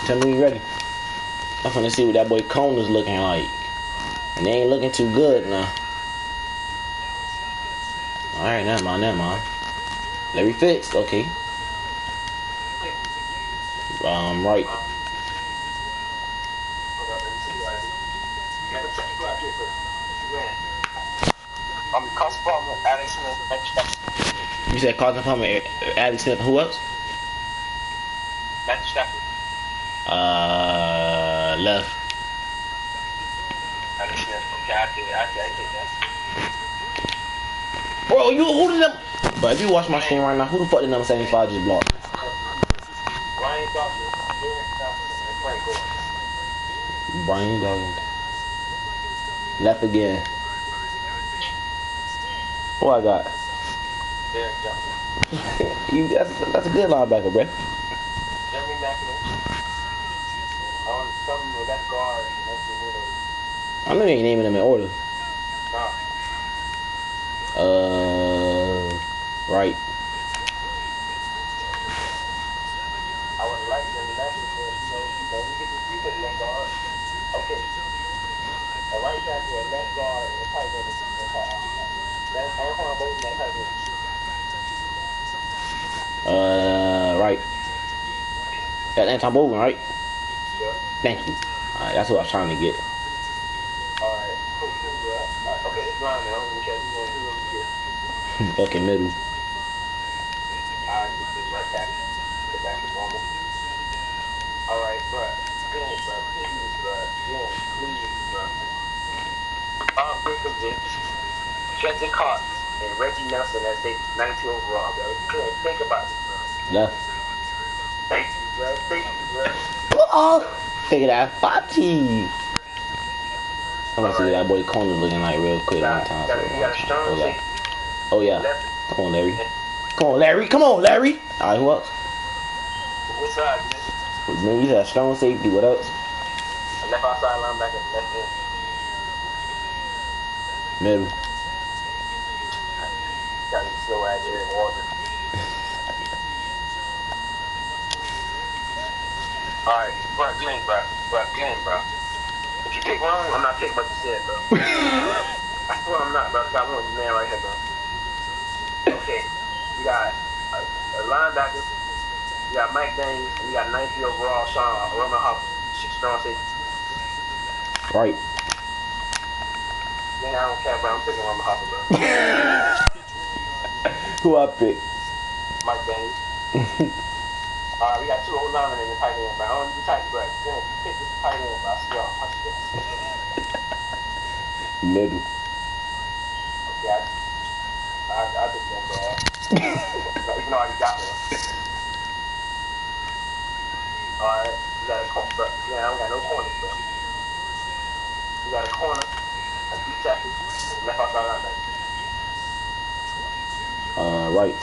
Tell me when you ready. I'm finna see what that boy Cone is looking like. And they ain't looking too good now. Alright, never mind, never mind. Larry fixed, okay. Right. Carson Palmer, Alex Smith, Matthew Stafford. You said Carson Palmer, Alex Smith, who else? Matthew Stafford. Left. Alex Smith. Okay, I take that. Bro, who the number? But if you watch my screen right now, who the fuck did number 75 just blocked? Brian Dawkins, Derek Dawkins, and Frank Gore. Brian Dawkins. Left again. Who I got? Derek Johnson. That's a good linebacker, bro. Jeremy McInerney. I want something with that guard and that's the winner. I know you ain't naming them in order. Nah. Right. I would like them to let me get the free pick left guard. Okay. A right tackle, a left guard, and a tight end. That's Anquan Bolden, that tight end. Right. That's Anton Bogan, right? Yeah. Thank you. Alright, that's what I was trying to get. Alright. Cool, bro. Okay, it's blind, man. I don't even care who we get. Okay, middle. Alright, this is right tackle. The back is normal. Alright, bro. Please, bro. Baker Vince, Trenton Cox, and Reggie Nelson as they 92 overall, bro. Good. Think about this, bro. Left. Thank you, bro. Take it out. Fati. I'm gonna see what that boy corner looking like real quick one time. You got a strong safety. Oh yeah. Come on, Larry. Come on, Larry. Come on, Larry. Alright, who else? What side, man? You said strong safety. What else? Left outside linebacker, left end. Middle. Got him slow ass Eric Walter. Alright, bro. If you pick wrong, I'm not taking what you said, bro. I swear I'm not, bro, because I want this man right here, bro. Okay, you got a linebacker, you got Mike Daniels, and you got 90 overall Roman Hopper, strong safety. Right. Man, I don't care, bro. I'm picking Roman Hopper, bro. Who I pick? Mike Daniels. We got 2 old linemen in the tight end, bro. I don't do tight end, bro. You pick this tight end, bro. I swear I'll punch you. Middle. Okay, I pick that, bro. Even though I already got one. Alright, you got a corner, bro. Yeah, I don't got no corners, bro. You got a corner, a deep tackle, and left outside linebacker. Right.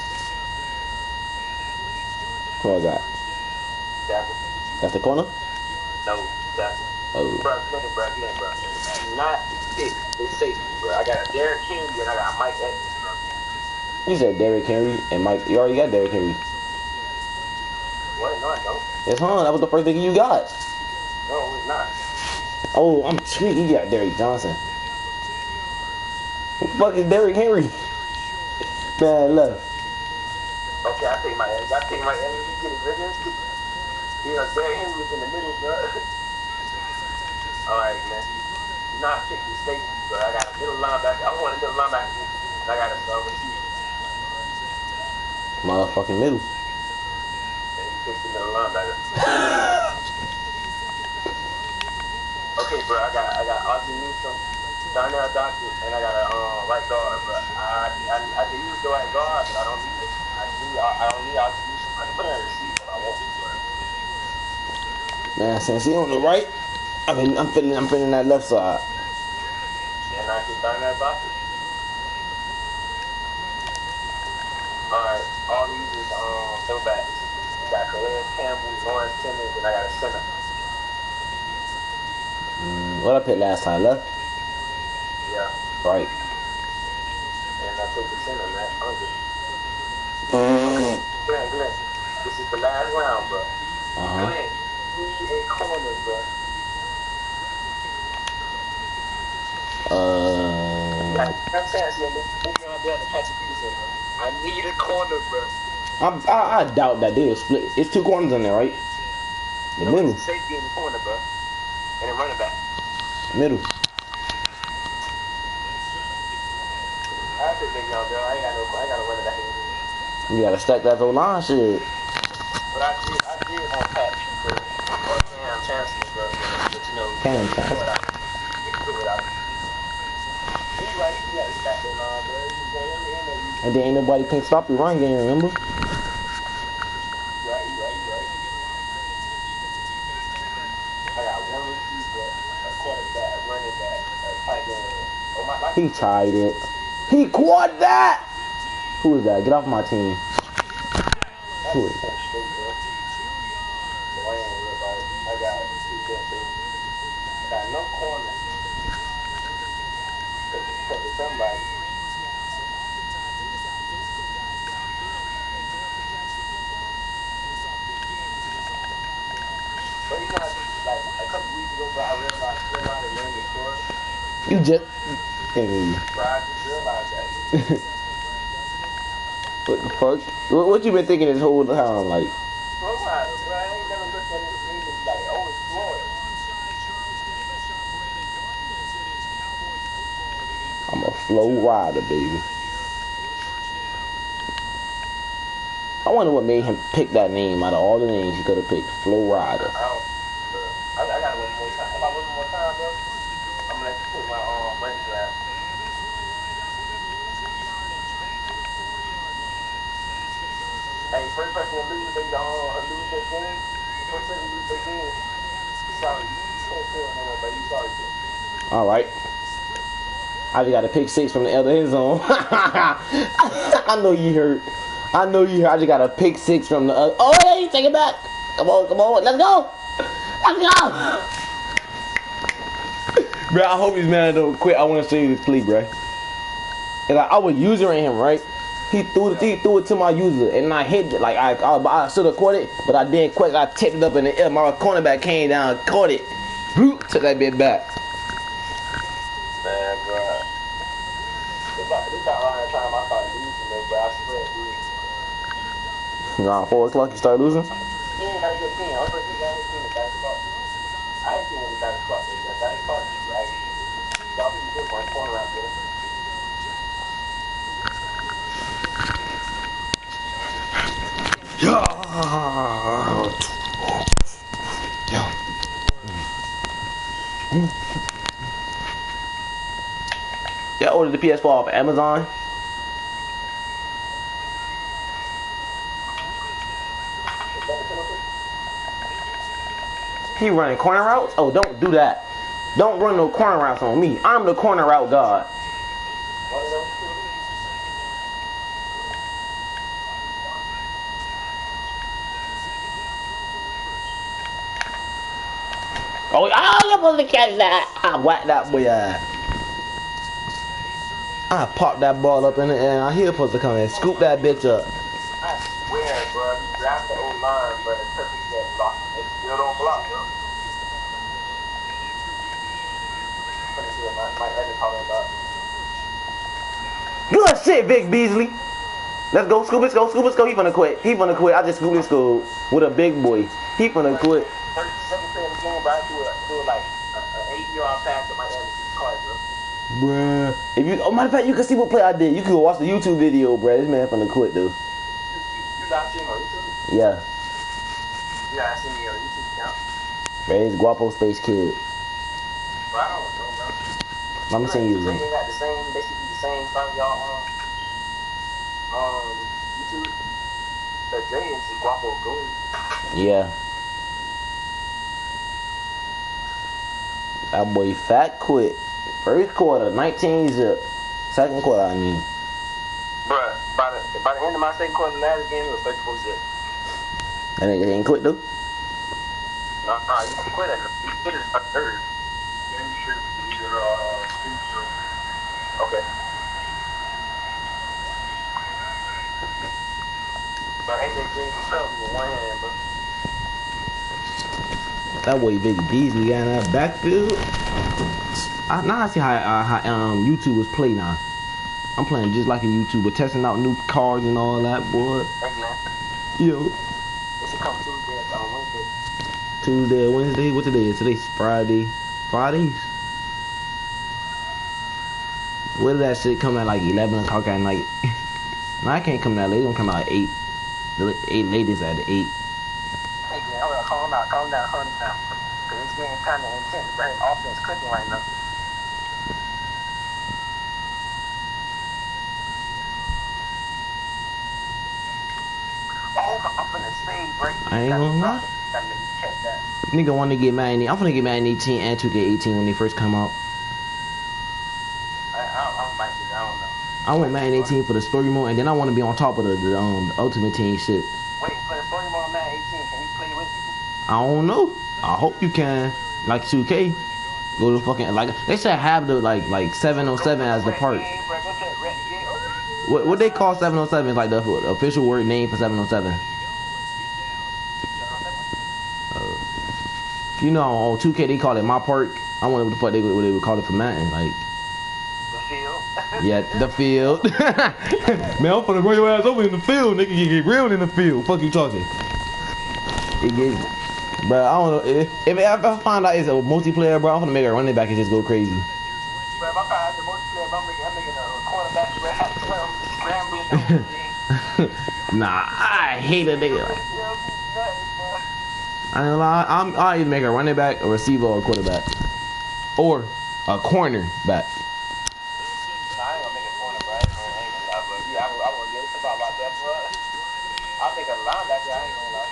Who I got? Tackle. That's the corner? No, tackle. Oh. Bro. Not pick. It's safety, bro. I got Derrick Henry and I got Mike Evans, bro. You said Derrick Henry and Mike. You already got Derrick Henry. What? No, I don't. It's That was the first thing you got. No, it's not. Oh, I'm sweet. You got Derrick Johnson. Who the fuck is Derrick Henry? Man, left. Okay, I take my Evans. You get it, nigga. You know, Derrick Henry was in the middle, bro. Alright, man. Not pick the safety, bro. I got a middle linebacker. I want a middle linebacker. And I got a receiver. Motherfucking middle. And you pick the middle linebacker. Okay, bro. I got Archie Newsom, Darnell Doctor, and I got a right guard, bro. I can use the right guard, but I don't need it. I don't need Archie Newsom. I can put it in a receiver if I want to, bro. Man, since he on the right, I'm feeling that left side. And I can Darnell Doctor. Alright, all these is throwbacks. You got Calais Campbell, Lawrence Timmons, and I got a center. What I picked last time? Left? Yeah. Right. And I took the center, man. Glenn, this is the last round, bro. Glenn, who 98 corners, bro. Like, I'm fancy on Le'Veon Bell and Patrick Peterson, bro. I need a corner, bro. I doubt that they will split. It's two corners in there, right? The middle. It's safety in the corner, bro. And then running back. Middle. I think Le'Veon Bell. I got a running back anymore. You gotta stack that whole line shit. But I did want Pat Peter or Cam Chancellor, bro. But you know, Cam Chancellor. You can do it out. He's right. You got to stack that line, bro. And then ain't nobody can stop your run game, remember? Right. I got one receiver, a quarterback, a running back, a tight end. Oh my! He tied it. He caught that. Who is that? Get off my team. Who is that? I got two good things. I got no corner. Because of somebody. But you know, like a couple weeks ago, bro, I realized Carolina ran the score. You just. Can't hear you. Bro, I just realized that. What the fuck? What you been thinking this whole time? Like, Bro, I ain't never looked at it like, oh, it's Florida. I'm a flow rider, baby. I wonder what made him pick that name out of all the names he could have picked. Flow Rider. I got one more time. If I one more time, bro, I'm gonna let you put my rank draft. Hey, first person to lose their game. First person to lose their game. Sorry, you can't feel no more, but you sorry, bro. All right. I just got a pick six from the other end zone. I know you heard. I just got a pick six from the other. Oh, hey, take it back. Come on. Let's go. Bro, I hope this man don't quit. I want to see this plea, bro. And I was using him, right? He threw it to my user, and I hit it. Like I should have caught it, but I didn't quite. I tipped it up in the air. My cornerback came down, caught it, took that bit back. Man, bro. This about around the time I started losing, though, bro. I swear, dude. Around 4 o'clock, you start losing. He ain't got a good team. I was supposed to get a team at that spot. I ain't seen him at that spot. That spot, right? Y'all be good one corner out there. Yeah, ordered the PS4 off Amazon. He running corner routes? Oh, don't do that. Don't run no corner routes on me. I'm the corner route god. Oh, you're supposed to catch that. I whacked that boy. I popped that ball up in the air. I hear supposed to come and scoop that bitch up. I swear, bro. You grabbed the old line, but it's perfect get blocked. It still don't block, bro. Let me see what Mike Evans talking about. Good shit, Vic Beasley. Let's go, Scoop it, go. He finna quit. I just scooped this school with a big boy. He finna quit. 37 play in the game, bro. I do like an 8-yard pass to Mike Evans card, bro. Bruh. If you, matter of fact, you can see what play I did. You can go watch the YouTube video, bruh. This man finna quit, dude. You not seeing on YouTube? Yeah. Yeah, I seen me on YouTube now. Bruh, it's Guapo Space Kid. Bro, I don't know, bro. Let me see you, They man. got basically the same stuff y'all on YouTube. But Jay is the Guapo Goon. Yeah. That boy fat quit. First quarter, 19 zip. Second quarter, I mean. Bruh, by the end of my second quarter, last game, it was 34 zip. That nigga ain't quit, though. Nah, you can quit it. You can quit it at third. Then you should either, okay. But AJ Green fell with one hand, bro. That boy Vic Beasley got in that backfield. Now I see how YouTubers play now. I'm playing just like a YouTuber, testing out new cars and all that, boy. Yo. It should come Tuesday on Wednesday. Tuesday or Wednesday? What today is? Today's Friday. Fridays? Where did that shit come at like 11 o'clock at night? No, I can't come that late. It's gonna come out at 8. The 8 latest at 8. Hey, man, calm down, honey, now. Because it's getting kind of intense, but his offense cooking right now. Oh, I'm finna say, break. I ain't gonna lie. Nigga want to get Madden. I'm finna get Madden 18 and 2K18 when they first come out. I don't know. I want Madden 18 for the story mode, and then I want to be on top of the Ultimate Team shit. Wait, for the story mode on Madden 18, can you play with people? I don't know. I hope you can. Like 2K, go to fucking like they should have the like 707 as the part. What they call 707 is like the official word name for 707. You know, on 2K they call it my park. I wonder what the fuck they would call it for Madden, like. The field. Yeah, the field. Man, I'm finna run your ass over in the field, nigga. You get real in the field. Fuck you talking. It gets, bro. I don't know if I find out it's a multiplayer, bro. I'm gonna make a running back and just go crazy. Bro, if I find out the multiplayer, I'm making a quarterback scramble. Nah, I hate a nigga. I ain't gonna lie. I'll either make a running back, a receiver, or a quarterback, or a corner back. Nah, I ain't gonna make a corner, bro. I ain't gonna lie, bro. Yeah, I won't get it about that, bro. I'll make a linebacker. I ain't gonna lie.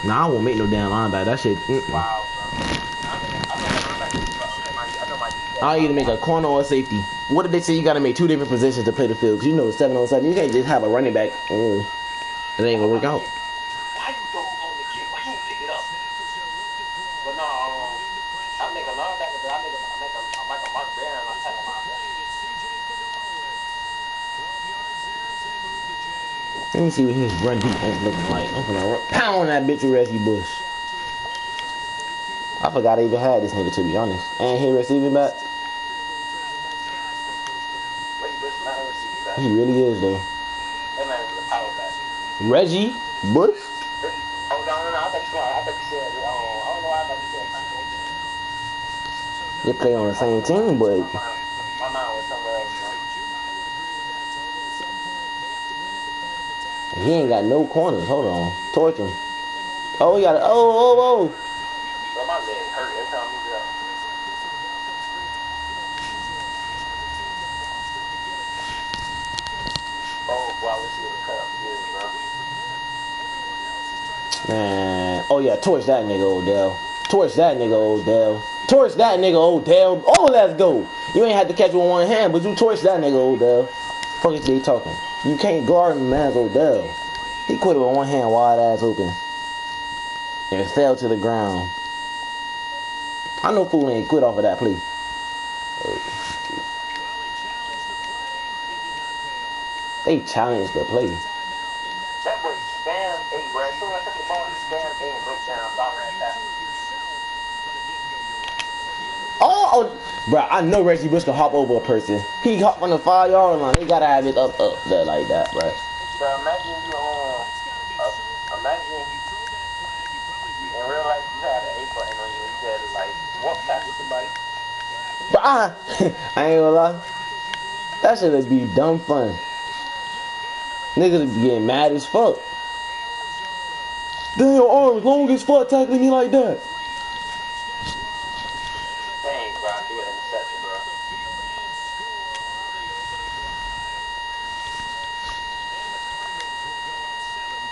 Nah, I won't make no damn linebacker. That shit. Wow, bro. I'll either make a corner or a safety. What did they say? You gotta make 2 different positions to play the field. Cause you know 7-on-7, you can't just have a running back. It ain't gonna work out. Why you don't on the kick? Why you don't pick it up? But no, I make a linebacker, but I make a Mark Barron on type of linebacker. Let me see what his run defense looking like. I'm gonna pound that bitch with Reggie Bush. I forgot I even had this nigga, to be honest. And he receiving back. He really is though. That man is a power back. Reggie Bush? Oh no, I thought you said I don't know why I thought you said They play on the same team, but my mind was somewhere else. he ain't got no corners. Hold on. Torch him. Oh, he got it. Oh. Bro, my leg hurt every time I move it up. Oh, wow, let's see what the cut up is, bro. Man. Oh, yeah. Torch that nigga, Odell. Torch that nigga, Odell. Torch that nigga, Odell. Oh, let's go. You ain't had to catch with one hand, but you torched that nigga, Odell. Fuck is they talking? You can't guard him, man's Odell. He quit it with one hand wide ass open. And fell to the ground. I know fool ain't quit off of that play. They challenged the play. That boy spam A, bro. As soon as I took the ball, he spam A and broke down. So I ran past him. Oh, bro, I know Reggie Bush can hop over a person. He hop on the 5-yard line. He gotta have it up there like that, bro. So imagine you imagine you in real life you had an A button on you. You had to like walk past somebody. But I ain't gonna lie. That should be dumb fun. Niggas be getting mad as fuck. Damn, your arms long as fuck tackling me like that. Dang, bro, I do an interception, bro.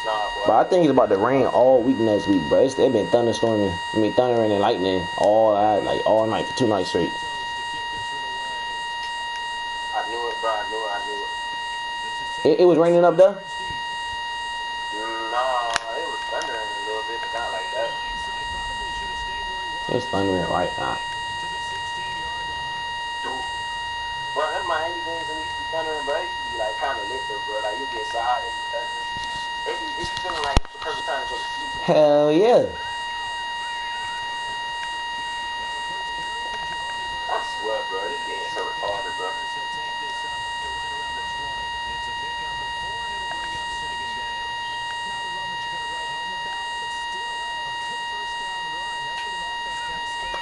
Nah, boy. But I think it's about to rain all week next week, bro. It's been thunderstorming. I mean, thundering and lightning all night for 2 nights straight. I knew it, bro. I knew it. It was raining up there? Nah, it was thundering a little bit, but not like that. It's thundering right now. Bro, in Miami games, when we used to be thundering, bro, it used to be like kind of lit though, bro. Like you get side and thundering. It's feeling like the perfect time to go to sleep. Hell yeah.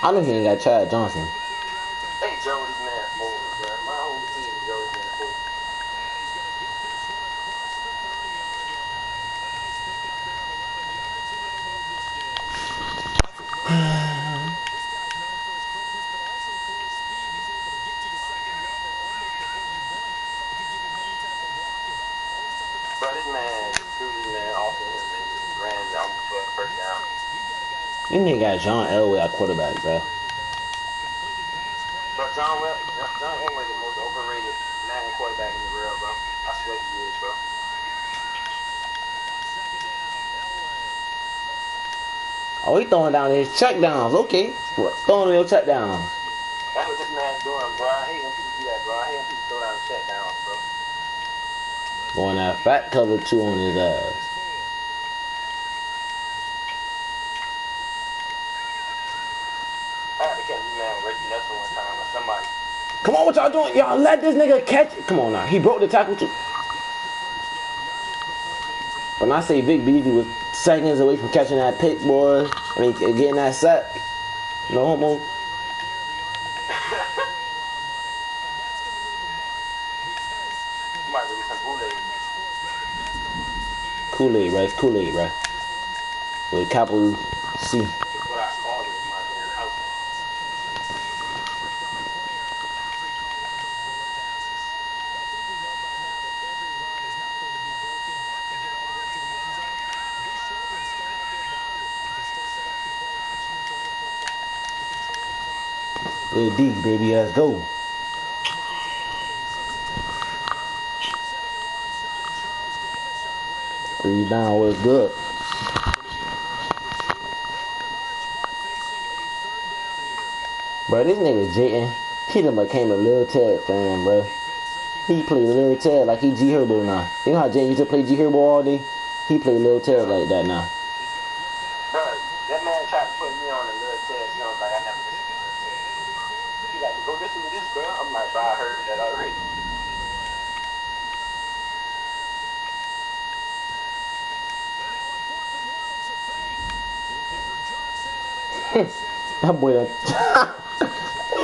I know he ain't got Chad Johnson. Hey, Joe, this man forward, bro. My whole team is Joe, this man forward. Bro, this man threw this man off of him and just ran down for a first down. This nigga got John Elway at quarterback, bro. Bro, John Elway, the most overrated Madden quarterback in the world, bro. I swear he is, bro. Oh, he throwing down his checkdowns. Okay. What? Throwing those checkdowns. That's what this man's doing, bro. I hate when people do that, bro. I hate when people throw down check downs, bro. Going that fat cover 2 on his ass. I had to catch this man with Reggie Nelson one time or somebody. Come on, what y'all doing? Y'all let this nigga catch it. Come on now. He broke the tackle too. When I say Vic Beasley was seconds away from catching that pick, boy. I mean, getting that sack. No homo. You might go get some Kool-Aid. Kool-Aid, right? It's Kool-Aid, right? With capital C. That's what I called it in my damn house. Little D, baby, let's go. Three down was good. Bro, this nigga Jayton, he done became a Lil Ted fan, bro. He played Lil Ted like he G Herbo now. You know how Jayton used to play G Herbo all day? He play Lil Ted like that now. Bro, that man tried to put me on a Lil Ted song, like I never listened to Lil Ted. He like, go listen to this, bro. I'm like, bro, I heard that already. That boy,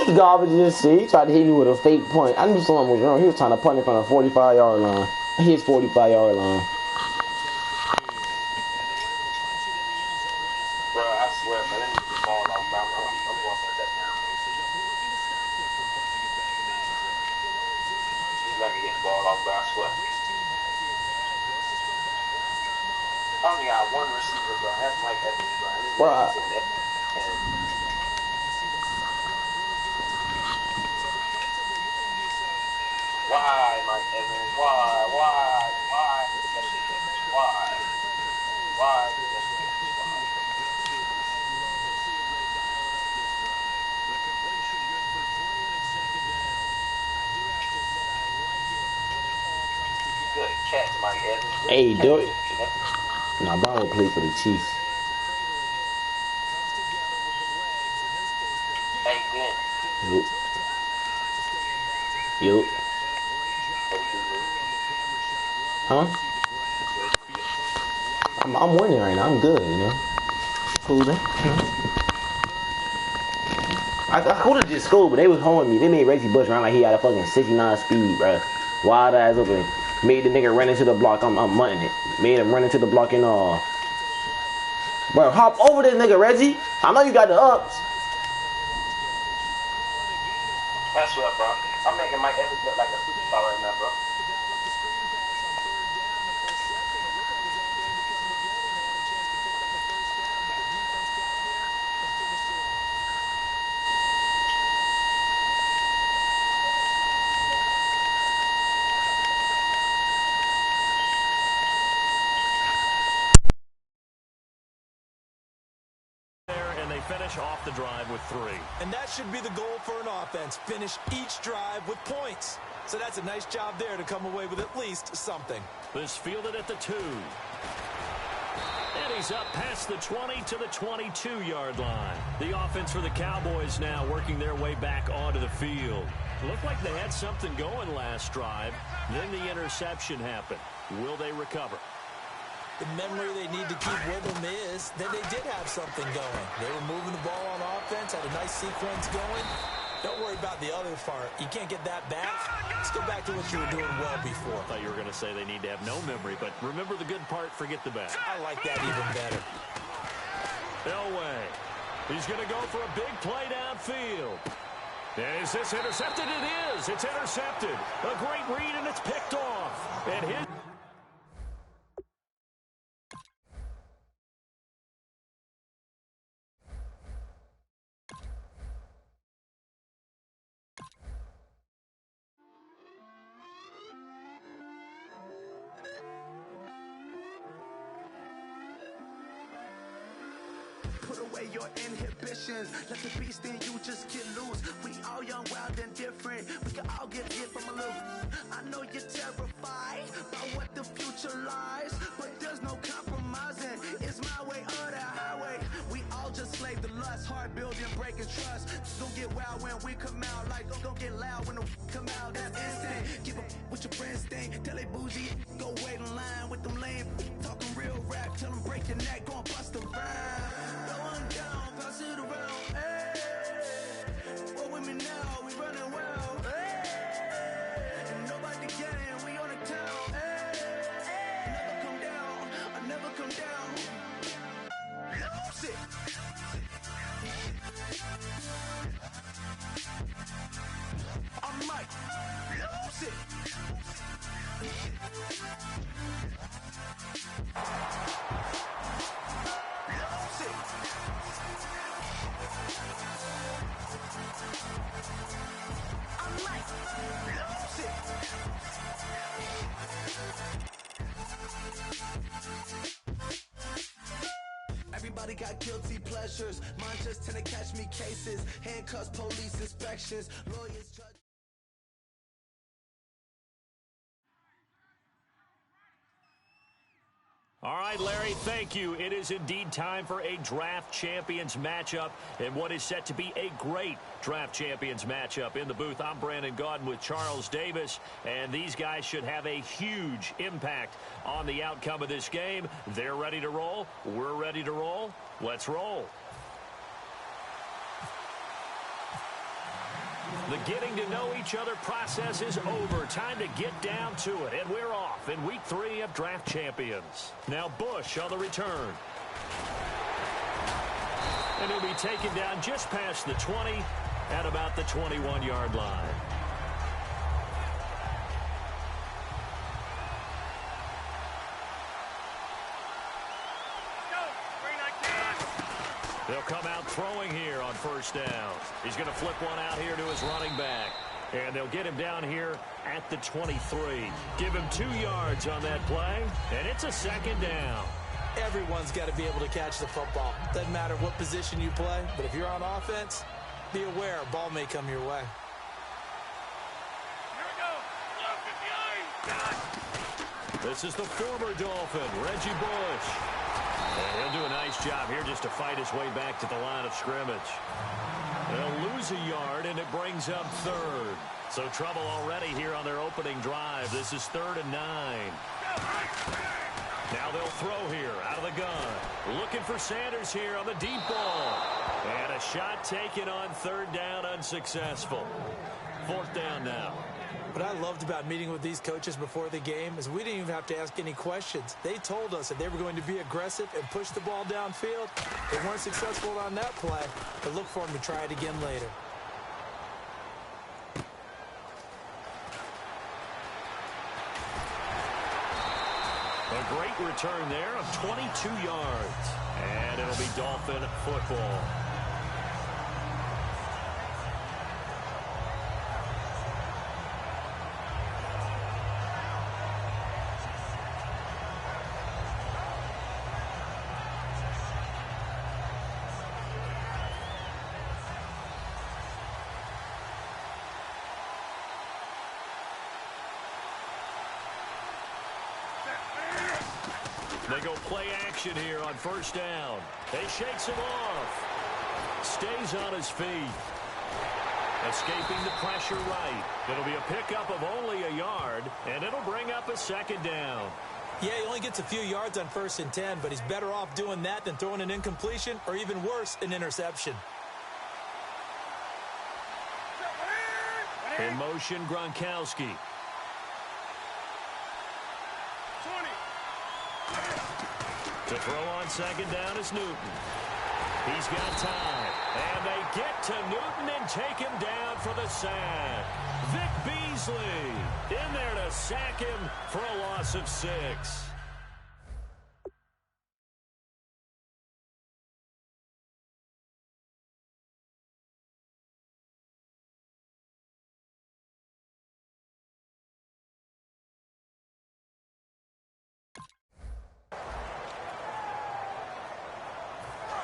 he garbage this shit. He tried to hit me with a fake point. I knew something was wrong. He was trying to punt it from the 45-yard line. His 45-yard line. Bro, I swear, bro, let me get this ball off, bro. I'm going for a touchdown, bro. Just let me get the ball off, bro, I swear. I only got one receiver, bro. That's Mike Evans, bro. And this man sitting there. And why, Mike Evans? Why? Yesterday? Why? Yesterday? Why? Good catch, Mike Evans. Hey, do it. Nah, Brown will play for the Chiefs. Hey, Glenn. Yup. Huh? I'm winning right now. I'm good, you know. Cruising. I could have just scored, but they was holding me. They made Reggie Bush run like he had a fucking 69 speed, bro. Wild ass open. Made the nigga run into the block. I'm munting it. Made him run into the block and all. Bro, hop over this nigga, Reggie. I know you got the ups. That's what, bro. I'm making Mike Evans look like a superstar right now, bro. Finish off the drive with 3. And that should be the goal for an offense. Finish each drive with points. So that's a nice job there to come away with at least something. This fielded at the 2. And he's up past the 20 to the 22-yard line. The offense for the Cowboys now working their way back onto the field. Looked like they had something going last drive. Then the interception happened. Will they recover? The memory they need to keep with them is that they did have something going. They were moving the ball on offense, had a nice sequence going. Don't worry about the other part. You can't get that back. Let's go back to what you were doing well before. I thought you were going to say they need to have no memory, but remember the good part, forget the bad. I like that even better. Elway. He's going to go for a big play downfield. Is this intercepted? It is. It's intercepted. A great read, and it's picked off. And his... Put away your inhibitions. Let the beast in you just get loose. We all young, wild, and different. We can all get hit from a little. I know you're terrified by what the future lies, but there's no compromising. It's my way or the highway. We all just slave the lust, hard building, breaking trust. Don't get wild when we come out. Like don't get loud when the come out. That's instant. Give up what your friends think. Tell they bougie. Go wait in line with them lame. Talking real rap. Tell them break your neck. Go and bust a rhyme. Down, pass it around, hey. What with me now, we running well, hey. And nobody can, we on the town, hey. Never come down, I never come down. Lose it. I'm Mike, lose it. Everybody got guilty pleasures. Mine just tend to catch me cases. Handcuffs, police inspections, lawyers, judges. All right, Larry, thank you. It is indeed time for a draft champions matchup and what is set to be a great draft champions matchup. In the booth, I'm Brandon Gaudin with Charles Davis, and these guys should have a huge impact on the outcome of this game. They're ready to roll. We're ready to roll. Let's roll. The getting to know each other process is over. Time to get down to it. And we're off in week 3 of Draft Champions. Now Bush on the return. And he'll be taken down just past the 20 at about the 21-yard line. They'll come out throwing here on first down. He's going to flip one out here to his running back. And they'll get him down here at the 23. Give him 2 yards on that play, and it's a second down. Everyone's got to be able to catch the football. Doesn't matter what position you play, but if you're on offense, be aware a ball may come your way. This is the former Dolphin, Reggie Bush. And he'll do a nice job here just to fight his way back to the line of scrimmage. They'll lose a yard, and it brings up 3rd. So trouble already here on their opening drive. This is 3rd and 9. Now they'll throw here out of the gun. Looking for Sanders here on the deep ball. And a shot taken on 3rd down, unsuccessful. 4th down now. What I loved about meeting with these coaches before the game is we didn't even have to ask any questions. They told us that they were going to be aggressive and push the ball downfield. They weren't successful on that play, but look for them to try it again later. A great return there of 22 yards. And it'll be Dolphin football. They go play action here on first down. They shakes him off. Stays on his feet. Escaping the pressure right. It'll be a pickup of only a yard, and it'll bring up a second down. Yeah, he only gets a few yards on 1st and 10, but he's better off doing that than throwing an incompletion or even worse, an interception. In motion, Gronkowski. To throw on 2nd down is Newton. He's got time. And they get to Newton and take him down for the sack. Vic Beasley in there to sack him for a loss of 6.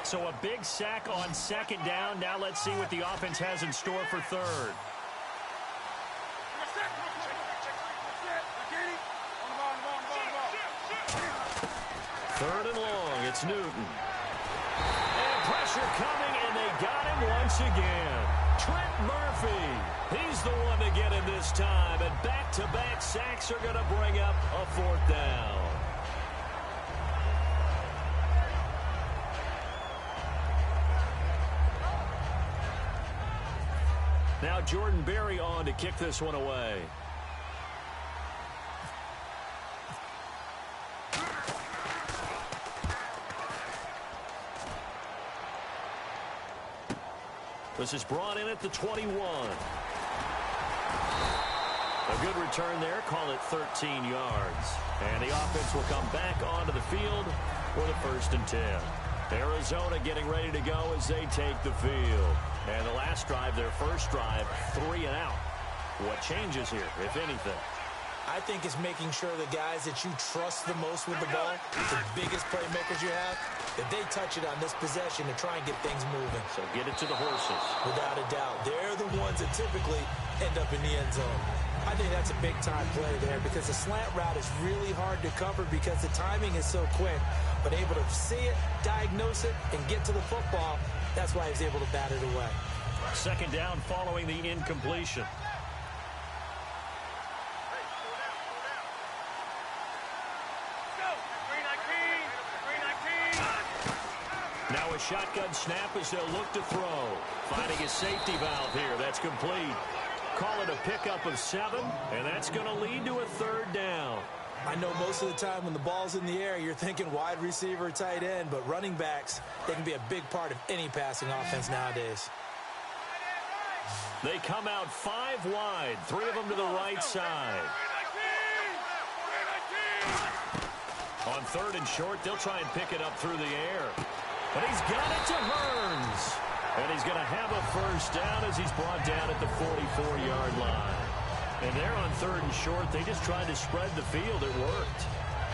So a big sack on 2nd down. Now let's see what the offense has in store for 3rd. Third and long, it's Newton. And pressure coming, and they got him once again. Trent Murphy, he's the one to get him this time, and back-to-back sacks are going to bring up a 4th down. Now Jordan Berry on to kick this one away. This is brought in at the 21. A good return there. Call it 13 yards. And the offense will come back onto the field for the 1st and 10. Arizona getting ready to go as they take the field. And the last drive, their first drive, 3 and out. What changes here, if anything? I think it's making sure the guys that you trust the most with the ball, the biggest playmakers you have, that they touch it on this possession to try and get things moving. So get it to the horses. Without a doubt. They're the ones that typically end up in the end zone. I think that's a big-time play there because the slant route is really hard to cover because the timing is so quick. But able to see it, diagnose it, and get to the football, that's why he's able to bat it away. 2nd down following the incompletion. Now a shotgun snap as they'll look to throw. Finding a safety valve here. That's complete. Call it a pickup of 7, and that's going to lead to a 3rd down. I know most of the time when the ball's in the air, you're thinking wide receiver, tight end, but running backs, they can be a big part of any passing offense nowadays. They come out 5 wide, 3 of them to the right side. On 3rd and short, they'll try and pick it up through the air. But he's got it to Hearns. And he's going to have a 1st down as he's brought down at the 44-yard line. And they're on 3rd and short. They just tried to spread the field. It worked.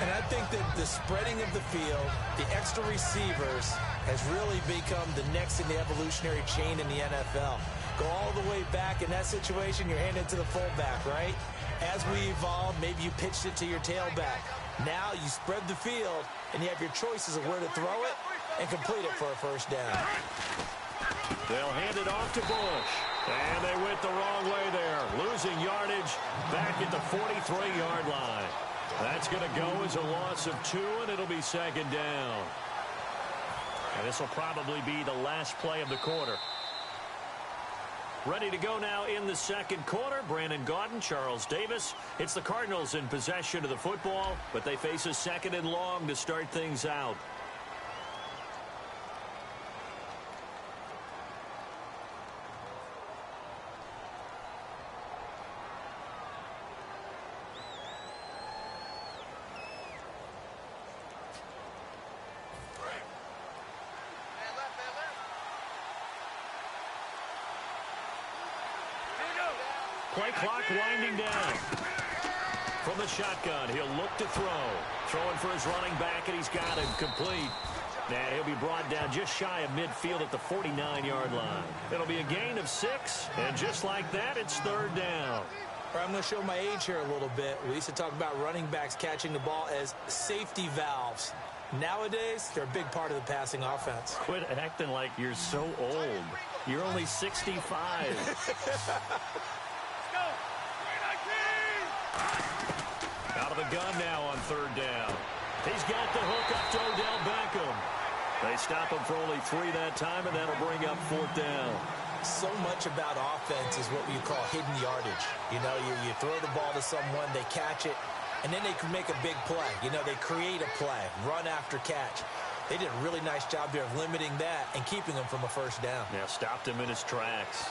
And I think that the spreading of the field, the extra receivers, has really become the next in the evolutionary chain in the NFL. Go all the way back in that situation, you're handed to the fullback, right? As we evolved, maybe you pitched it to your tailback. Now you spread the field, and you have your choices of where to throw it and complete it for a 1st down. They'll hand it off to Bush. And they went the wrong way there. Losing yardage back at the 43-yard line. That's going to go as a loss of 2, and it'll be 2nd down. And this will probably be the last play of the quarter. Ready to go now in the 2nd quarter. Brandon Gaudin, Charles Davis. It's the Cardinals in possession of the football, but they face a 2nd and long to start things out. Play clock winding down. From the shotgun, he'll look to throw. Throwing for his running back, and he's got him complete. And he'll be brought down just shy of midfield at the 49-yard line. It'll be a gain of 6, and just like that, it's 3rd down. I'm going to show my age here a little bit. We used to talk about running backs catching the ball as safety valves. Nowadays, they're a big part of the passing offense. Quit acting like you're so old. You're only 65. Out of the gun now on 3rd down. He's got the hook up to Odell Beckham. They stop him for only 3 that time, and that'll bring up 4th down. So much about offense is what you call hidden yardage. You know, you throw the ball to someone, they catch it, and then they can make a big play. You know, they create a play, run after catch. They did a really nice job there of limiting that and keeping him from a 1st down. Yeah, stopped him in his tracks.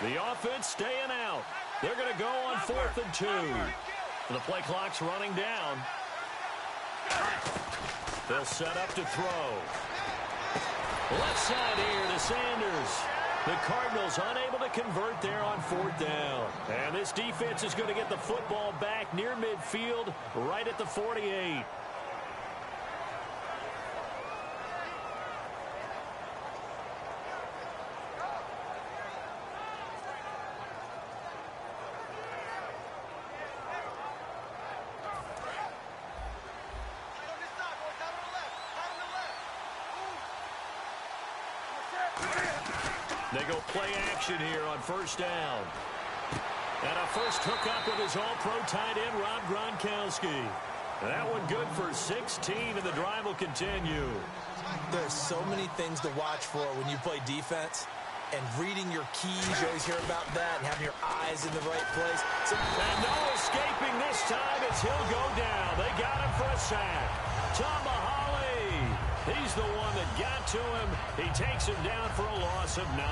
The offense staying out. They're going to go on 4th and 2. The play clock's running down. They'll set up to throw. Left side here to Sanders. The Cardinals unable to convert there on 4th down. And this defense is going to get the football back near midfield, right at the 48. They go play action here on 1st down. And a first hookup with his all-pro tight end, Rob Gronkowski. That one good for 16, and the drive will continue. There's so many things to watch for when you play defense. And reading your keys, you always hear about that, and having your eyes in the right place. And no escaping this time as he'll go down. They got him for a sack. Tomahawk. He's the one that got to him. He takes him down for a loss of 9.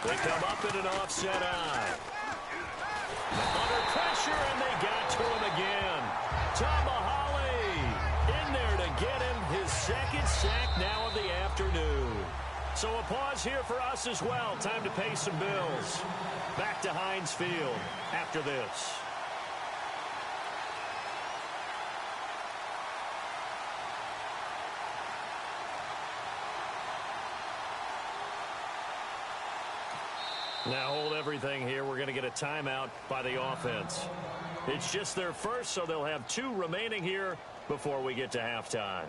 They come up in an offset eye. Under pressure, and they got to him again. Tomahawk in there to get him his 2nd sack now of the afternoon. So a pause here for us as well. Time to pay some bills. Back to Heinz Field after this. Now hold everything here. We're going to get a timeout by the offense. It's just their first, so they'll have 2 remaining here before we get to halftime.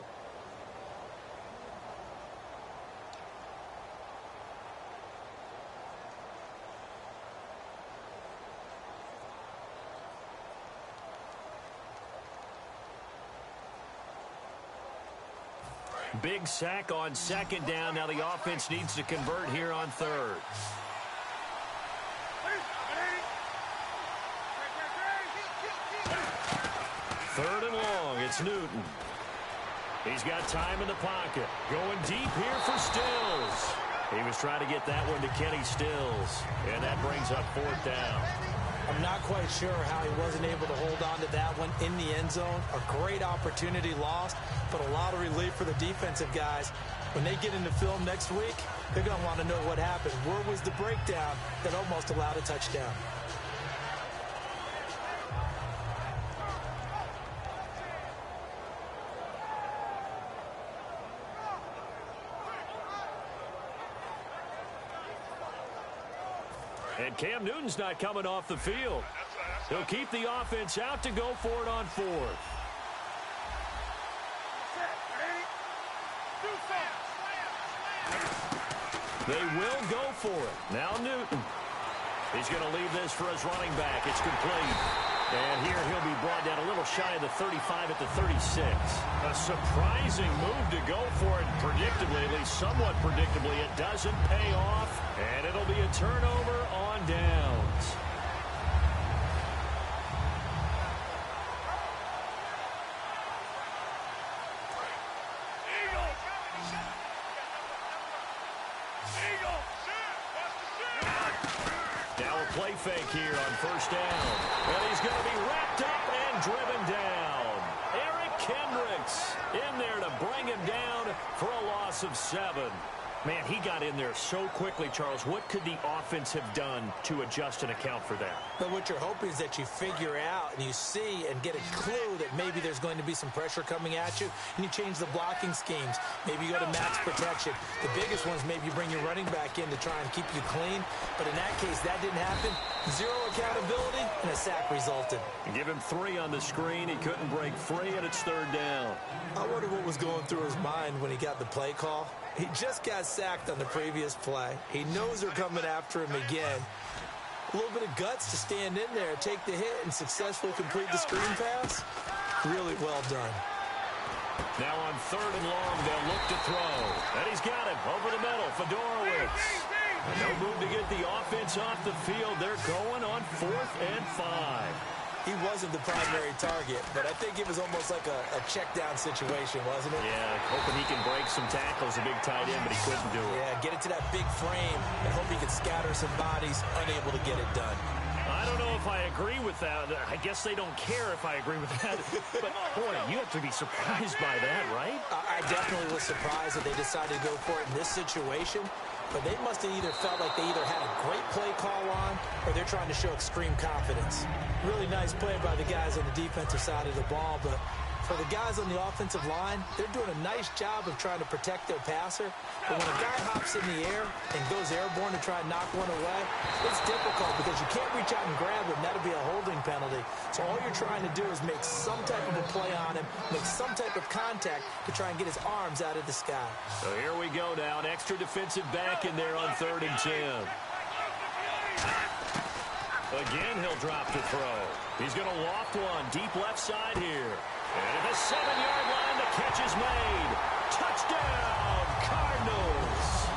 Big sack on 2nd down. Now the offense needs to convert here on 3rd. Third and long. It's Newton. He's got time in the pocket. Going deep here for Stills. He was trying to get that one to Kenny Stills. And that brings up 4th down. I'm not quite sure how he wasn't able to hold on to that one in the end zone. A great opportunity lost, but a lot of relief for the defensive guys. When they get into film next week, they're going to want to know what happened. Where was the breakdown that almost allowed a touchdown? And Cam Newton's not coming off the field. He'll keep the offense out to go for it on 4th. They will go for it. Now Newton. He's going to leave this for his running back. It's complete. And here he'll be brought down a little shy of the 35 at the 36. A surprising move to go for it predictably, at least somewhat predictably. It doesn't pay off, and it'll be a turnover on downs. Play fake here on 1st down. And he's going to be wrapped up and driven down. Eric Kendricks in there to bring him down for a loss of 7. Man, he got in there so quickly, Charles. What could the offense have done to adjust and account for that? But what you're hoping is that you figure out and you see and get a clue that maybe there's going to be some pressure coming at you, and you change the blocking schemes. Maybe you go to max protection. The biggest ones, maybe you bring your running back in to try and keep you clean. But in that case, that didn't happen. Zero accountability, and a sack resulted. Give him 3 on the screen. He couldn't break free, and it's 3rd down. I wonder what was going through his mind when he got the play call. He just got sacked on the previous play. He knows they're coming after him again. A little bit of guts to stand in there, take the hit, and successfully complete the screen pass. Really well done. Now on 3rd and long, they'll look to throw. And he's got him over the middle. Fedorowicz. And no move to get the offense off the field. They're going on 4th and 5. He wasn't the primary target, but I think it was almost like a check-down situation, wasn't it? Yeah, hoping he can break some tackles, a big tight end, but he couldn't do it. Yeah, get it to that big frame and hope he can scatter some bodies, unable to get it done. I don't know if I agree with that. I guess they don't care if I agree with that. But, boy, you have to be surprised by that, right? I definitely was surprised that they decided to go for it in this situation. But they must have either felt like they either had a great play call on or they're trying to show extreme confidence. Really nice play by the guys on the defensive side of the ball, but for the guys on the offensive line, they're doing a nice job of trying to protect their passer. But when a guy hops in the air and goes airborne to try and knock one away, it's difficult because you can't reach out and grab him. That'll be a holding penalty. So all you're trying to do is make some type of a play on him, make some type of contact to try and get his arms out of the sky. So here we go now. An extra defensive back in there on 3rd and 10. Again, he'll drop to throw. He's going to loft one deep left side here. And at the 7-yard line, the catch is made. Touchdown, Cardinals.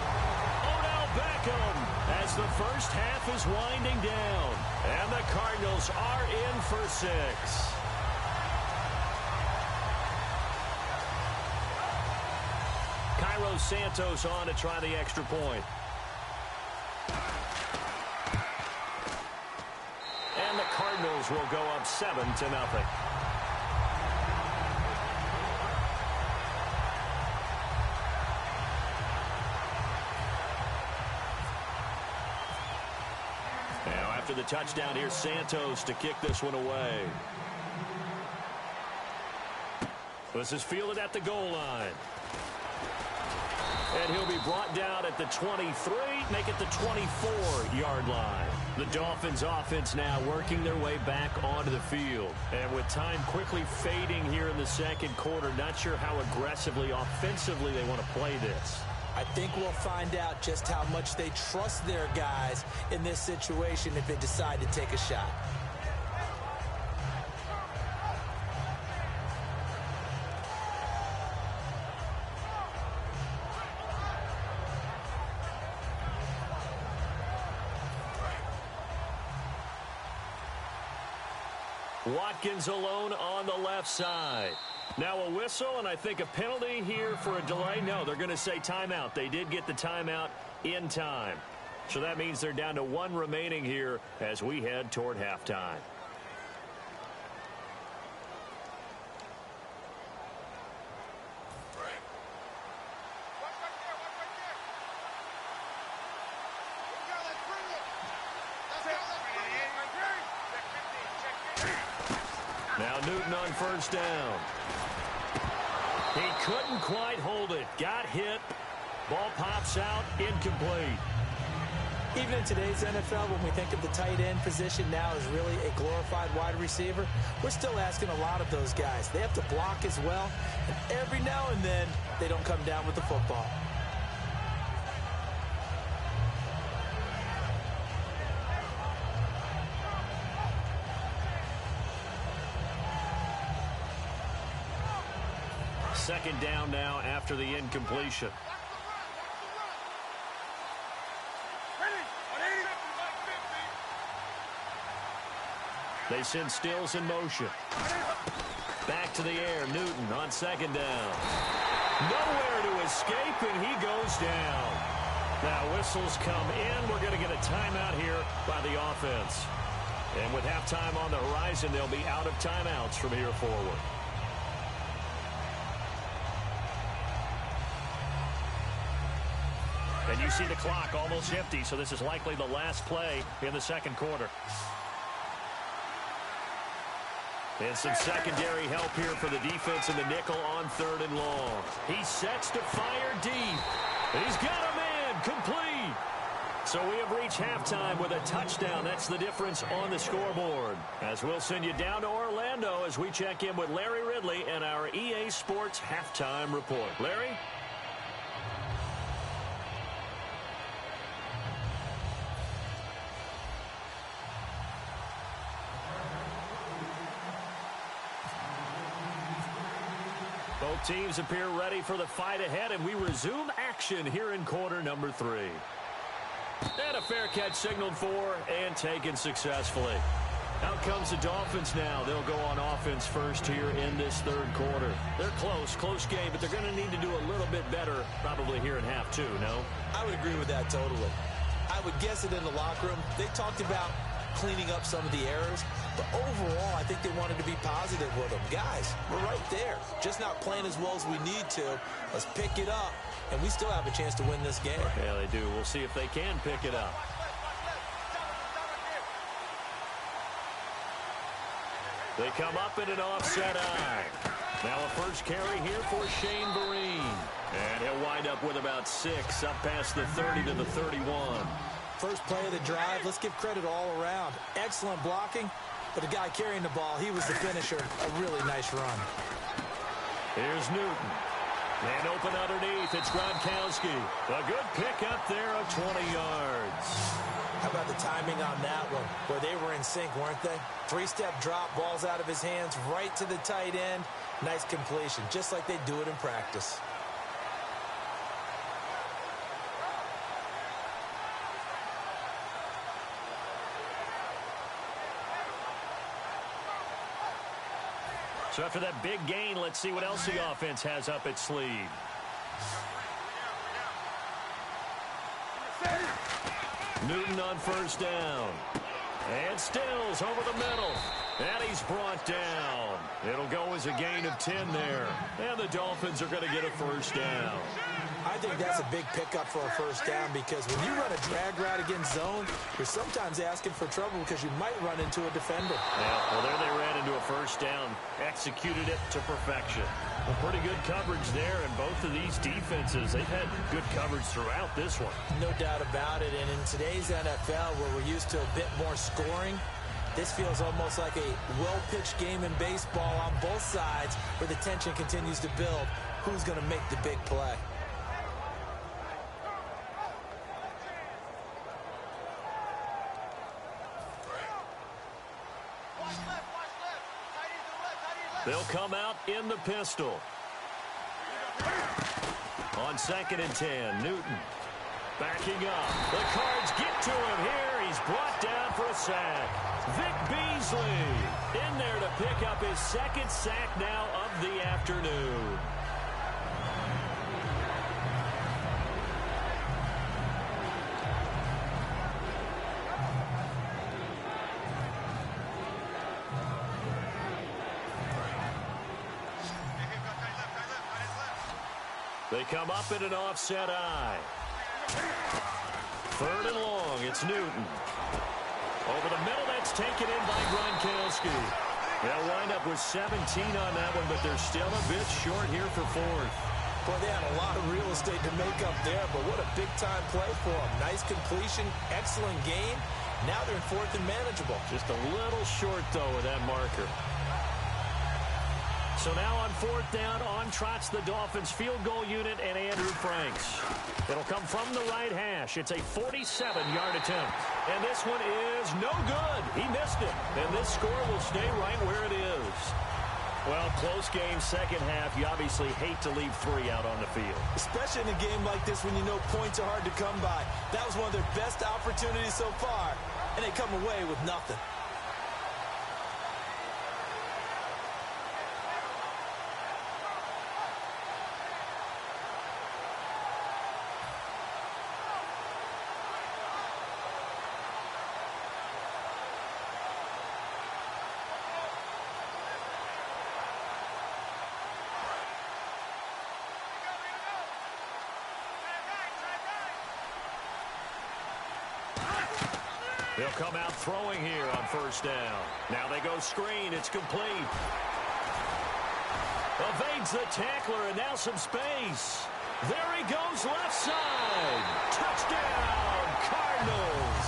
Odell Beckham as the first half is winding down. And the Cardinals are in for 6. Cairo Santos on to try the extra point. And the Cardinals will go up 7-0. Now after the touchdown, here's Santos to kick this one away. This is fielded at the goal line. And he'll be brought down at the 23, make it the 24-yard line. The Dolphins offense now working their way back onto the field. And with time quickly fading here in the second quarter, not sure how aggressively, offensively they want to play this. I think we'll find out just how much they trust their guys in this situation if they decide to take a shot. Watkins alone on the left side. Now a whistle, and I think a penalty here for a delay. No, they're going to say timeout. They did get the timeout in time. So that means they're down to 1 remaining here as we head toward halftime. Now Newton on first down. He couldn't quite hold it. Got hit. Ball pops out. Incomplete. Even in today's NFL, when we think of the tight end position now as really a glorified wide receiver, we're still asking a lot of those guys. They have to block as well, and every now and then, they don't come down with the football. Second down now after the incompletion. They send Stills in motion. Back to the air. Newton on second down. Nowhere to escape, and he goes down. Now whistles come in. We're going to get a timeout here by the offense. And with halftime on the horizon, they'll be out of timeouts from here forward. And you see the clock almost empty, so this is likely the last play in the second quarter. And some secondary help here for the defense in the nickel on 3rd and long. He sets to fire deep. And he's got a man complete. So we have reached halftime with a touchdown. That's the difference on the scoreboard. As we'll send you down to Orlando as we check in with Larry Ridley and our EA Sports Halftime Report. Larry? Both teams appear ready for the fight ahead, and we resume action here in quarter number 3. And a fair catch signaled for and taken successfully. Out comes the Dolphins now. They'll go on offense first here in this 3rd quarter. They're close game, but they're going to need to do a little bit better probably here in half 2, no? I would agree with that totally. I would guess it in the locker room. They talked about cleaning up some of the errors, but overall, I think they wanted to be positive with them. Guys, we're right there. Just not playing as well as we need to. Let's pick it up, and we still have a chance to win this game. Yeah, they do. We'll see if they can pick it up. They come up in an offset eye. Now a first carry here for Shane Vereen. And he'll wind up with about 6, up past the 30 to the 31. First play of the drive, let's give credit all around. Excellent blocking, but the guy carrying the ball, he was the finisher. A really nice run. Here's Newton. And open underneath, it's Gronkowski. A good pick up there of 20 yards. How about the timing on that one? Where they were in sync, weren't they? 3-step drop, balls out of his hands, right to the tight end. Nice completion, just like they do it in practice. So after that big gain, let's see what else the offense has up its sleeve. Newton on first down. And Stills over the middle. And he's brought down. It'll go as a gain of 10 there. And the Dolphins are going to get a first down. I think that's a big pickup for a first down because when you run a drag route against zone, you're sometimes asking for trouble because you might run into a defender. Yeah, well, there they ran into a first down. Executed it to perfection. Well, pretty good coverage there, and both of these defenses, they've had good coverage throughout this one. No doubt about it, and in today's NFL, where we're used to a bit more scoring, this feels almost like a well-pitched game in baseball on both sides where the tension continues to build. Who's going to make the big play? They'll come out in the pistol. On 2nd and 10, Newton backing up. The Cards get to him here. He's brought down for a sack. Vic Beasley in there to pick up his 2nd sack now of the afternoon. They come up in an offset eye. 3rd and long, it's Newton. Over the middle, that's taken in by Gronkowski. They'll wind up with 17 on that one, but they're still a bit short here for 4th. Boy, they had a lot of real estate to make up there, but what a big-time play for them. Nice completion, excellent gain. Now they're in 4th and manageable. Just a little short, though, with that marker. So now on 4th down, on trots the Dolphins field goal unit and Andrew Franks. It'll come from the right hash. It's a 47-yard attempt. And this one is no good. He missed it. And this score will stay right where it is. Well, close game, second half. You obviously hate to leave 3 out on the field. Especially in a game like this when you know points are hard to come by. That was one of their best opportunities so far. And they come away with nothing. They'll come out throwing here on first down. Now they go screen. It's complete. Evades the tackler, and now some space. There he goes, left side. Touchdown, Cardinals.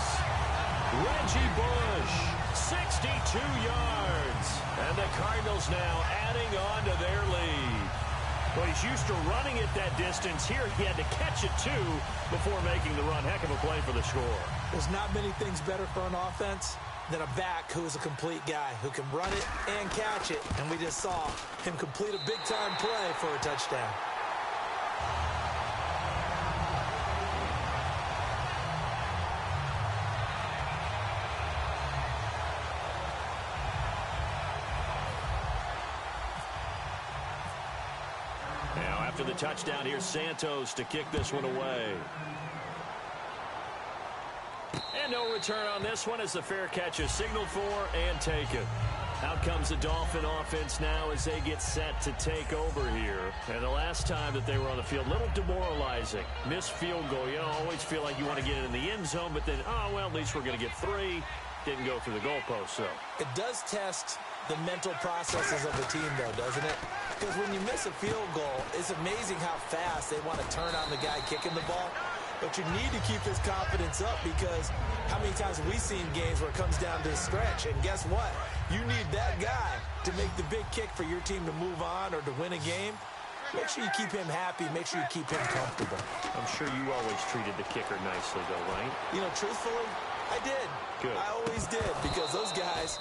Reggie Bush, 62 yards. And the Cardinals now adding on to their lead. Well, he's used to running it that distance. Here he had to catch it, too, before making the run. Heck of a play for the score. There's not many things better for an offense than a back who is a complete guy who can run it and catch it. And we just saw him complete a big-time play for a touchdown. Now, after the touchdown, here's Santos to kick this one away. And no return on this one as the fair catch is signaled for and taken. Out comes the Dolphin offense now as they get set to take over here. And the last time that they were on the field, a little demoralizing. Missed field goal. You always feel like you want to get it in the end zone, but then, oh, well, at least we're going to get 3. Didn't go through the goalpost, so. It does test the mental processes of the team, though, doesn't it? Because when you miss a field goal, it's amazing how fast they want to turn on the guy kicking the ball. But you need to keep his confidence up because how many times have we seen games where it comes down to a stretch? And guess what? You need that guy to make the big kick for your team to move on or to win a game. Make sure you keep him happy. Make sure you keep him comfortable. I'm sure you always treated the kicker nicely, though, right? You know, truthfully, I did. Good. I always did because those guys,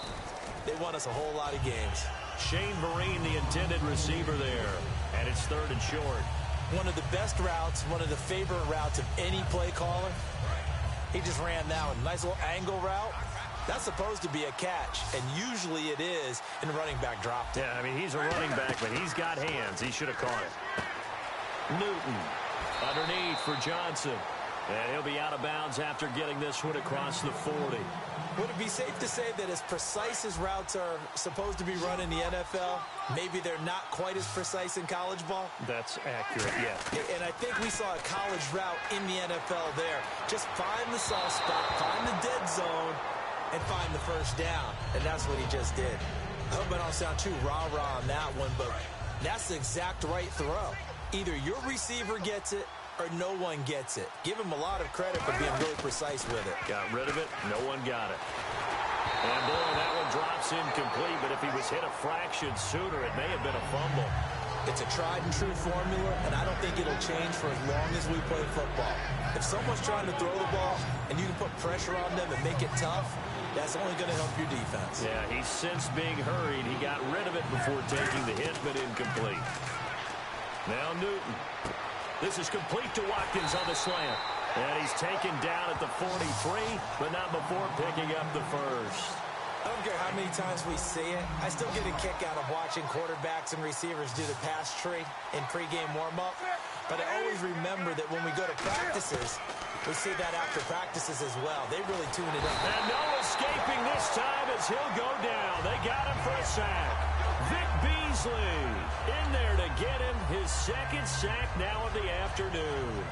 they won us a whole lot of games. Shane Vereen, the intended receiver there. And it's 3rd and short. One of the best routes, one of the favorite routes of any play caller. He just ran that one. Nice little angle route. That's supposed to be a catch, and usually it is, and the running back dropped it. Yeah, I mean, he's a running back, but he's got hands. He should have caught it. Newton underneath for Johnson. And he'll be out of bounds after getting this one across the 40. Would it be safe to say that as precise as routes are supposed to be run in the NFL, maybe they're not quite as precise in college ball? That's accurate, yeah. And I think we saw a college route in the NFL there. Just find the soft spot, find the dead zone, and find the first down. And that's what he just did. I hope I don't sound too rah-rah on that one, but that's the exact right throw. Either your receiver gets it or no one gets it. Give him a lot of credit for being really precise with it. Got rid of it. No one got it. And boy, that one drops incomplete, but if he was hit a fraction sooner, it may have been a fumble. It's a tried and true formula, and I don't think it'll change for as long as we play football. If someone's trying to throw the ball and you can put pressure on them and make it tough, that's only going to help your defense. Yeah, he's since being hurried. He got rid of it before taking the hit, but incomplete. Now Newton. This is complete to Watkins on the slant. And he's taken down at the 43, but not before picking up the first. I don't care how many times we see it. I still get a kick out of watching quarterbacks and receivers do the pass tree in pregame warm-up. But I always remember that when we go to practices, we see that after practices as well. They really tune it up. And no escaping this time as he'll go down. They got him for a sack. Vic Beasley in there to get him his 2nd sack now of the afternoon.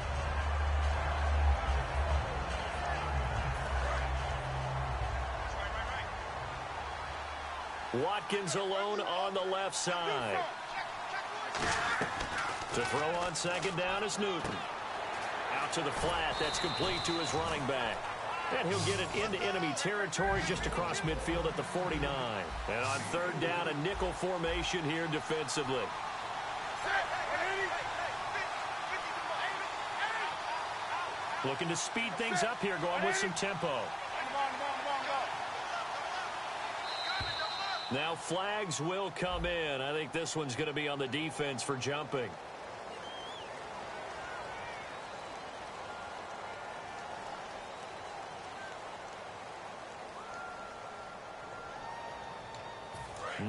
Watkins alone on the left side. To throw on 2nd down is Newton. Out to the flat. That's complete to his running back. And he'll get it into enemy territory just across midfield at the 49. And on 3rd down, a nickel formation here defensively. Looking to speed things up here, going with some tempo. Now flags will come in. I think this one's going to be on the defense for jumping.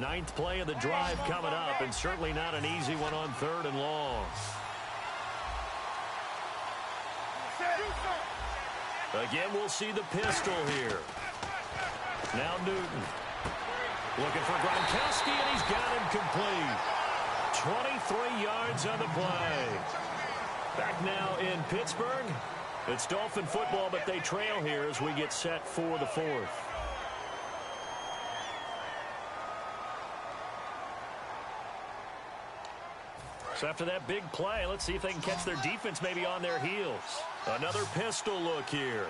Ninth play of the drive coming up, and certainly not an easy one on 3rd and long. Again, we'll see the pistol here. Now Newton. Looking for Gronkowski, and he's got him complete. 23 yards on the play. Back now in Pittsburgh. It's Dolphin football, but they trail here as we get set for the fourth. So after that big play, let's see if they can catch their defense maybe on their heels. Another pistol look here.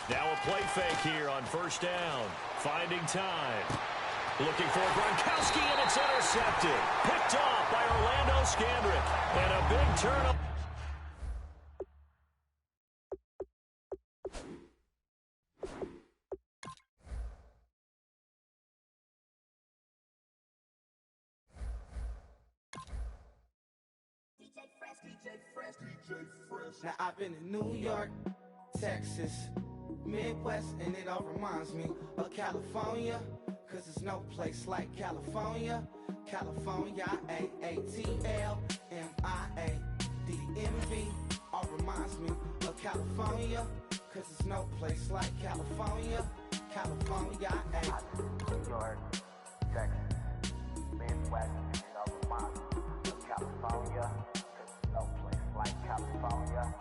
Now a play fake here on first down. Finding time. Looking for Gronkowski, and it's intercepted. Picked off by Orlando Scandrick. And a big turnover. Now I've been in New York, Texas, Midwest, and it all reminds me of California, cause there's no place like California. California, A-A-T-L-M-I-A-D-D-M-V, all reminds me of California, cause there's no place like California. California, New York, Texas, Midwest, and it all reminds me of California, cause there's no place like California.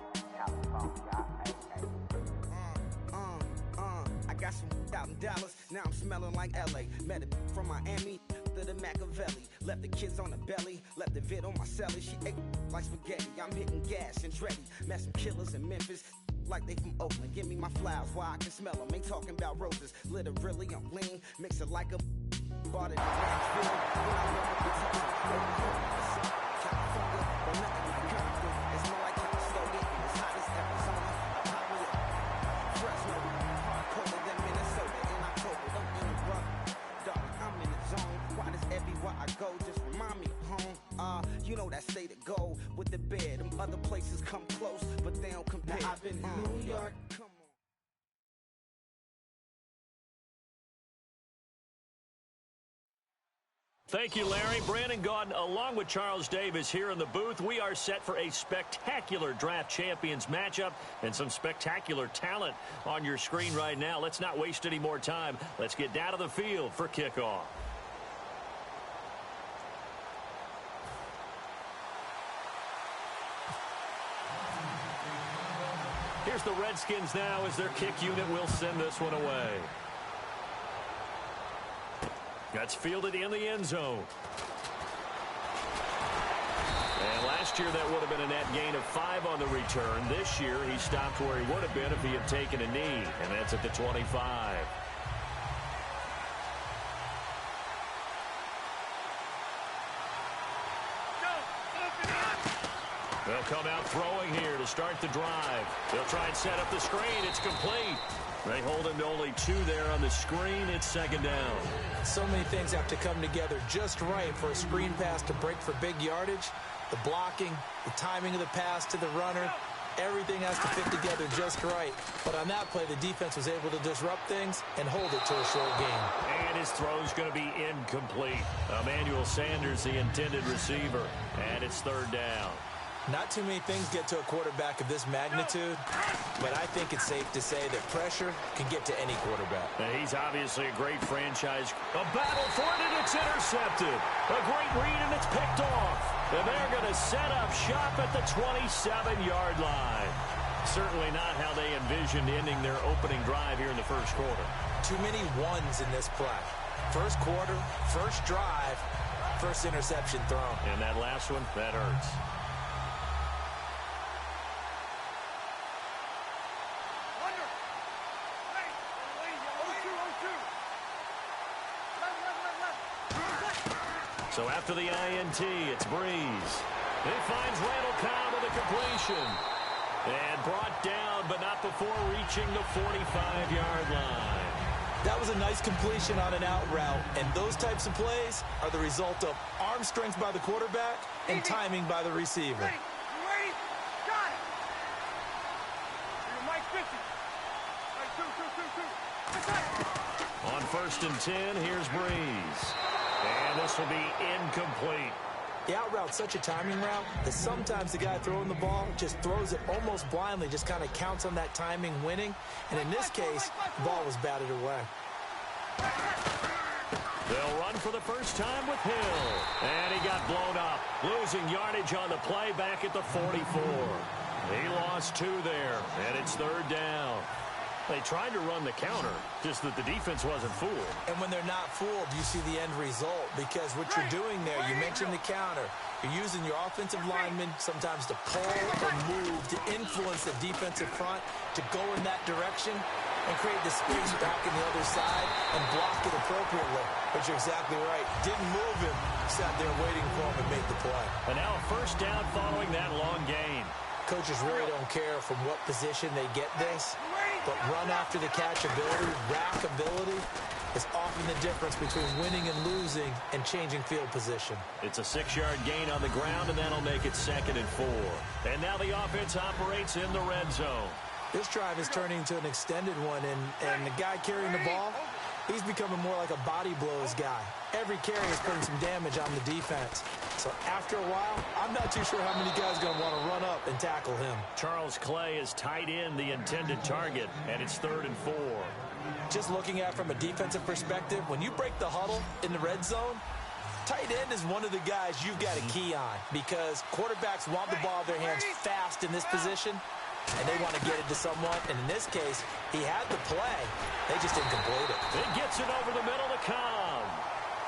I got some out in Dallas, now I'm smelling like LA. Met a from Miami to the Machiavelli. Left the kids on the belly, left the vid on my celly. She ate like spaghetti, I'm hitting gas and Treddy. Met some killers in Memphis, like they from Oakland. Give me my flowers while I can smell them. Ain't talking about roses, literally I'm lean. Mix it like a bought it in Nashville. When I went up to Texas, California, but nothing like Compton. It's more like Calistoga, and it's hot as Arizona. Probably Fresno, hard colder than Minnesota in October. Don't interrupt, darling, I'm in the zone. Why does everywhere I go just remind me of home? You know that say to go with the bed. Them other places come close, but they don't compare. Now I've been in New York. Come on. Thank you, Larry. Brandon Gaudin, along with Charles Davis here in the booth. We are set for a spectacular draft champions matchup and some spectacular talent on your screen right now. Let's not waste any more time. Let's get down to the field for kickoff. Here's the Redskins now as their kick unit will send this one away. That's fielded in the end zone. And last year that would have been a net gain of 5 on the return. This year he stopped where he would have been if he had taken a knee, and that's at the 25. They'll come out throwing here to start the drive. They'll try and set up the screen. It's complete. They hold him to only 2 there on the screen. It's second down. So many things have to come together just right for a screen pass to break for big yardage. The blocking, the timing of the pass to the runner, everything has to fit together just right. But on that play, the defense was able to disrupt things and hold it to a short gain. And his throw's going to be incomplete. Emmanuel Sanders, the intended receiver. And it's third down. Not too many things get to a quarterback of this magnitude, but I think it's safe to say that pressure can get to any quarterback. And he's obviously a great franchise. A battle for it, and it's intercepted. A great read, and it's picked off. And they're going to set up shop at the 27-yard line. Certainly not how they envisioned ending their opening drive here in the first quarter. Too many ones in this play. First quarter, first drive, first interception thrown. And that last one, that hurts. So after the INT, it's Breeze. He finds Randall Cobb with a completion. And brought down, but not before reaching the 45-yard line. That was a nice completion on an out route, and those types of plays are the result of arm strength by the quarterback and timing by the receiver. Ready? Got it. Mike 50. On first and 10, here's Breeze. And this will be incomplete. The out route's such a timing route that sometimes the guy throwing the ball just throws it almost blindly, just kind of counts on that timing winning. And in this case, the ball was batted away. They'll run for the first time with Hill. And he got blown up, losing yardage on the play back at the 44. He lost 2 there, and it's 3rd down. They tried to run the counter, just that the defense wasn't fooled. And when they're not fooled, you see the end result, because what you're doing there, you mentioned the counter. You're using your offensive linemen sometimes to pull or move, to influence the defensive front, to go in that direction and create the space back in the other side and block it appropriately. But you're exactly right. Didn't move him, sat there waiting for him and made the play. And now a first down following that long gain. Coaches really don't care from what position they get this, but run after the catch ability, rack ability, is often the difference between winning and losing and changing field position. It's a 6-yard gain on the ground, and that'll make it 2nd and 4. And now the offense operates in the red zone. This drive is turning into an extended one, and the guy carrying the ball, he's becoming more like a body blows guy. Every carry is putting some damage on the defense. So after a while, I'm not too sure how many guys are going to want to run up and tackle him. Charles Clay is tight in the intended target, and it's 3rd and 4. Just looking at it from a defensive perspective, when you break the huddle in the red zone, tight end is one of the guys you've got a key on, because quarterbacks want the ball in their hands fast in this position, and they want to get it to someone. And in this case, he had the play. They just didn't complete it. It gets it over the middle to Cobb.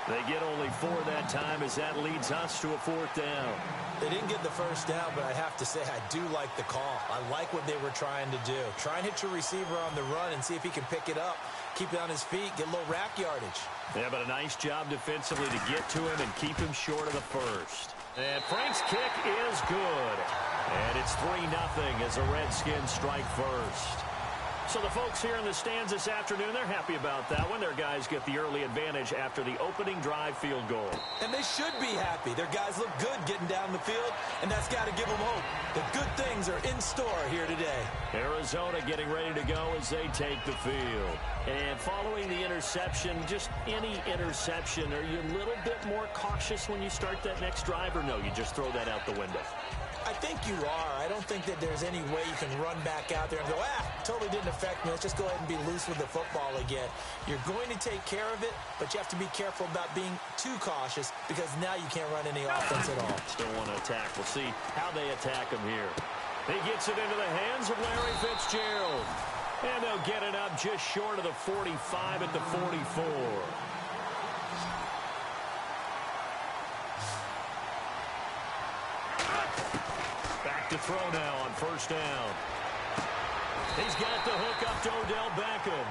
They get only 4 that time as that leads us to a 4th down. They didn't get the first down, but I have to say I do like the call. I like what they were trying to do. Try and hit your receiver on the run and see if he can pick it up, keep it on his feet, get a little rack yardage. Yeah, but a nice job defensively to get to him and keep him short of the first. And Frank's kick is good. And it's 3-0 as the Redskins strike first. So the folks here in the stands this afternoon, they're happy about that one. Their guys get the early advantage after the opening drive field goal. And they should be happy. Their guys look good getting down the field, and that's got to give them hope. The good things are in store here today. Arizona getting ready to go as they take the field. And following the interception, just any interception, are you a little bit more cautious when you start that next drive, or no, you just throw that out the window? I think you are. I don't think that there's any way you can run back out there and go, totally didn't affect me. Let's just go ahead and be loose with the football again. You're going to take care of it, but you have to be careful about being too cautious, because now you can't run any offense at all. Still want to attack. We'll see how they attack him here. He gets it into the hands of Larry Fitzgerald. And they'll get it up just short of the 45 at the 44. Back to throw now on first down. He's got the hook up to Odell Beckham.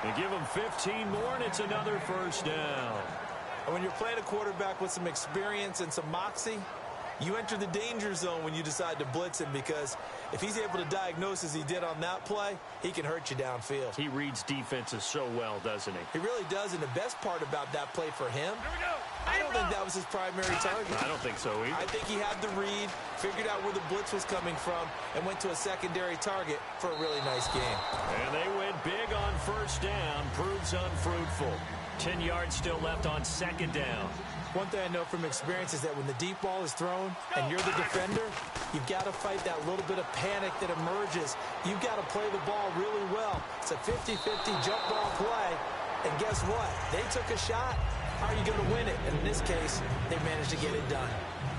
And give him 15 more, and it's another first down. And when you're playing a quarterback with some experience and some moxie, you enter the danger zone when you decide to blitz him, because if he's able to diagnose as he did on that play, he can hurt you downfield. He reads defenses so well, doesn't he? He really does, and the best part about that play for him, I don't think that was his primary target. I don't think so either. I think he had the read, figured out where the blitz was coming from, and went to a secondary target for a really nice game. And they went big on first down, proves unfruitful. 10 yards still left on second down. One thing I know from experience is that when the deep ball is thrown and you're the defender, you've got to fight that little bit of panic that emerges. You've got to play the ball really well. It's a 50-50 jump ball play, and guess what? They took a shot. How are you going to win it? And in this case, they managed to get it done.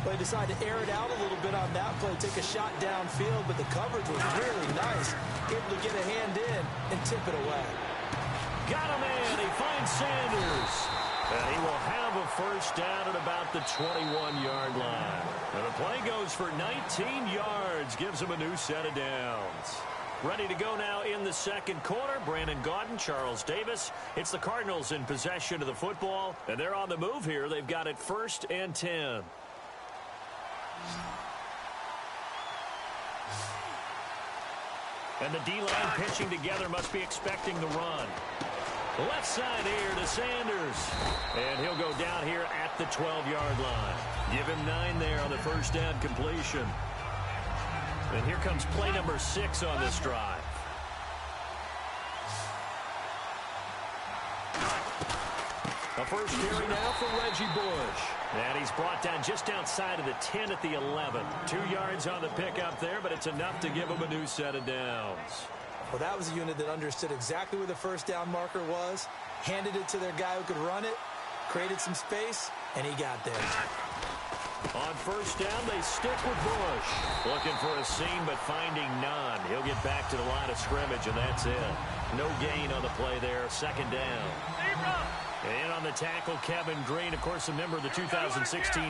They decided to air it out a little bit on that play, take a shot downfield, but the coverage was really nice. Able to get a hand in and tip it away. Got a man. He finds Sanders. And he will have a first down at about the 21-yard line. And the play goes for 19 yards, gives him a new set of downs. Ready to go now in the second quarter. Brandon Gaudin, Charles Davis. It's the Cardinals in possession of the football, and they're on the move here. They've got it 1st and 10. And the D-line pitching together must be expecting the run. Left side here to Sanders. And he'll go down here at the 12-yard line. Give him 9 there on the first down completion. And here comes play number 6 on this drive. A first carry now for Reggie Bush. And he's brought down just outside of the 10 at the 11. 2 yards on the pickup there, but it's enough to give him a new set of downs. Well, that was a unit that understood exactly where the first down marker was, handed it to their guy who could run it, created some space, and he got there. On first down, they stick with Bush. Looking for a seam, but finding none. He'll get back to the line of scrimmage, and that's it. No gain on the play there. Second down. And on the tackle, Kevin Green, of course, a member of the 2016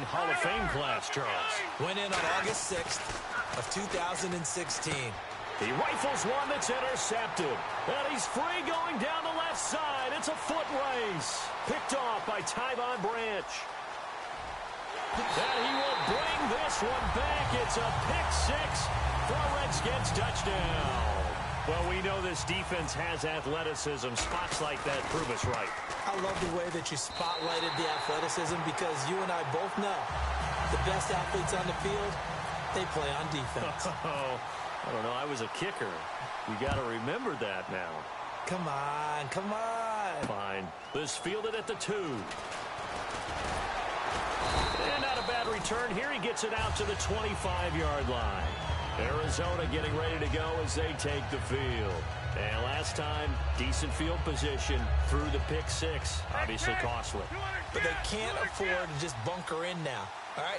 Hall of Fame class, Charles. Went in on August 6th of 2016. He rifles one that's intercepted. And he's free going down the left side. It's a foot race. Picked off by Tyvon Branch. And he will bring this one back. It's a pick six for a Redskins touchdown. Well, we know this defense has athleticism. Spots like that prove us right. I love the way that you spotlighted the athleticism because you and I both know the best athletes on the field, they play on defense. Oh, I don't know. I was a kicker. You got to remember that now. Come on, come on. Fine. This fielded at the 2. And not a bad return here. He gets it out to the 25-yard line. Arizona getting ready to go as they take the field. And last time, decent field position through the pick six. Obviously costly. But they can't afford to just bunker in now. All right,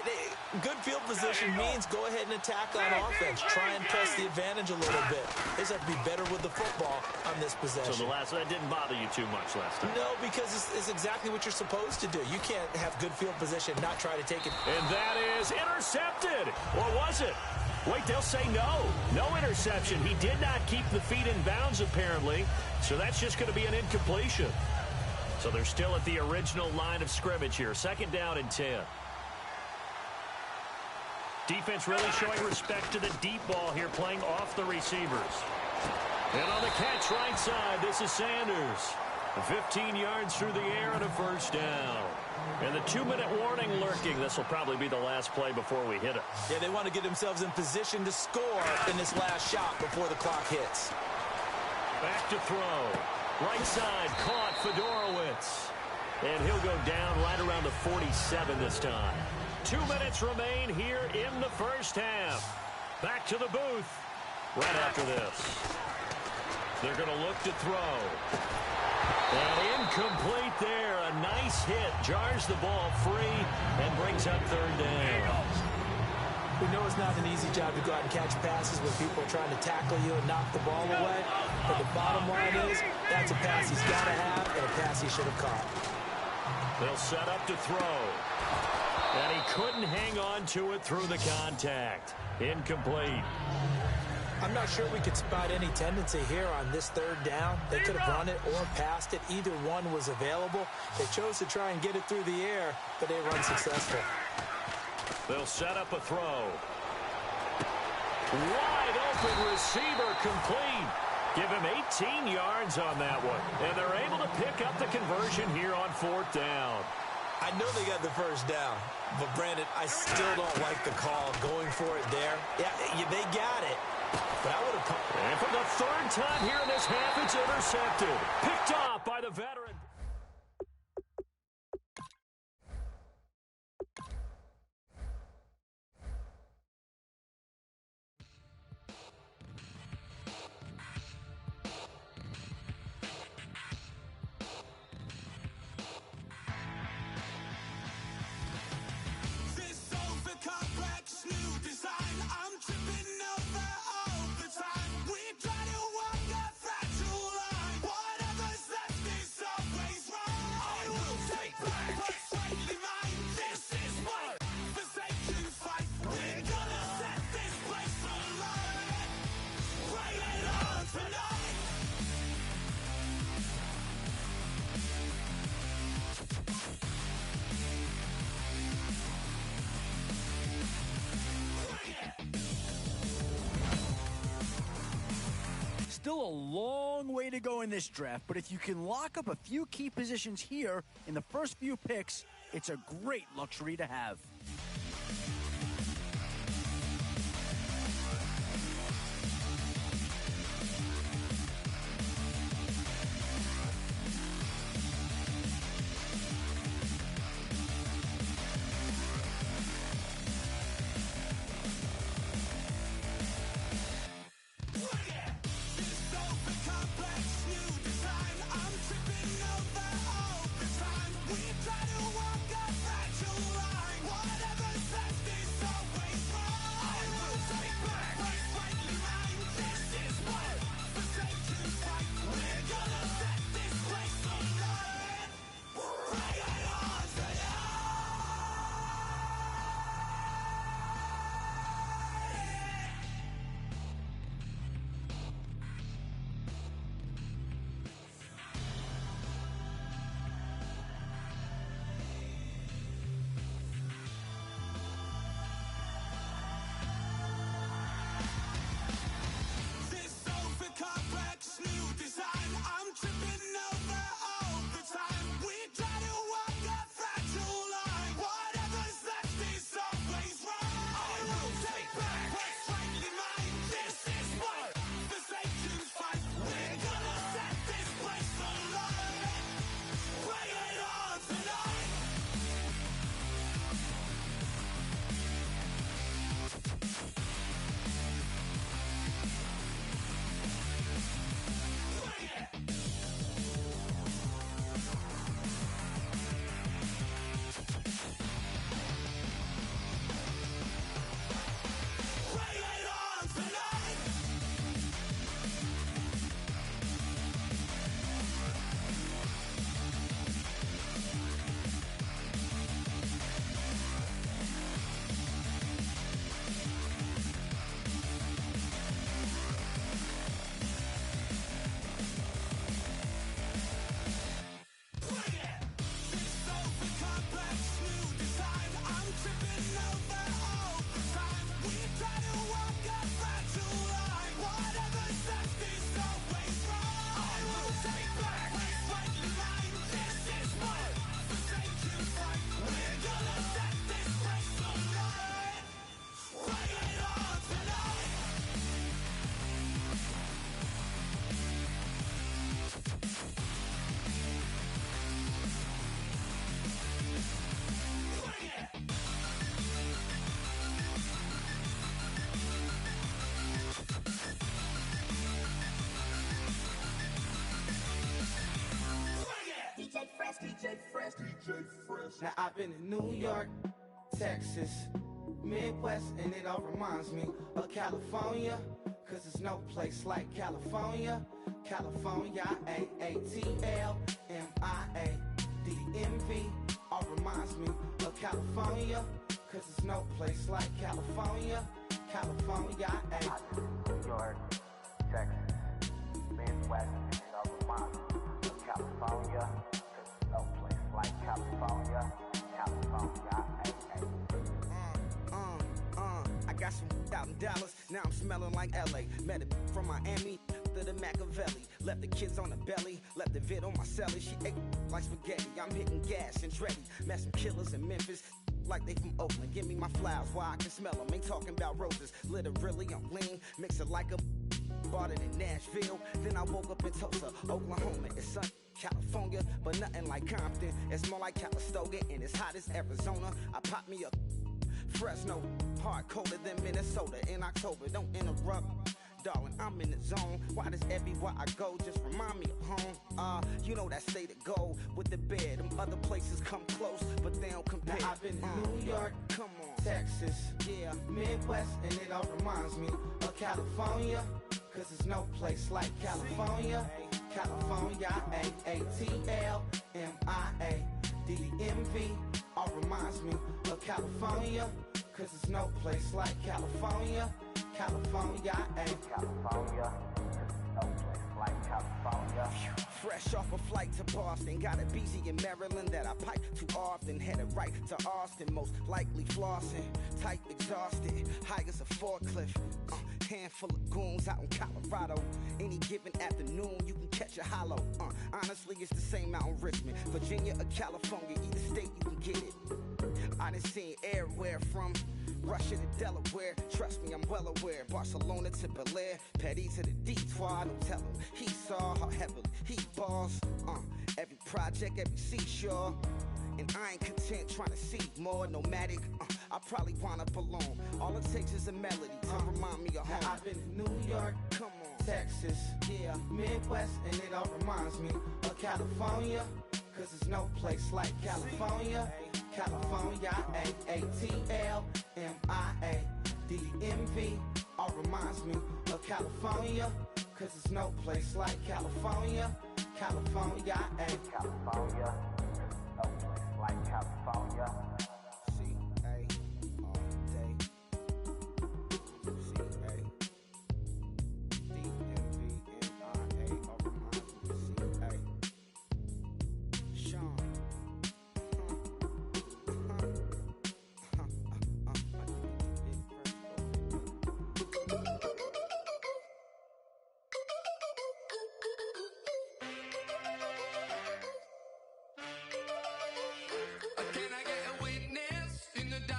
good field position means go ahead and attack on offense. Try and press the advantage a little bit. They just have to be better with the football on this possession. So that didn't bother you too much last time? No, because it's exactly what you're supposed to do. You can't have good field position, not try to take it. And that is intercepted. Or was it? Wait, they'll say no. No interception. He did not keep the feet in bounds, apparently. So that's just going to be an incompletion. So they're still at the original line of scrimmage here. Second down and 10. Defense really showing respect to the deep ball here, playing off the receivers. And on the catch right side, this is Sanders. 15 yards through the air and a first down. And the 2-minute warning lurking. This will probably be the last play before we hit it. Yeah, they want to get themselves in position to score in this last shot before the clock hits. Back to throw. Right side, caught Fedorowicz. And he'll go down right around the 47 this time. 2 minutes remain here in the first half. Back to the booth right after this. They're going to look to throw. And incomplete there. A nice hit. Jars the ball free and brings up third down. We know it's not an easy job to go out and catch passes when people are trying to tackle you and knock the ball away. But the bottom line is that's a pass he's got to have and a pass he should have caught. They'll set up to throw. And he couldn't hang on to it through the contact. Incomplete. I'm not sure we could spot any tendency here on this third down. They could have run it or passed it. Either one was available. They chose to try and get it through the air, but they were unsuccessful. They'll set up a throw. Wide open receiver complete. Give him 18 yards on that one. And they're able to pick up the conversion here on fourth down. I know they got the first down, but Brandon, I still don't like the call going for it there. Yeah, they got it, but I would have... And for the third time here in this half, it's intercepted. Picked off by the veteran. Still a long way to go in this draft, but if you can lock up a few key positions here in the first few picks, it's a great luxury to have. Complex new design. I'm tripping over all the time. We try to DJ Fresh. Now I've been in New York, Texas, Midwest, and it all reminds me of California. Cause there's no place like California. California, AATLMIADMV. All reminds me of California. Cause there's no place like California. California, New York, Texas, Midwest, and it all reminds me of California. Cause there's no place like California. California, I got some out in Dallas, now I'm smelling like LA. Met a from Miami to the Machiavelli. Left the kids on the belly, left the vid on my celly. She ate like spaghetti, I'm hitting gas and Andretti. Met some killers in Memphis, like they from Oakland. Give me my flowers while I can smell them. Ain't talking about roses, literally I'm lean. Mix it like a bought it in Nashville. Then I woke up in Tulsa, Oklahoma. It's sun, California, but nothing like Compton. It's more like Calistoga and it's hot as Arizona. I pop me a Fresno, hard colder than Minnesota in October. Don't interrupt, darling, I'm in the zone. Why does everywhere I go just remind me of home? You know that state of gold with the bed. Them other places come close, but they don't compare. Now I've been in New York, come on, Texas, yeah, Midwest, and it all reminds me of California. Cause there's no place like California. California, AATLMIADMV. All reminds me of California. Cause there's no place like California. California, California. No place like California. fresh off a flight to Boston. Got a BZ in Maryland that I pipe too often. Headed right to Austin, most likely flossing. Tight, exhausted, high as a forklift. Handful of goons out in Colorado. Any given afternoon, you can catch a hollow. Honestly, it's the same out in Richmond, Virginia or California. Either state, you can get it. I done seen everywhere from Russia to Delaware. Trust me, I'm well aware. Barcelona to Bel Air, Petty to the Detroit. Don't tell him he saw how heavily he balls. Every project, every seashore. And I ain't content trying to see more nomadic. I probably wind up alone. All it takes is a melody to remind me of home. Now I've been in New York, come on, Texas, yeah, Midwest, and it all reminds me of California. Cause there's no place like California. California, AATLMIADMV. All reminds me of California. Cause there's no place like California. California, California. No place like California. C-A all day. C-A D-M-V-N-I-A all reminds me of C-A. Sean. Roll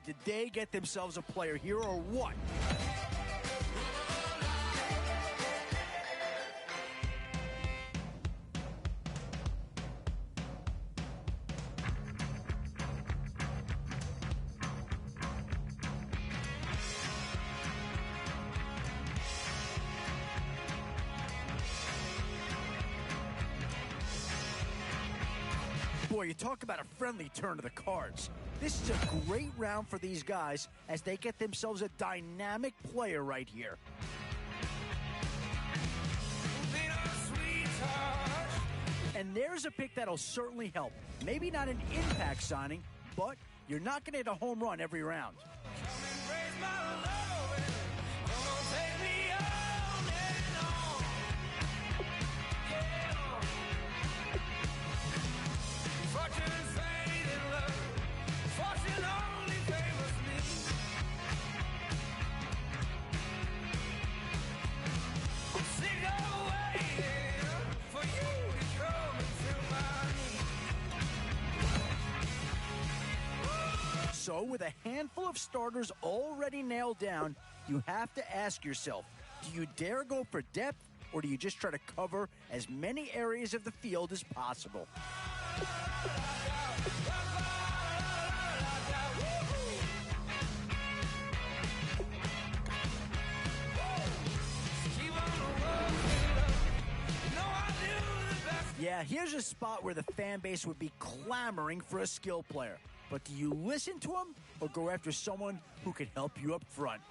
Did they get themselves a player here or what? Boy, you talk about a friendly turn of the cards. This is a great round for these guys as they get themselves a dynamic player right here. And there's a pick that'll certainly help. Maybe not an impact signing, but you're not going to hit a home run every round. So, with a handful of starters already nailed down, you have to ask yourself, do you dare go for depth, or do you just try to cover as many areas of the field as possible? Yeah, here's a spot where the fan base would be clamoring for a skill player. But do you listen to him or go after someone who can help you up front?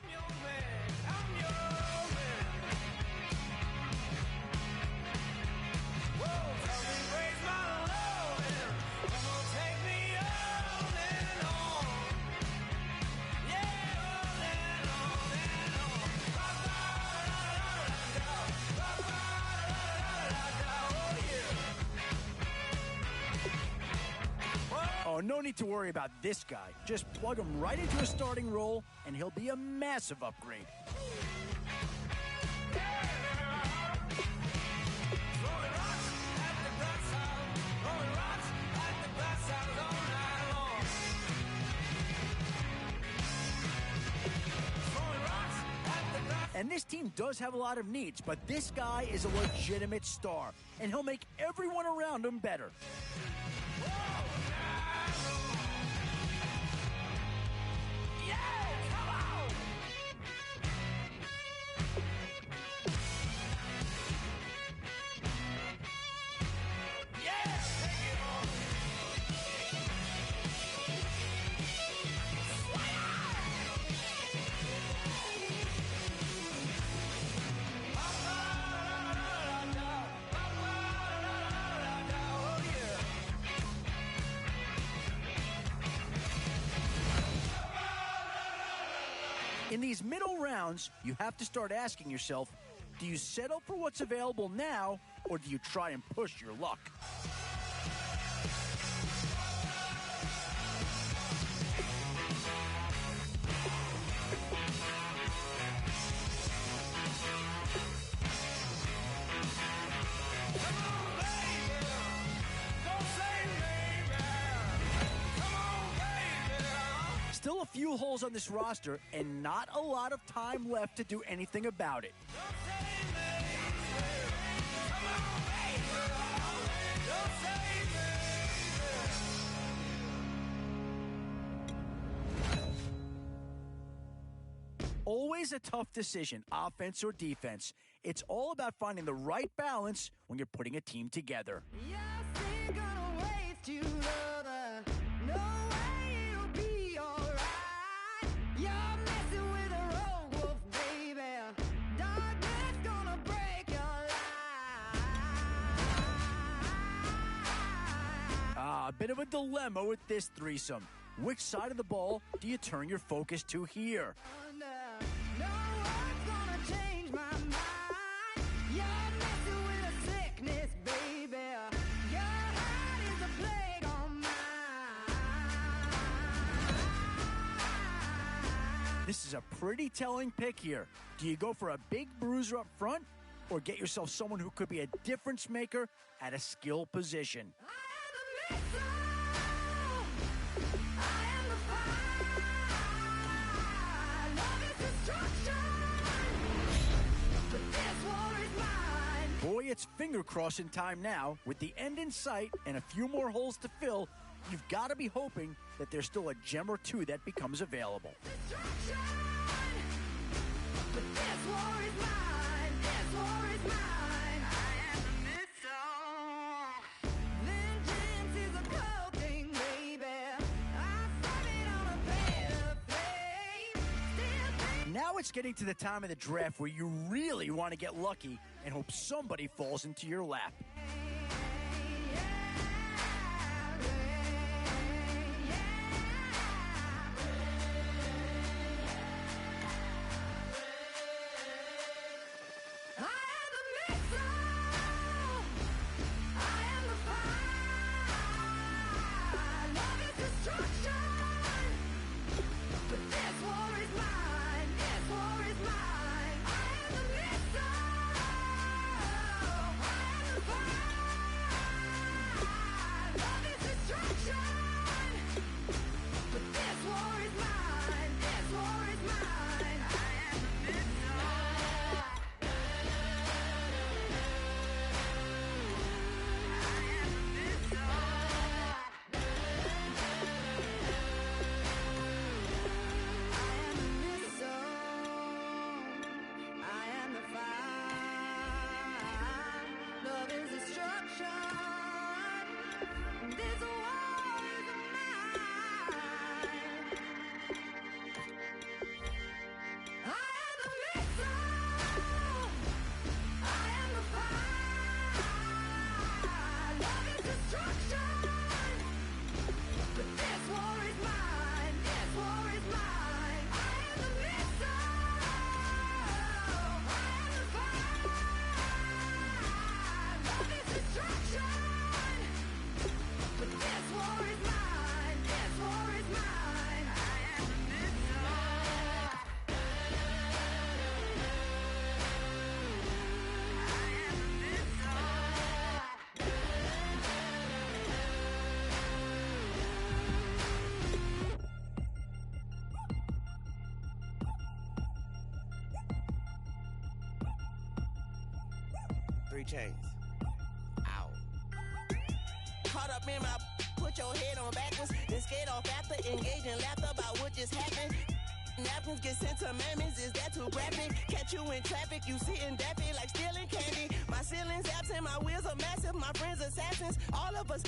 Oh, no need to worry about this guy. Just plug him right into a starting role, and he'll be a massive upgrade. And this team does have a lot of needs, but this guy is a legitimate star, and he'll make everyone around him better. In these middle rounds, you have to start asking yourself, do you settle for what's available now, or do you try and push your luck? Still a few holes on this roster and not a lot of time left to do anything about it. Always a tough decision, offense or defense. It's all about finding the right balance when you're putting a team together. bit of a dilemma with this threesome. Which side of the ball do you turn your focus to here? This is a pretty telling pick here. Do you go for a big bruiser up front or get yourself someone who could be a difference maker at a skill position? Boy, it's finger crossing time now. With the end in sight and a few more holes to fill, you've got to be hoping that there's still a gem or two that becomes available. Now it's getting to the time of the draft where you really want to get lucky and hope somebody falls into your lap. Chains. Ow. Caught up in my, put your head on backwards, then skate off after, engage in laughter about what just happened. Napkins get sent to mammies, is that too graphic? Catch you in traffic, you sitting daffy like stealing candy. My ceiling's absent, my wheels are massive, my friends assassins. All of us,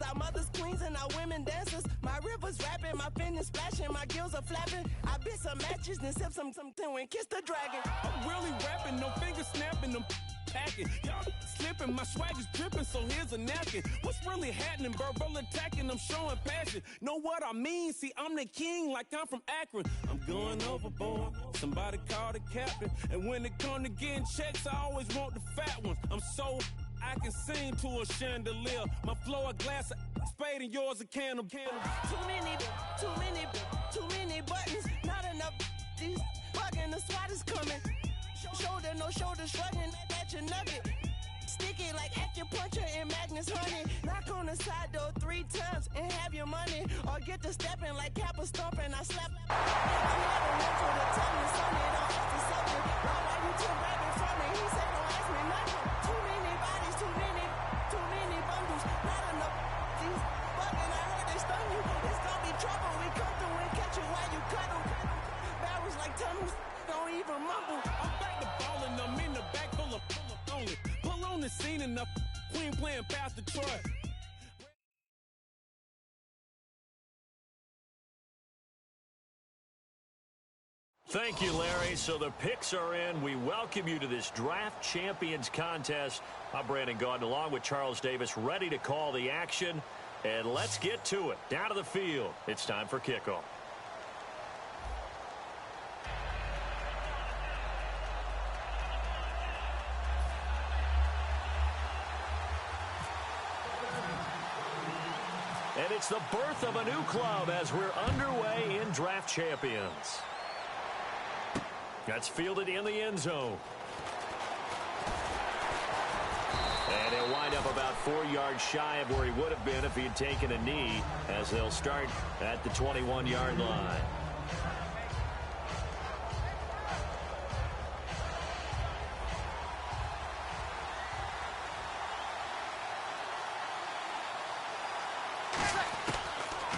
our mothers queens and our women dancers. My rivers rapping, my fingers splashing, my gills are flapping. I bit some matches, then sip something and kiss the dragon. I'm really rapping, no fingers snapping, them packing. Y'all slipping, my swag is dripping, so here's a napkin. What's really happening? Verbal attacking, I'm showing passion. Know what I mean? See, I'm the king like I'm from Akron. I'm going overboard, somebody call the captain. And when it come to getting checks, I always want the fat ones. I'm so I can sing to a chandelier. My flow a glass of spade and yours a can of candle. Too many buttons, not enough. These bugging, the SWAT is coming. Shoulder, no shoulder, shrugging at your nugget. Sticky like acupuncture and Magnus honey. Knock on the side door 3 times and have your money. Or get to stepping like Kappa stomping. I slap. I'm having one for the time and son, don't ask the subject. Why you too rabbit from me? He said don't ask me nothing. Too many bodies, too many bundles. Not enough. These bugging, I heard they stun you. It's gonna be trouble. We come through and catch you while you cuddle. Barrels like tunnels. Don't even mumble. I'm back to ballin', I'm in the back full of only. Pull on the scene and the queen playing Pastor Troy. Thank you, Larry. So the picks are in. We welcome you to this Draft Champions contest. I'm Brandon Gaudin, along with Charles Davis, ready to call the action. And let's get to it. Down to the field. It's time for kickoff. And it's the birth of a new club as we're underway in Draft Champions. That's fielded in the end zone. And he'll wind up about 4 yards shy of where he would have been if he had taken a knee, as they'll start at the 21-yard line.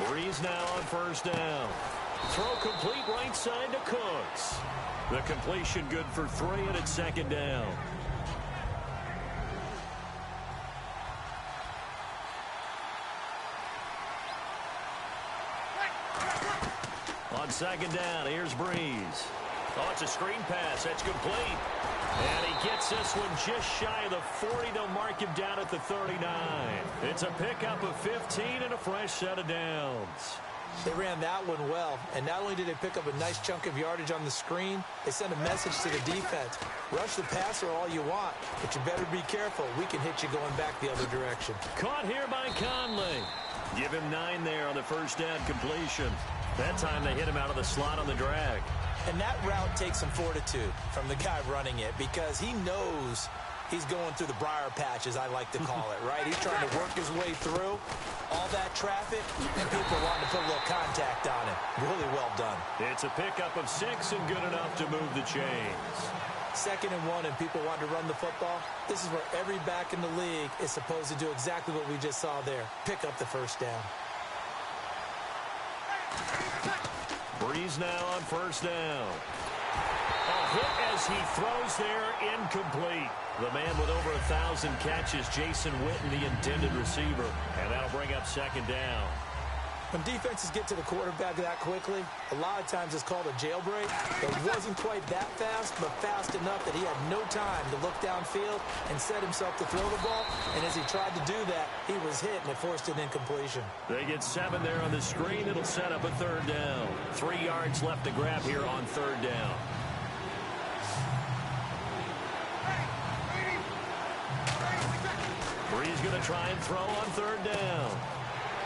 Breeze now on first down. Throw complete right side to Cooks. The completion good for 3, and it's second down. On second down, here's Breeze. Oh, it's a screen pass. That's complete. And he gets this one just shy of the 40. They'll mark him down at the 39. It's a pickup of 15 and a fresh set of downs. They ran that one well, and not only did they pick up a nice chunk of yardage on the screen, they sent a message to the defense. Rush the passer all you want, but you better be careful. We can hit you going back the other direction. Caught here by Conley. Give him 9 there on the first down completion. That time they hit him out of the slot on the drag. And that route takes some fortitude from the guy running it, because he knows he's going through the briar patch, as I like to call it, right? He's trying to work his way through all that traffic, and people wanting to put a little contact on it. Really well done. It's a pickup of 6 and good enough to move the chains. 2nd and 1, and people want to run the football. This is where every back in the league is supposed to do exactly what we just saw there. Pick up the first down. Breeze now on first down. A hit as he throws there, incomplete. The man with over 1,000 catches, Jason Witten, the intended receiver. And that'll bring up second down. When defenses get to the quarterback that quickly, a lot of times it's called a jailbreak. It wasn't quite that fast, but fast enough that he had no time to look downfield and set himself to throw the ball. And as he tried to do that, he was hit, and it forced an incompletion. They get 7 there on the screen. It'll set up a third down. 3 yards left to grab here on third down. Bree's going to try and throw on third down.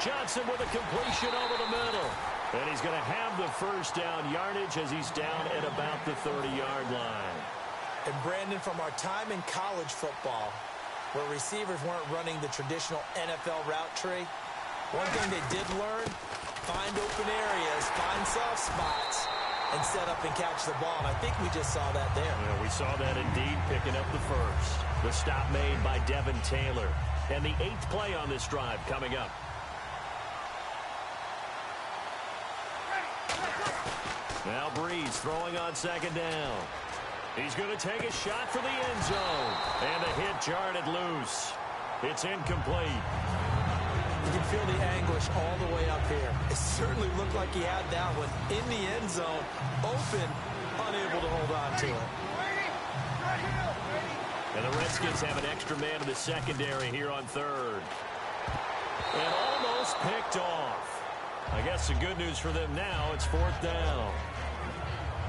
Johnson with a completion over the middle. And he's going to have the first down yardage as he's down at about the 30-yard line. And Brandon, from our time in college football, where receivers weren't running the traditional NFL route tree, one thing they did learn, find open areas, find soft spots, and set up and catch the ball. And I think we just saw that there. Yeah, we saw that indeed, picking up the first. The stop made by Devin Taylor. And the 8th play on this drive coming up. Now Breeze throwing on second down. He's going to take a shot for the end zone. And the hit jarred it loose. It's incomplete. You can feel the anguish all the way up here. It certainly looked like he had that one in the end zone, open, unable to hold on to it. And the Redskins have an extra man in the secondary here on third. And almost picked off. I guess the good news for them now, it's 4th down.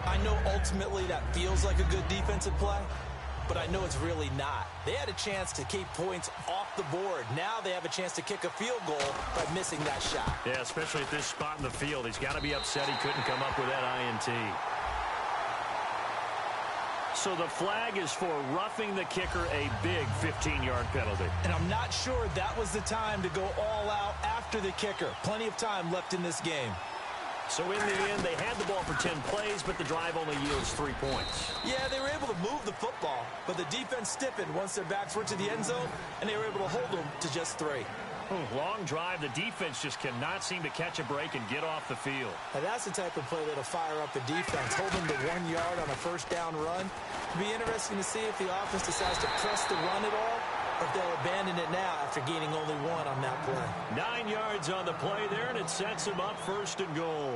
I know ultimately that feels like a good defensive play, but I know it's really not. They had a chance to keep points off the board. Now they have a chance to kick a field goal by missing that shot. Yeah, especially at this spot in the field. He's got to be upset he couldn't come up with that INT. So the flag is for roughing the kicker, a big 15-yard penalty. And I'm not sure that was the time to go all out after the kicker. Plenty of time left in this game. So in the end, they had the ball for 10 plays, but the drive only yields 3 points. Yeah, they were able to move the football, but the defense stiffened once their backs were to the end zone, and they were able to hold them to just 3. Long drive. The defense just cannot seem to catch a break and get off the field. Now that's the type of play that'll fire up the defense. Hold them to 1 yard on a first down run. It'll be interesting to see if the offense decides to press the run at all, or if they'll abandon it now after gaining only 1 on that play. 9 yards on the play there, and it sets them up 1st and goal.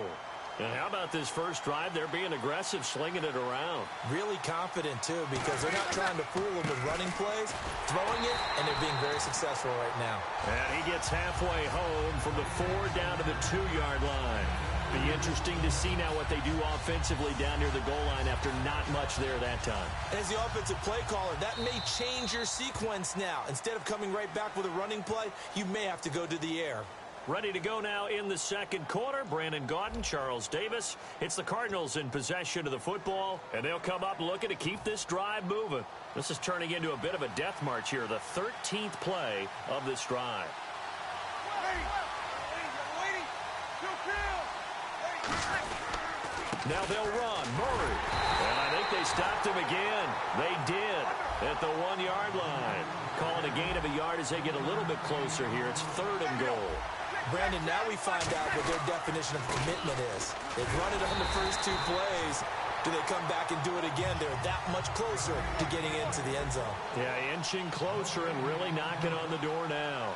And how about this first drive? They're being aggressive, slinging it around. Really confident, too, because they're not trying to fool them with running plays, throwing it, and they're being very successful right now. And he gets halfway home from the 4 down to the 2-yard line. Be interesting to see now what they do offensively down near the goal line after not much there that time. As the offensive play caller, that may change your sequence now. Instead of coming right back with a running play, you may have to go to the air. Ready to go now in the second quarter. Brandon Gaudin, Charles Davis. It's the Cardinals in possession of the football, and they'll come up looking to keep this drive moving. This is turning into a bit of a death march here, the 13th play of this drive. Now they'll run. Murray. And I think they stopped him again. They did at the 1-yard line. Calling a gain of a yard as they get a little bit closer here. It's 3rd and goal. Brandon, now we find out what their definition of commitment is. They've run it on the first 2 plays. Do they come back and do it again? They're that much closer to getting into the end zone. Yeah, inching closer and really knocking on the door now.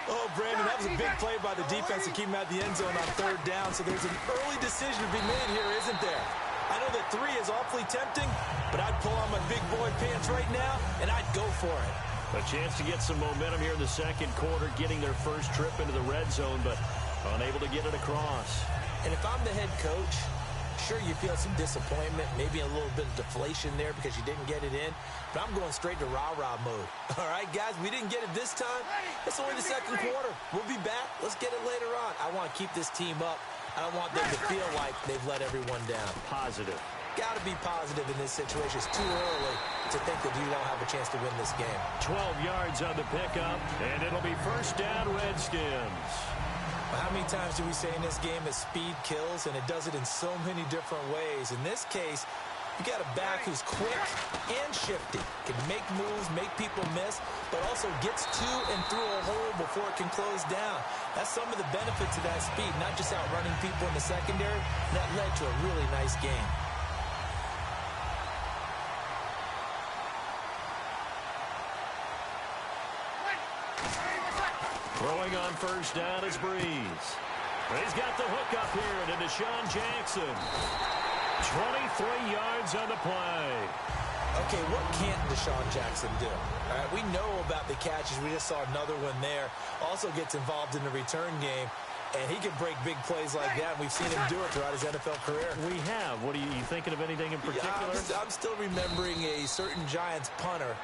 Oh, Brandon, that was a big play by the defense to keep him at the end zone on 3rd down. So there's an early decision to be made here, isn't there? I know that 3 is awfully tempting, but I'd pull on my big boy pants right now, and I'd go for it. A chance to get some momentum here in the second quarter, getting their first trip into the red zone, but unable to get it across. And if I'm the head coach, sure, you feel some disappointment, maybe a little bit of deflation there because you didn't get it in, but I'm going straight to rah-rah mode. All right, guys, we didn't get it this time. It's only the second quarter. We'll be back. Let's get it later on. I want to keep this team up. I don't want them to feel like they've let everyone down. Positive. Got to be positive in this situation. It's too early to think that you don't have a chance to win this game. 12 yards on the pickup, and it'll be first down, Redskins. How many times do we say in this game that speed kills, and it does it in so many different ways? In this case, you got a back who's quick and shifty, can make moves, make people miss, but also gets to and through a hole before it can close down. That's some of the benefits of that speed, not just outrunning people in the secondary. That led to a really nice game. Throwing on first down is Breeze. He's got the hook up here to Deshaun Jackson. 23 yards on the play. Okay, what can't Deshaun Jackson do? All right, we know about the catches. We just saw another one there. Also gets involved in the return game, and he can break big plays like that. We've seen him do it throughout his NFL career. We have. What are you thinking of anything in particular? Yeah, I'm still remembering a certain Giants punter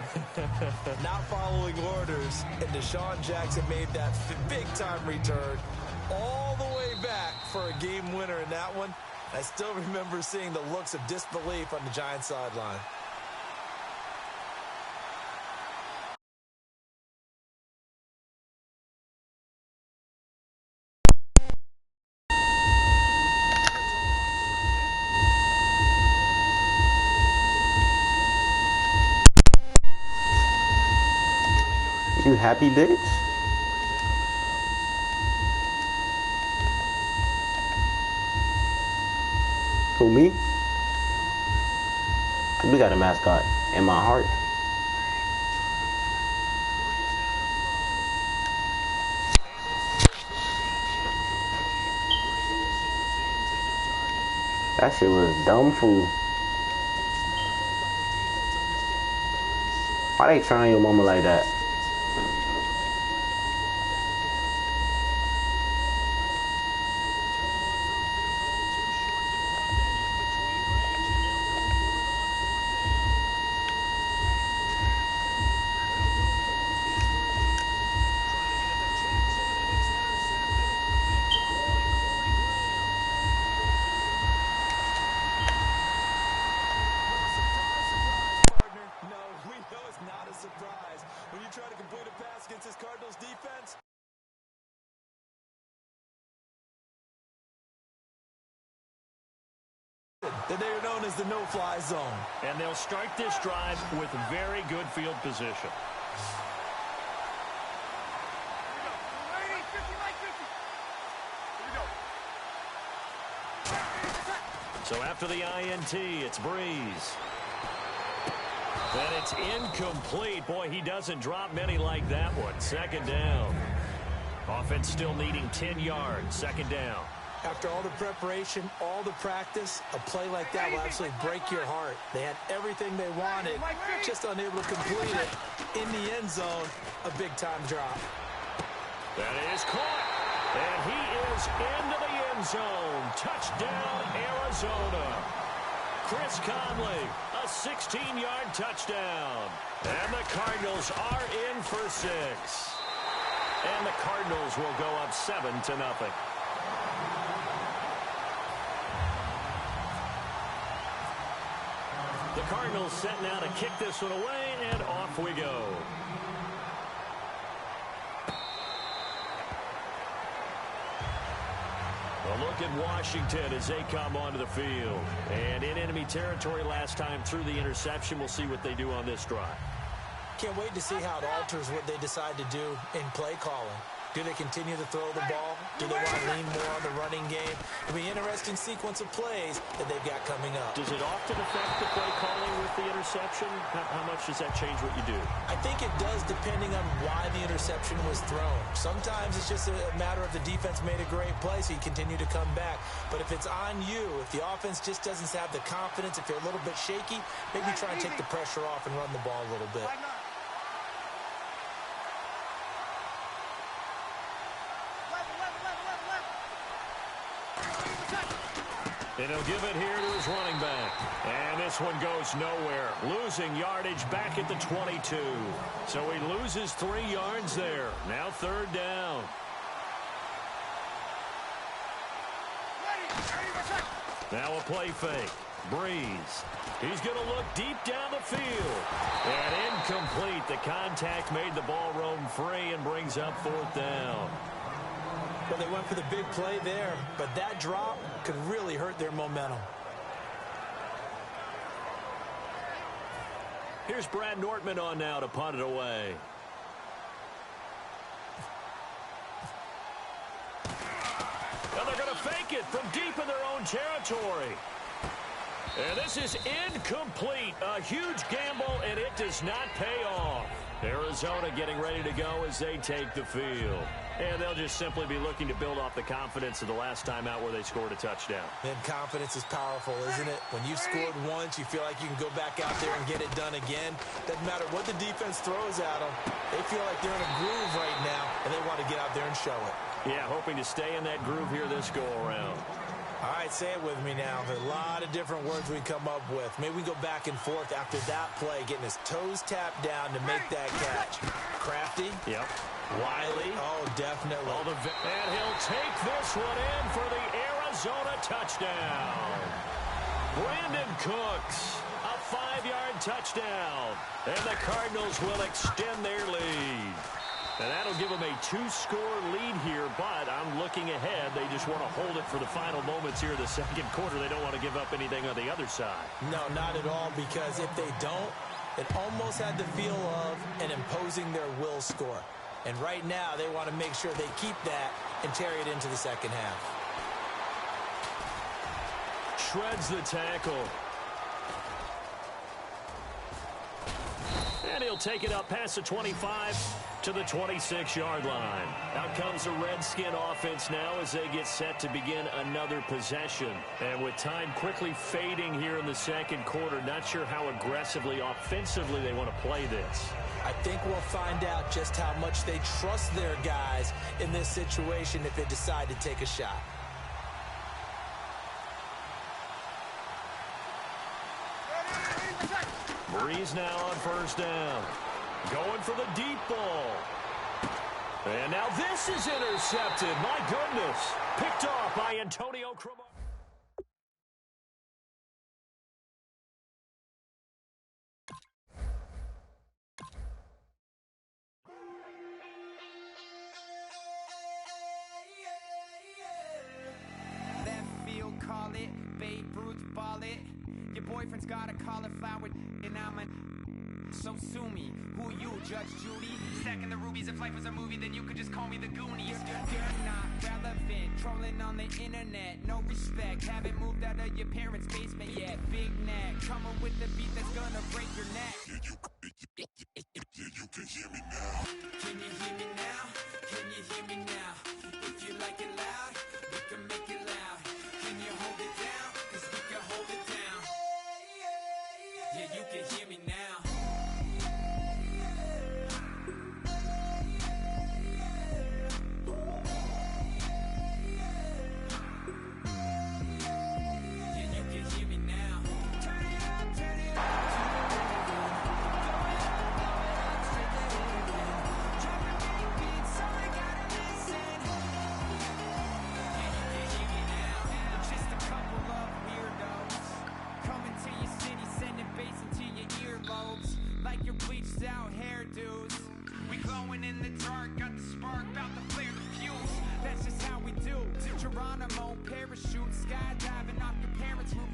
not following orders, and Deshaun Jackson made that big-time return all the way back for a game winner in that one. I still remember seeing the looks of disbelief on the Giants sideline. You happy, bitch? Who, me? We got a mascot in my heart. That shit was dumb fool. Why they trying your mama like that? They are known as the no-fly zone. And they'll start this drive with very good field position. So after the INT, it's Breeze. And it's incomplete. Boy, he doesn't drop many like that one. Second down. Offense still needing 10 yards. Second down. After all the preparation, all the practice, a play like that will absolutely break your heart. They had everything they wanted, just unable to complete it. In the end zone, a big-time drop. That is caught, and he is into the end zone. Touchdown, Arizona. Chris Conley, a 16-yard touchdown. And the Cardinals are in for 6. And the Cardinals will go up 7-0. The Cardinals set now to kick this one away, and off we go. A look at Washington as they come onto the field. And in enemy territory last time through the interception. We'll see what they do on this drive. Can't wait to see how it alters what they decide to do in play calling. Do they continue to throw the ball? Do they want to lean more on the running game? It'll be an interesting sequence of plays that they've got coming up. Does it often affect the play calling with the interception? How much does that change what you do? I think it does depending on why the interception was thrown. Sometimes it's just a matter of the defense made a great play, so you continue to come back. But if it's on you, if the offense just doesn't have the confidence, if you're a little bit shaky, maybe try and take the pressure off and run the ball a little bit. And he'll give it here to his running back. And this one goes nowhere. Losing yardage back at the 22. So he loses 3 yards there. Now 3rd down. Now a play fake. Breeze. He's going to look deep down the field. And incomplete. The contact made the ball roam free and brings up 4th down. Well, they went for the big play there, but that drop could really hurt their momentum. Here's Brad Nortman on now to punt it away. And they're going to fake it from deep in their own territory. And this is incomplete. A huge gamble, and it does not pay off. Arizona getting ready to go as they take the field. And they'll just simply be looking to build off the confidence of the last time out where they scored a touchdown. And confidence is powerful, isn't it? When you've scored once, you feel like you can go back out there and get it done again. Doesn't matter what the defense throws at them. They feel like they're in a groove right now, and they want to get out there and show it. Yeah, hoping to stay in that groove here this go-around. All right, say it with me now. There's a lot of different words we come up with. Maybe we go back and forth after that play, getting his toes tapped down to make that catch. Crafty. Yep. Wiley. Oh, definitely. And he'll take this one in for the Arizona touchdown. Brandon Cooks, a 5-yard touchdown. And the Cardinals will extend their lead. And that'll give them a 2-score lead here, but I'm looking ahead. They just want to hold it for the final moments here in the second quarter. They don't want to give up anything on the other side. No, not at all, because if they don't, it almost had the feel of an imposing their will score. And right now, they want to make sure they keep that and carry it into the second half. Shreds the tackle. And he'll take it up past the 25 to the 26-yard line. Out comes the Redskin offense now as they get set to begin another possession. And with time quickly fading here in the second quarter, not sure how aggressively, offensively they want to play this. I think we'll find out just how much they trust their guys in this situation if they decide to take a shot. Breeze now on 1st down. Going for the deep ball. And now this is intercepted. My goodness. Picked off by Antonio Cromartie. Left field, call it. Babe Ruth, ball it. Your boyfriend's got a cauliflower, and I'm a... So sue me. Who you, Judge Judy? Stacking the rubies. If life was a movie, then you could just call me the Goonies. You're not relevant. Trolling on the internet. No respect. Haven't moved out of your parents' basement yet. Big neck. Coming with the beat that's gonna break your neck. Yeah, you can hear me now. Can you hear me now? Can you hear me now? If you like it loud? We can make it loud. Can you hold it down? 'Cause we can hold it down. Yeah, you can hear me now. Like your bleached out hairdos. We glowing in the dark, got the spark, about to flare the fuse. That's just how we do. To Geronimo, parachute, skydiving off your parents' roof.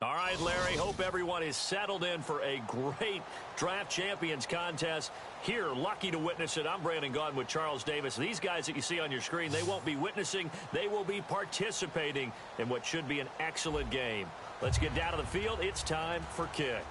All right, Larry, hope everyone is settled in for a great Draft Champions contest. Here, lucky to witness it. I'm Brandon Gaudin with Charles Davis. These guys that you see on your screen, they won't be witnessing. They will be participating in what should be an excellent game. Let's get down to the field. It's time for kick.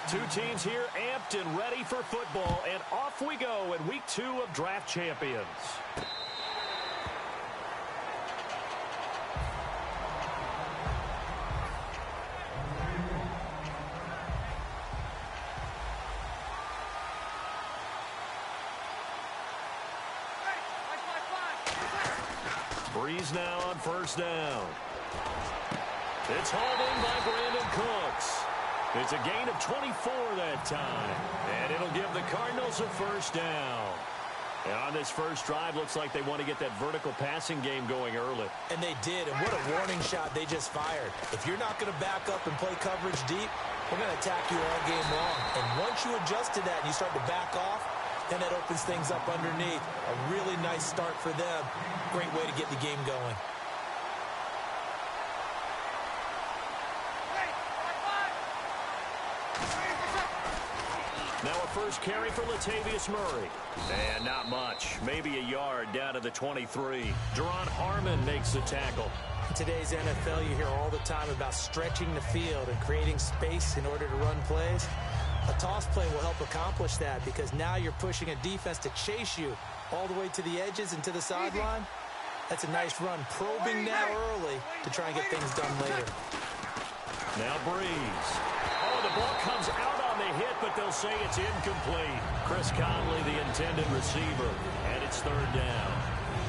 Two teams here amped and ready for football, and off we go in week 2 of Draft Champions. Breeze now on first down. It's hauled in by Brandon Cooks. It's a gain of 24 that time, and it'll give the Cardinals a first down. And on this first drive, looks like they want to get that vertical passing game going early. And they did, and what a warning shot they just fired. If you're not going to back up and play coverage deep, we're going to attack you all game long. And once you adjust to that and you start to back off, then that opens things up underneath. A really nice start for them. Great way to get the game going. Now a first carry for Latavius Murray. And not much. Maybe a yard down to the 23. Duron Harmon makes the tackle. In today's NFL, you hear all the time about stretching the field and creating space in order to run plays. A toss play will help accomplish that because now you're pushing a defense to chase you all the way to the edges and to the sideline. That's a nice run, probing now early to try and get things done later. Now Breeze. Oh, the ball comes out on the hit, but they'll say it's incomplete. Chris Conley, the intended receiver, and it's third down.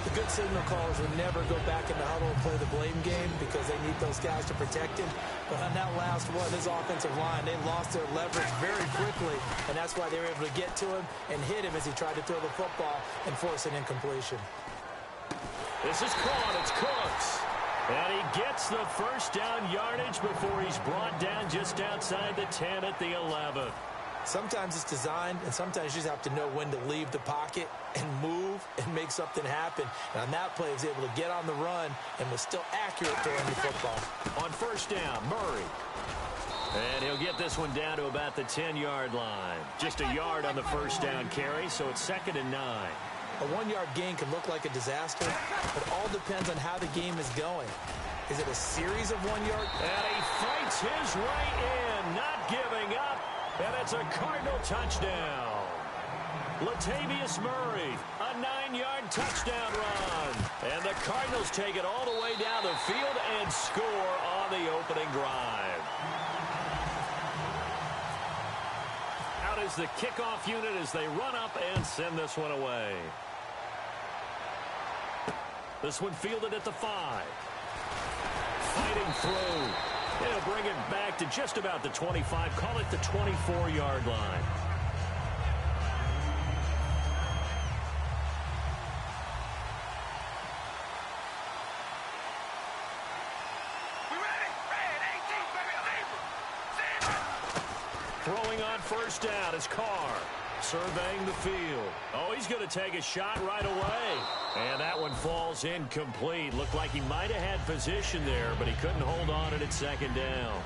The good signal callers will never go back in the huddle and play the blame game because they need those guys to protect him. But on that last one, his offensive line, they lost their leverage very quickly, and that's why they were able to get to him and hit him as he tried to throw the football and force an incompletion. This is caught. It's Cooks. And he gets the first down yardage before he's brought down just outside the 10 at the 11. Sometimes it's designed, and sometimes you just have to know when to leave the pocket and move and make something happen. And on that play, he was able to get on the run and was still accurate throwing the football. On first down, Murray. And he'll get this one down to about the 10-yard line. Just a yard on the first down carry, so it's 2nd and 9. A 1-yard gain can look like a disaster, but it all depends on how the game is going. Is it a series of 1-yard? And he fights his way in, not giving up, and it's a Cardinal touchdown. Latavius Murray, a 9-yard touchdown run. And the Cardinals take it all the way down the field and score on the opening drive. Out is the kickoff unit as they run up and send this one away. This one fielded at the 5. Fighting through. It'll bring it back to just about the 25. Call it the 24-yard line. Throwing on first down is Carr. Surveying the field. Oh, he's going to take a shot right away. And that one falls incomplete. Looked like he might have had position there, but he couldn't hold on at 2nd down.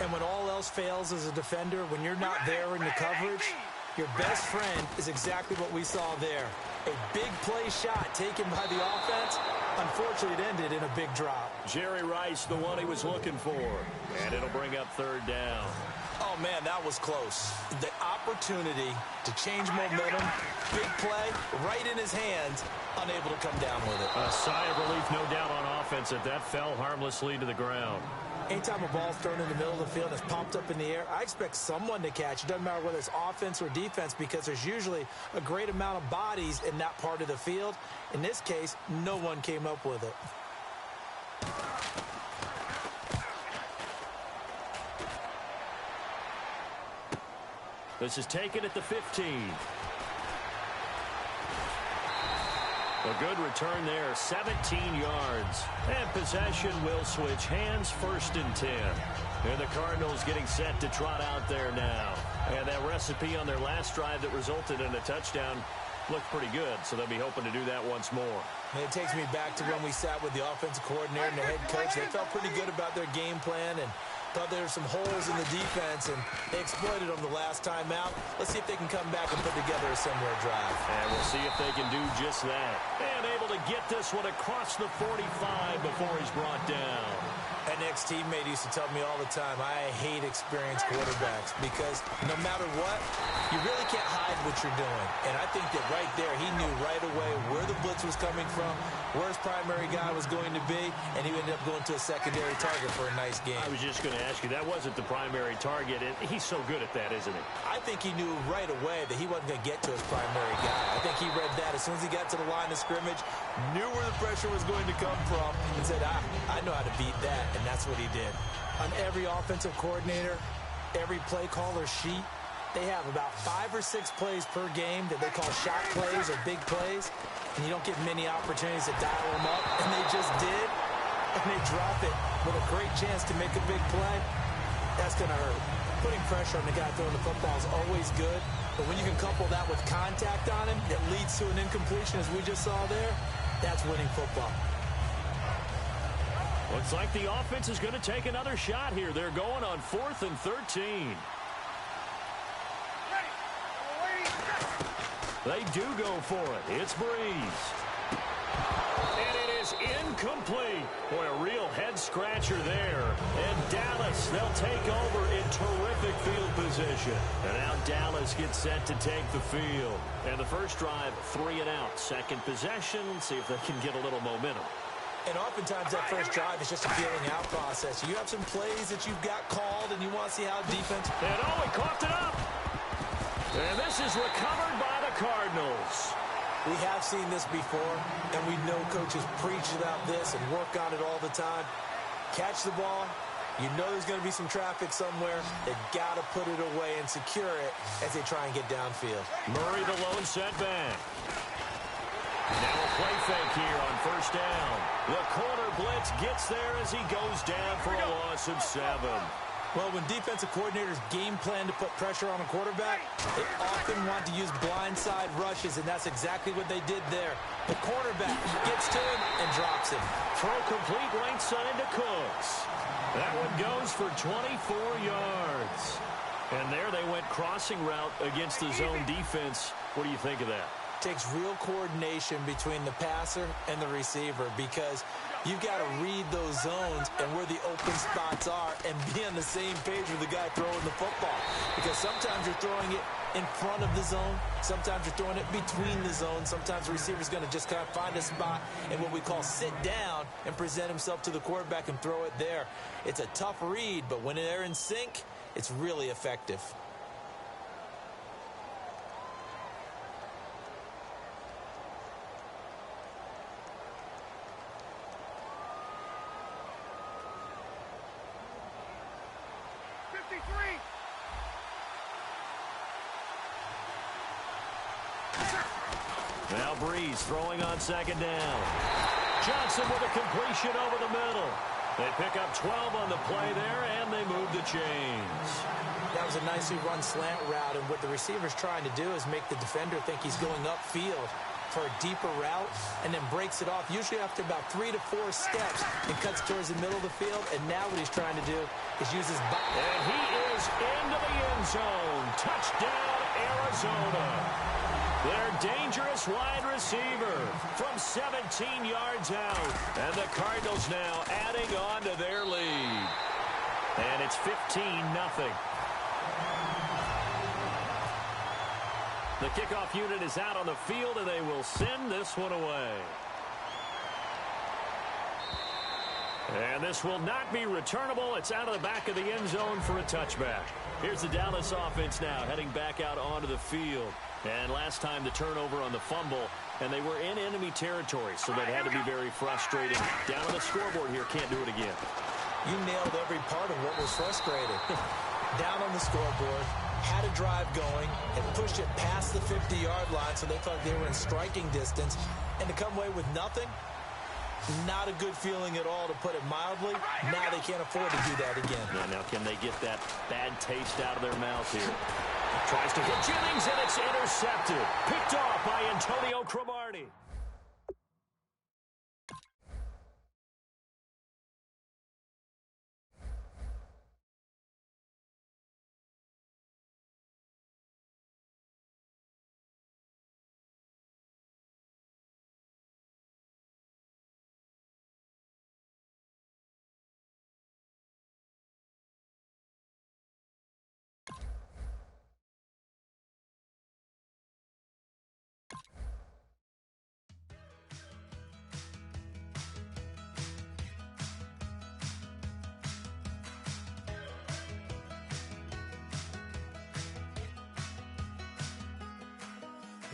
And when all else fails as a defender, when you're not there in the coverage, Your best friend is exactly what we saw there. A big play shot taken by the offense. Unfortunately, it ended in a big drop. Jerry Rice, the one he was looking for. And it'll bring up third down. Oh, man, that was close. The opportunity to change momentum, big play, right in his hands, unable to come down with it. A sigh of relief, no doubt, on offense that fell harmlessly to the ground. Anytime a ball's thrown in the middle of the field and it's popped up in the air, I expect someone to catch. It doesn't matter whether it's offense or defense because there's usually a great amount of bodies in that part of the field. In this case, no one came up with it. This is taken at the 15. A good return there, 17 yards. And possession will switch hands, 1st and 10. And the Cardinals getting set to trot out there now. And that recipe on their last drive that resulted in a touchdown looked pretty good, so they'll be hoping to do that once more. And it takes me back to when we sat with the offensive coordinator and the head coach. They felt pretty good about their game plan and thought there were some holes in the defense, and they exploited them the last time out. Let's see if they can come back and put together a similar drive. And we'll see if they can do just that. And able to get this one across the 45 before he's brought down. An ex-teammate used to tell me all the time, I hate experienced quarterbacks because no matter what, you really can't hide what you're doing. And I think that right there, he knew right away where the blitz was coming from, where his primary guy was going to be, and he ended up going to a secondary target for a nice game. I was just going to ask you, that wasn't the primary target, and he's so good at that, isn't he? I think he knew right away that he wasn't going to get to his primary guy. I think he read that as soon as he got to the line of scrimmage, knew where the pressure was going to come from, and said, I know how to beat that. And that's what he did. On every offensive coordinator, every play caller sheet, they have about 5 or 6 plays per game that they call shot plays or big plays, and you don't get many opportunities to dial them up, and they just did, and they drop it with a great chance to make a big play. That's going to hurt. Putting pressure on the guy throwing the football is always good, but when you can couple that with contact on him that leads to an incompletion, as we just saw there, that's winning football. Looks like the offense is going to take another shot here. They're going on 4th and 13. They do go for it. It's Breeze. And it is incomplete. Boy, a real head-scratcher there. And Dallas, they'll take over in terrific field position. And now Dallas gets set to take the field. And the first drive, 3 and out. Second possession, see if they can get a little momentum. And oftentimes that first drive is just a feeling out process. You have some plays that you've got called, and you want to see how defense... And oh, he coughed it up. And this is recovered by the Cardinals. We have seen this before, and we know coaches preach about this and work on it all the time. Catch the ball. You know there's going to be some traffic somewhere. They've got to put it away and secure it as they try and get downfield. Murray the lone setback. Now a play fake here on first down. The corner blitz gets there as he goes down for a loss of 7. Well, when defensive coordinators game plan to put pressure on a quarterback, they often want to use blindside rushes, and that's exactly what they did there. The cornerback gets to him and drops him. Throw complete right side to Cooks. That one goes for 24 yards. And there they went crossing route against the zone defense. What do you think of that? Takes real coordination between the passer and the receiver because you've got to read those zones and where the open spots are and be on the same page with the guy throwing the football. Because sometimes you're throwing it in front of the zone. Sometimes you're throwing it between the zones. Sometimes the receiver's going to just kind of find a spot and what we call sit down and present himself to the quarterback and throw it there. It's a tough read, but when they're in sync, it's really effective. Now Breeze throwing on second down. Johnson with a completion over the middle. They pick up 12 on the play there, and they move the chains. That was a nicely run slant route, and what the receiver's trying to do is make the defender think he's going upfield for a deeper route, and then breaks it off, usually after about 3 to 4 steps, and cuts towards the middle of the field. And now what he's trying to do is use his body. And he is into the end zone. Touchdown, Arizona. Their dangerous wide receiver from 17 yards out. And the Cardinals now adding on to their lead. And it's 15-0. The kickoff unit is out on the field, and they will send this one away. And this will not be returnable. It's out of the back of the end zone for a touchback. Here's the Dallas offense now heading back out onto the field. And last time the turnover on the fumble, and they were in enemy territory, so that had to be very frustrating. Down on the scoreboard here, can't do it again. You nailed every part of what was frustrating. Down on the scoreboard, had a drive going, and pushed it past the 50-yard line, so they thought they were in striking distance. And to come away with nothing, not a good feeling at all, to put it mildly. Now they can't afford to do that again. Yeah, now can they get that bad taste out of their mouth here? Tries to hit Jennings, and it's intercepted. Picked off by Antonio Cromartie.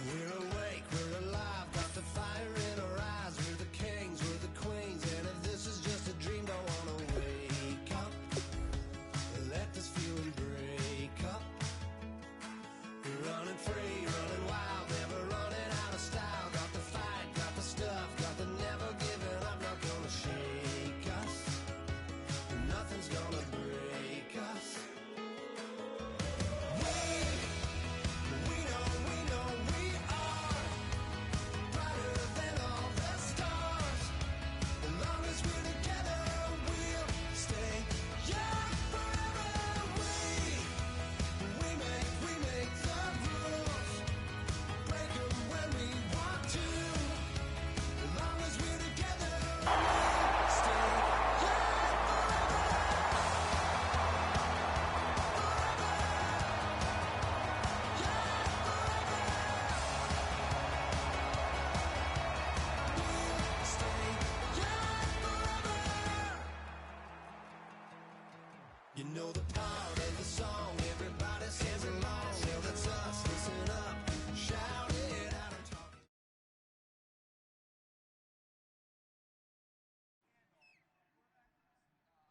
We're awake, we're alive, got the fire in our eyes. We're the kings, we're the queens, and if this is just a dream, don't wanna wake up. Let this feeling break up. We're running free, running wild, never running out of style. Got the fight, got the stuff, got the never giving up. Not gonna shake us, nothing's gonna break us. We know we are brighter than all the stars. As long as we're together, we'll stay young forever. We make the rules, break 'em when we want to. As long as we're together, we'll stay young You know the part of the song, everybody sings along. Well, that's us, listen up, shout it out and talk.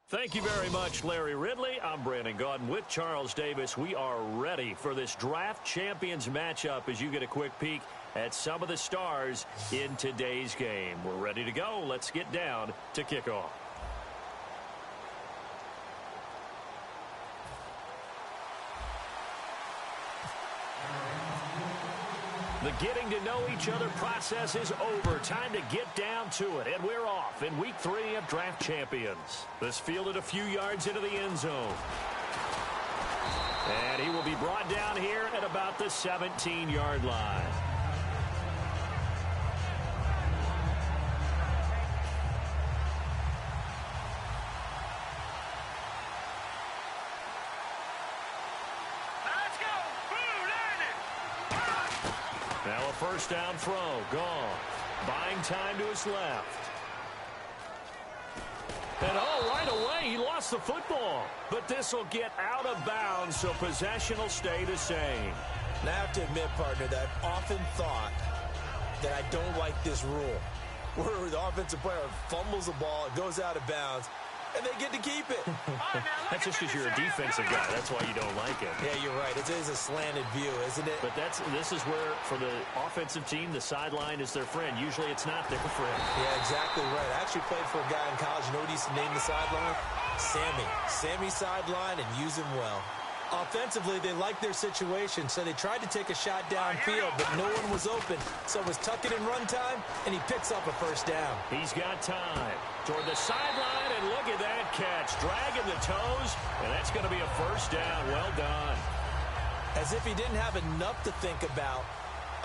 Thank you very much, Larry Ridley. I'm Brandon Gaudin with Charles Davis. We are ready for this draft champions matchup as you get a quick peek at some of the stars in today's game. We're ready to go. Let's get down to kickoff. The getting to know each other process is over. Time to get down to it. And we're off in week 3 of Draft Champions. This fielded a few yards into the end zone. And he will be brought down here at about the 17-yard line. Now a first down throw, gone. Buying time to his left. And right away, he lost the football. But this will get out of bounds, so possession will stay the same. And I have to admit, partner, that I've often thought that I don't like this rule, where the offensive player fumbles the ball, it goes out of bounds, and they get to keep it. That's just because you're a defensive guy. That's why you don't like it. Yeah, you're right. It is a slanted view, isn't it? But this is where, for the offensive team, the sideline is their friend. Usually it's not their friend. Yeah, exactly right. I actually played for a guy in college. You know what he used to name the sideline? Sammy. Sammy sideline, and use him well. Offensively, they liked their situation, so they tried to take a shot downfield, but no one was open. So it was tuck it in run time, and he picks up a first down. He's got time toward the sideline, and look at that catch. Dragging the toes, and that's going to be a first down. Well done. As if he didn't have enough to think about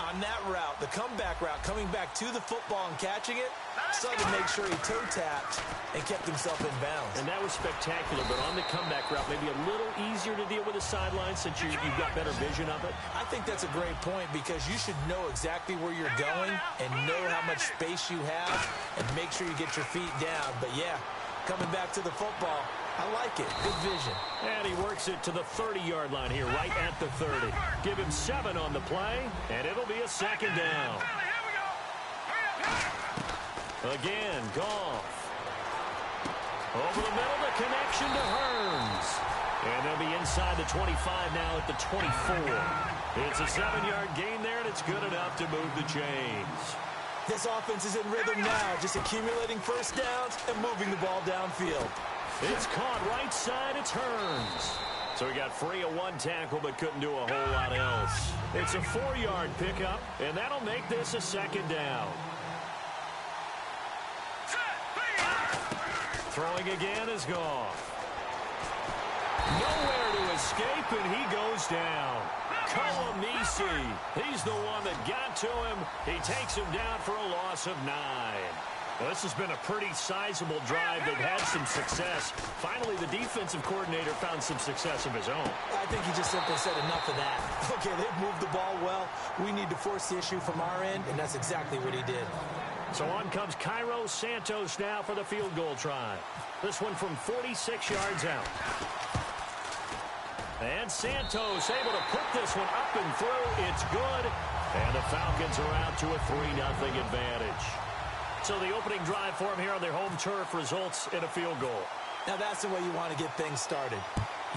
on that route, the comeback route, coming back to the football and catching it, decided to make sure he toe-tapped and kept himself in bounds. And that was spectacular, but on the comeback route, maybe a little easier to deal with the sideline since you've got better vision of it. I think that's a great point because you should know exactly where you're going and know how much space you have and make sure you get your feet down. But, yeah, coming back to the football, I like it. Good vision. And he works it to the 30-yard line here, right at the 30. Give him 7 on the play, and it'll be a second down. Again, Goff. Over the middle, the connection to Hearns. And they'll be inside the 25 now at the 24. It's a 7-yard gain there, and it's good enough to move the chains. This offense is in rhythm now, just accumulating first downs and moving the ball downfield. It's caught right side. It's Hearns. So he got free of 1 tackle but couldn't do a whole lot else. It's a 4-yard pickup, and that'll make this a second down. Throwing again is Goff. Nowhere to escape, and he goes down. Kolomisi, he's the one that got to him. He takes him down for a loss of 9. Well, this has been a pretty sizable drive. They've had some success. Finally, the defensive coordinator found some success of his own. I think he just simply said enough of that. Okay, they've moved the ball well. We need to force the issue from our end, and that's exactly what he did. So on comes Cairo Santos now for the field goal try. This one from 46 yards out. And Santos able to put this one up and through. It's good. And the Falcons are out to a 3-0 advantage. So the opening drive for them here on their home turf results in a field goal. Now that's the way you want to get things started.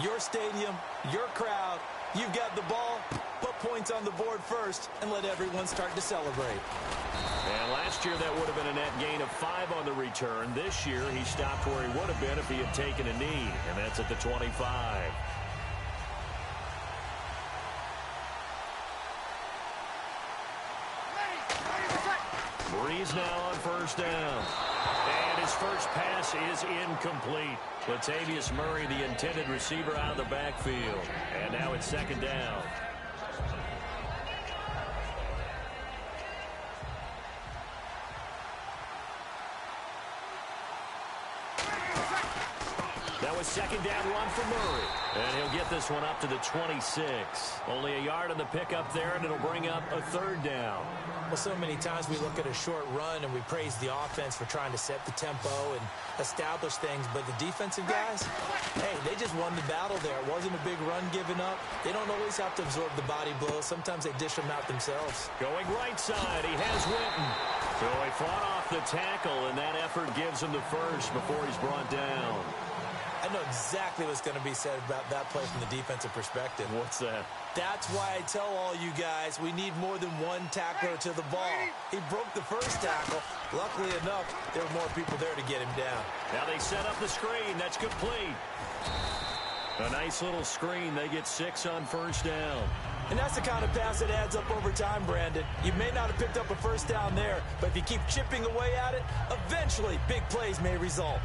Your stadium, your crowd, you've got the ball, put points on the board first, and let everyone start to celebrate. And last year that would have been a net gain of 5 on the return. This year he stopped where he would have been if he had taken a knee, and that's at the 25. Breeze now on first down. And his first pass is incomplete. Latavius Murray, the intended receiver, out of the backfield. And now it's second down. That was second down run for Murray. And he'll get this one up to the 26. Only a yard on the pickup there, and it'll bring up a third down. Well, so many times we look at a short run and we praise the offense for trying to set the tempo and establish things, but the defensive guys, hey, they just won the battle there. It wasn't a big run given up. They don't always have to absorb the body blows. Sometimes they dish them out themselves. Going right side, he has Witten. So he fought off the tackle, and that effort gives him the first before he's brought down. I know exactly what's going to be said about that play from the defensive perspective. What's that? That's why I tell all you guys we need more than one tackler to the ball. He broke the first tackle. Luckily enough, there were more people there to get him down. Now they set up the screen. That's complete. A nice little screen. They get 6 on first down. And that's the kind of pass that adds up over time, Brandon. You may not have picked up a first down there, but if you keep chipping away at it, eventually big plays may result.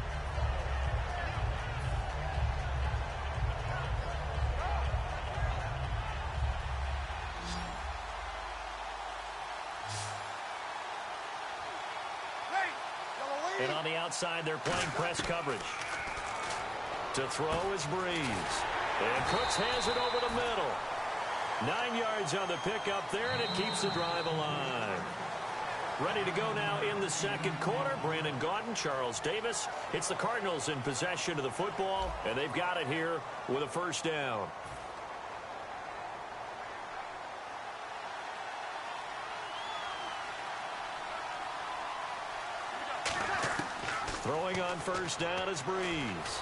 And on the outside, they're playing press coverage. To throw is Breeze. And Cooks has it over the middle. 9 yards on the pickup there, and it keeps the drive alive. Ready to go now in the second quarter. Brandon Gaudin, Charles Davis. It's the Cardinals in possession of the football, and they've got it here with a first down. Throwing on first down is Breeze.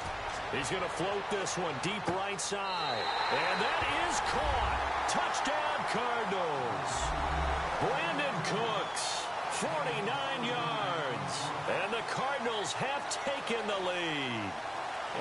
He's going to float this one deep right side. And that is caught. Touchdown, Cardinals. Brandon Cooks, 49 yards. And the Cardinals have taken the lead.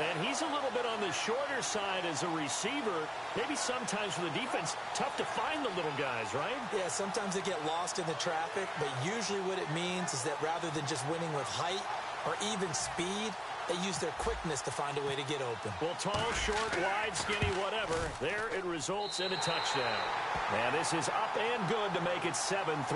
And he's a little bit on the shorter side as a receiver. Maybe sometimes for the defense, tough to find the little guys, right? Yeah, sometimes they get lost in the traffic, but usually what it means is that rather than just winning with height or even speed, They use their quickness to find a way to get open. Well, tall, short, wide, skinny, whatever. There it results in a touchdown. And this is up and good to make it 7-3.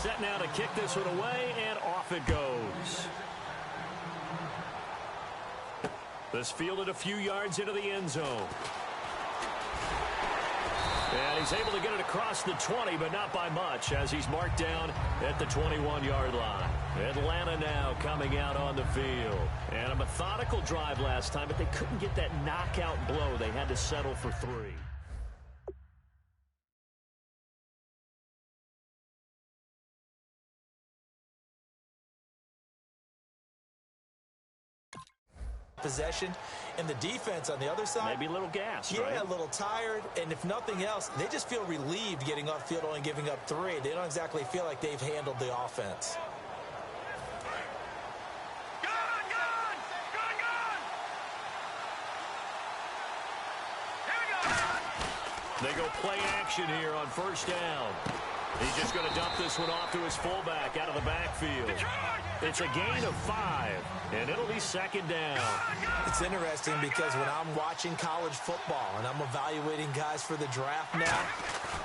Set now to kick this one away, and off it goes. This fielded a few yards into the end zone. And he's able to get it across the 20, but not by much, as he's marked down at the 21-yard line. Atlanta now coming out on the field. And a methodical drive last time, but they couldn't get that knockout blow. They had to settle for 3. Possession, and the defense on the other side, maybe a little gas, yeah, right? A little tired, and if nothing else, they just feel relieved getting upfield, only giving up 3. They don't exactly feel like they've handled the offense. They go play action here on first down. He's just going to dump this one off to his fullback out of the backfield. It's a gain of 5, and it'll be second down. It's interesting because when I'm watching college football and I'm evaluating guys for the draft now,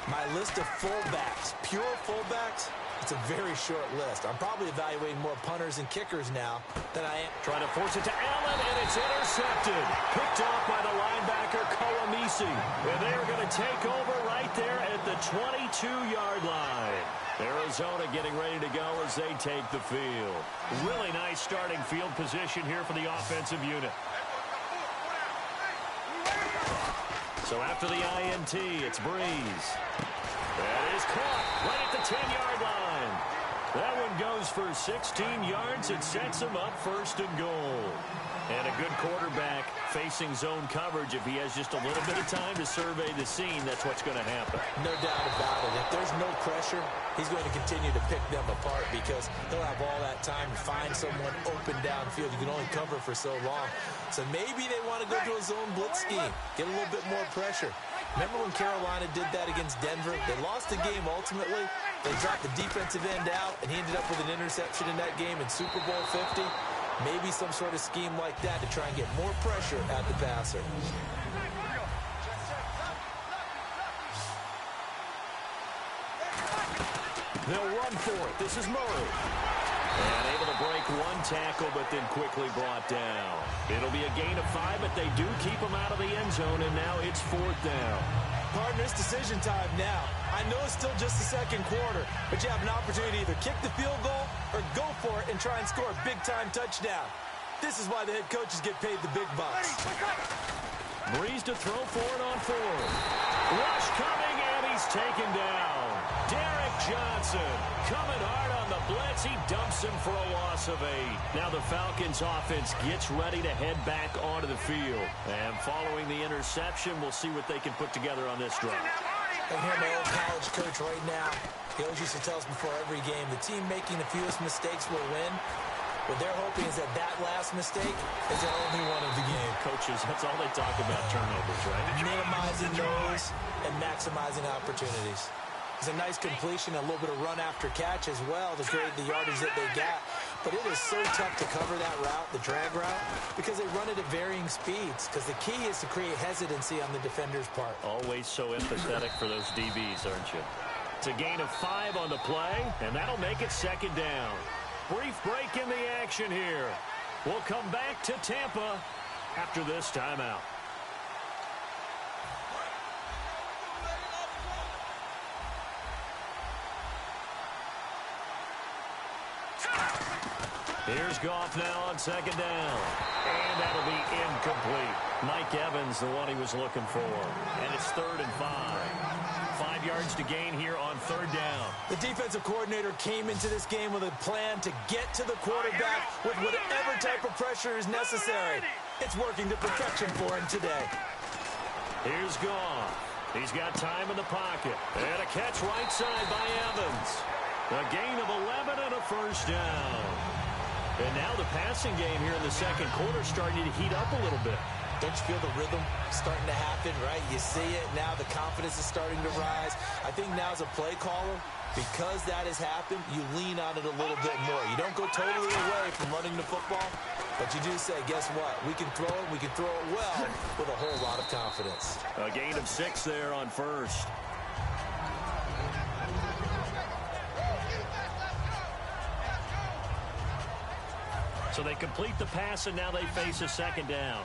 my list of fullbacks, pure fullbacks, it's a very short list. I'm probably evaluating more punters and kickers now than I am. Trying to force it to Allen, and it's intercepted. Picked off by the linebacker, Koamisi. And they're going to take over right there at the 22-yard line. Arizona getting ready to go as they take the field. Really nice starting field position here for the offensive unit. So after the INT, it's Breeze. That is caught right at the 10-yard line. That one goes for 16 yards. It sets him up first and goal. And a good quarterback facing zone coverage. If he has just a little bit of time to survey the scene, that's what's going to happen. No doubt about it. If there's no pressure, he's going to continue to pick them apart because he'll have all that time to find someone open downfield. You can only cover for so long. So maybe they want to go to a zone blitz scheme, get a little bit more pressure. Remember when Carolina did that against Denver? They lost the game ultimately. They dropped the defensive end out, and he ended up with an interception in that game in Super Bowl 50. Maybe some sort of scheme like that to try and get more pressure at the passer. They'll run for it. This is Murray. And able to break one tackle, but then quickly brought down. It'll be a gain of 5, but they do keep him out of the end zone, and now it's 4th down. Partner, it's decision time now. I know it's still just the second quarter, but you have an opportunity to either kick the field goal or go for it and try and score a big-time touchdown. This is why the head coaches get paid the big bucks. Breeze to throw for it on 4th. Rush coming, and he's taken down. Derek Johnson coming hard on the blitz. He dumps him for a loss of 8. Now the Falcons offense gets ready to head back onto the field. And following the interception, we'll see what they can put together on this drive. I hear my old college coach right now. He always used to tell us before every game, the team making the fewest mistakes will win. What they're hoping is that last mistake is the only one of the game. Coaches, that's all they talk about, turnovers, right? Minimizing those and maximizing opportunities. It's a nice completion, a little bit of run after catch as well to create the yardage that they got. But it is so tough to cover that route, the drag route, because they run it at varying speeds. Because the key is to create hesitancy on the defender's part. Always so empathetic for those DBs, aren't you? It's a gain of 5 on the play, and that'll make it second down. Brief break in the action here. We'll come back to Tampa after this timeout. Here's Goff now on second down. And that'll be incomplete. Mike Evans, the one he was looking for. And it's 3rd and 5. 5 yards to gain here on 3rd down. The defensive coordinator came into this game with a plan to get to the quarterback with whatever type of pressure is necessary. It's working to perfection for him today. Here's Goff. He's got time in the pocket. And a catch right side by Evans. A gain of 11 and a first down. And now the passing game here in the second quarter starting to heat up a little bit. Don't you feel the rhythm starting to happen, right? You see it. Now the confidence is starting to rise. I think now as a play caller, because that has happened, you lean on it a little bit more. You don't go totally away from running the football, but you do say, guess what? We can throw it. We can throw it well with a whole lot of confidence. A gain of 6 there on first. So they complete the pass, and now they face a second down.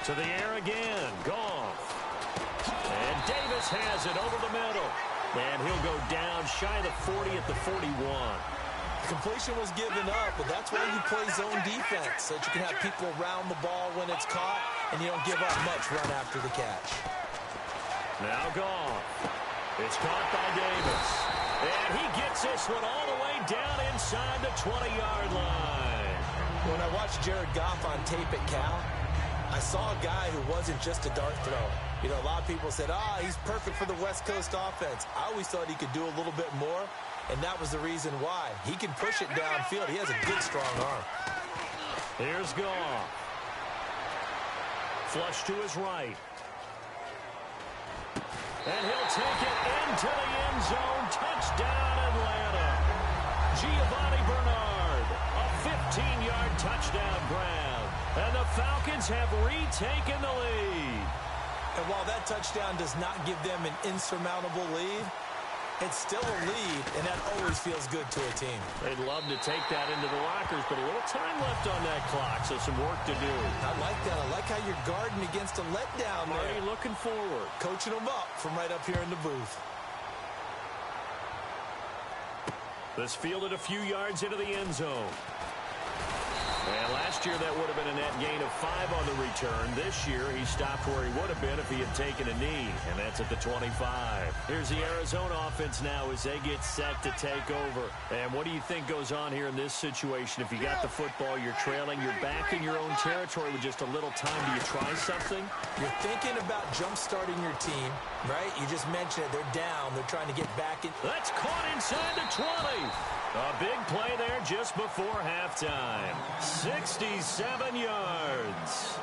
To the air again, Goff. And Davis has it over the middle. And he'll go down shy of the 40 at the 41. Completion was given up, but that's why you play zone defense, so that you can have people around the ball when it's caught, and you don't give up much run after the catch. Now Goff. It's caught by Davis. And he gets this one all the way down inside the 20-yard line. When I watched Jared Goff on tape at Cal, I saw a guy who wasn't just a dart thrower. You know, a lot of people said, he's perfect for the West Coast offense. I always thought he could do a little bit more, and that was the reason why. He can push it downfield. He has a good, strong arm. Here's Goff. Flush to his right. And he'll take it into the end zone. Touchdown, Atlanta. Giovanni Bernard, a 15-yard touchdown grab. And the Falcons have retaken the lead. And while that touchdown does not give them an insurmountable lead, it's still a lead, and that always feels good to a team. They'd love to take that into the lockers, but a little time left on that clock, so some work to do. I like that. I like how you're guarding against a letdown there. Already looking forward. Coaching them up from right up here in the booth. This fielded a few yards into the end zone. And last year, that would have been a net gain of 5 on the return. This year, he stopped where he would have been if he had taken a knee, and that's at the 25. Here's the Arizona offense now as they get set to take over. And what do you think goes on here in this situation? If you got the football, you're trailing, you're back in your own territory with just a little time. Do you try something? You're thinking about jump-starting your team, right? You just mentioned it. They're down. They're trying to get back in. That's caught inside the 20. A big play there just before halftime. 67 yards.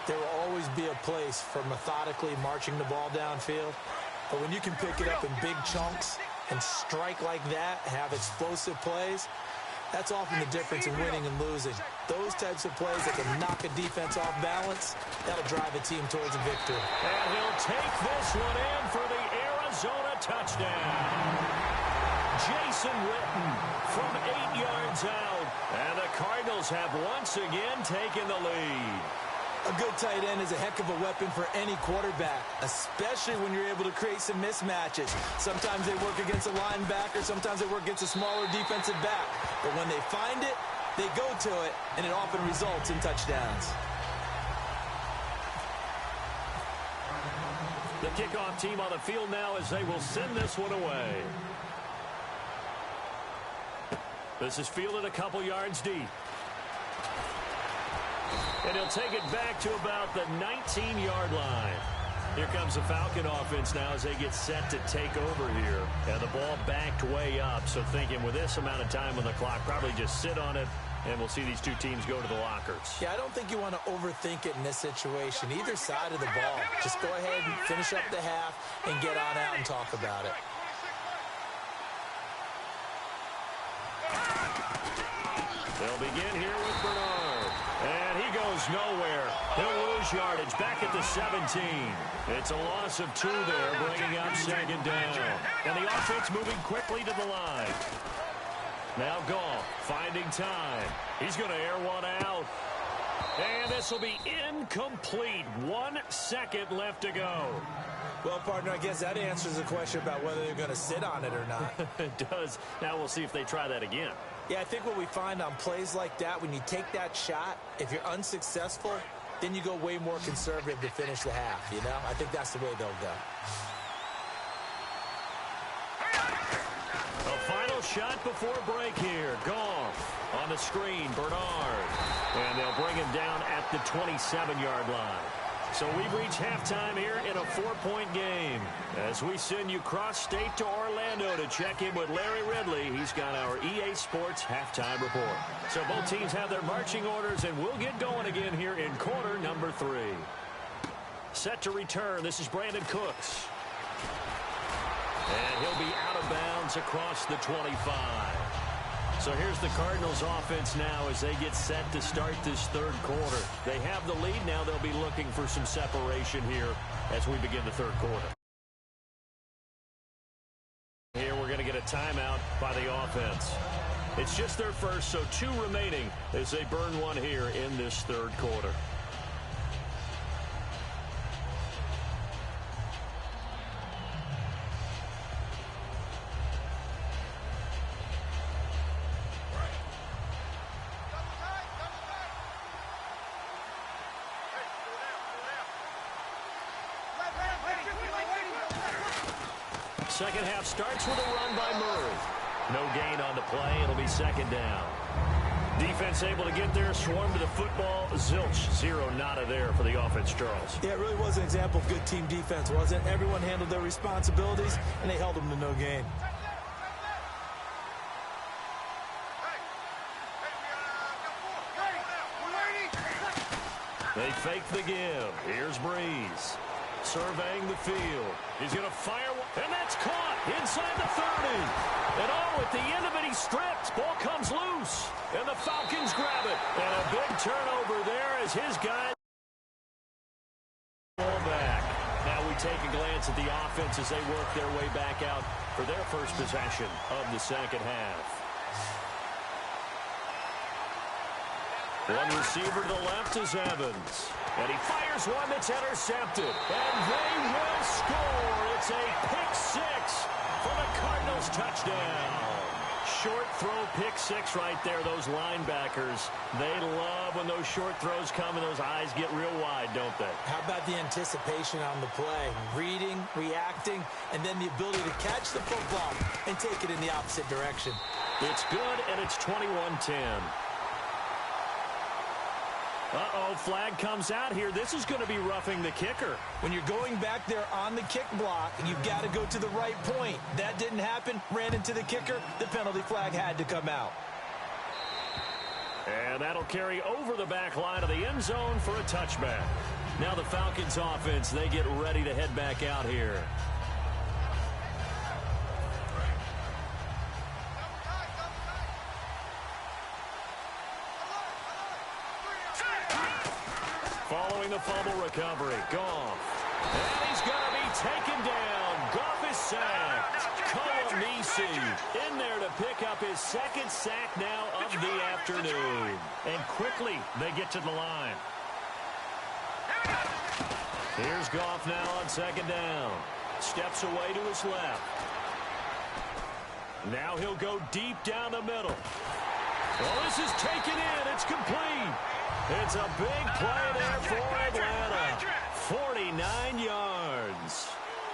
There will always be a place for methodically marching the ball downfield. But when you can pick it up in big chunks and strike like that, have explosive plays, that's often the difference in winning and losing. Those types of plays that can knock a defense off balance, that'll drive a team towards a victory. And he'll take this one in for the Arizona touchdown. Jason Witten from 8 yards out. And the Cardinals have once again taken the lead. A good tight end is a heck of a weapon for any quarterback, especially when you're able to create some mismatches. Sometimes they work against a linebacker, sometimes they work against a smaller defensive back. But when they find it, they go to it, and it often results in touchdowns. The kickoff team on the field now as they will send this one away. This is fielded a couple yards deep. And he'll take it back to about the 19-yard line. Here comes the Falcon offense now as they get set to take over here. And the ball backed way up, so thinking with this amount of time on the clock, probably just sit on it, and we'll see these two teams go to the lockers. Yeah, I don't think you want to overthink it in this situation. Either side of the ball. Just go ahead and finish up the half and get on out and talk about it. They'll begin here with Bernard. And he goes nowhere. He'll lose yardage back at the 17. It's a loss of 2 there, bringing up second down. And the offense moving quickly to the line. Now Goff finding time. He's going to air one out. And this will be incomplete. 1 second left to go. Well, partner, I guess that answers the question about whether they're going to sit on it or not. It does. Now we'll see if they try that again. Yeah, I think what we find on plays like that, when you take that shot, if you're unsuccessful, then you go way more conservative to finish the half, you know? I think that's the way they'll go. A final shot before break here. Goff on the screen, Bernard. And they'll bring him down at the 27-yard line. So we've reached halftime here in a 4-point game As we send you cross-state to Orlando to check in with Larry Ridley, he's got our EA Sports halftime report. So both teams have their marching orders, and we'll get going again here in quarter number 3. Set to return, this is Brandon Cooks. And he'll be out of bounds across the 25. So here's the Cardinals offense now as they get set to start this third quarter. They have the lead now. They'll be looking for some separation here as we begin the third quarter. Here we're going to get a timeout by the offense. It's just their first, so 2 remaining as they burn one here in this third quarter. Second half starts with a run by Murray. No gain on the play. It'll be second down. Defense able to get there, swarm to the football. Zilch, 0 nada there for the offense, Charles. Yeah, it really was an example of good team defense, wasn't it? Everyone handled their responsibilities, and they held them to no gain. They fake the give. Here's Breeze. Surveying the field. He's going to fire, and that's caught inside the 30. And oh, at the end of it, he stripped. Ball comes loose, and the Falcons grab it. And a big turnover there as his guy ball back. Now we take a glance at the offense as they work their way back out for their first possession of the second half. One receiver to the left is Evans. And he fires one that's intercepted. And they will score. It's a pick 6 for the Cardinals touchdown. Short throw pick 6 right there. Those linebackers, they love when those short throws come and those eyes get real wide, don't they? How about the anticipation on the play? Reading, reacting, and then the ability to catch the football and take it in the opposite direction. It's good, and it's 21-10. Uh-oh, flag comes out here. This is going to be roughing the kicker. When you're going back there on the kick block, you've got to go to the right point. That didn't happen. Ran into the kicker. The penalty flag had to come out. And that'll carry over the back line of the end zone for a touchback. Now the Falcons offense, they get ready to head back out here. Following the fumble recovery, Goff. And he's going to be taken down. Goff is sacked. Kolomisi in there to pick up his second sack now of the afternoon. And quickly, they get to the line. Here's Goff now on second down. Steps away to his left. Now he'll go deep down the middle. Well, this is taken in. It's complete. It's a big play there for Atlanta. 49 yards.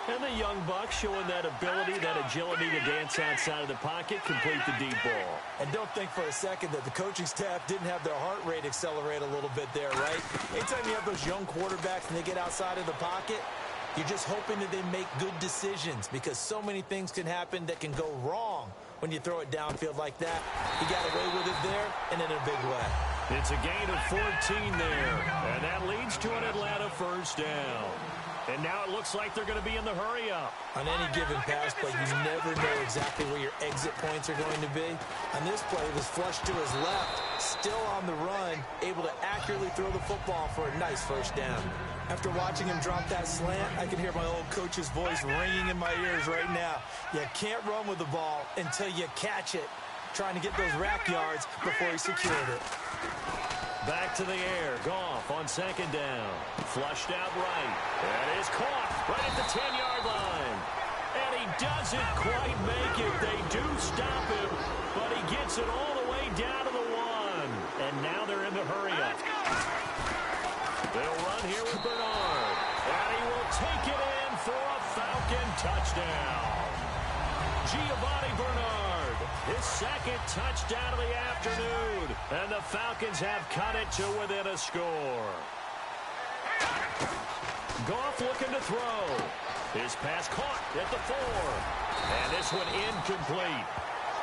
And the young buck showing that ability, that agility to dance outside of the pocket, complete the deep ball. And don't think for a second that the coaching staff didn't have their heart rate accelerate a little bit there, right? Anytime you have those young quarterbacks and they get outside of the pocket, you're just hoping that they make good decisions because so many things can happen that can go wrong when you throw it downfield like that. He got away with it there and in a big way. It's a gain of 14 there, and that leads to an Atlanta first down. And now it looks like they're going to be in the hurry-up. On any given pass play, you never know exactly where your exit points are going to be. On this play, it was flushed to his left, still on the run, able to accurately throw the football for a nice first down. After watching him drop that slant, I can hear my old coach's voice ringing in my ears right now. You can't run with the ball until you catch it. Trying to get those rack yards before he secured it. Back to the air. Goff on second down. Flushed out right. That is caught right at the 10-yard line. And he doesn't quite make it. They do stop him, but he gets it all the way down to the 1. And now they're in the hurry-up. They'll run here with Bernard. And he will take it in for a Falcon touchdown. Giovanni Bernard, his second touchdown of the afternoon. And the Falcons have cut it to within a score. Goff looking to throw. His pass caught at the 4. And this one incomplete.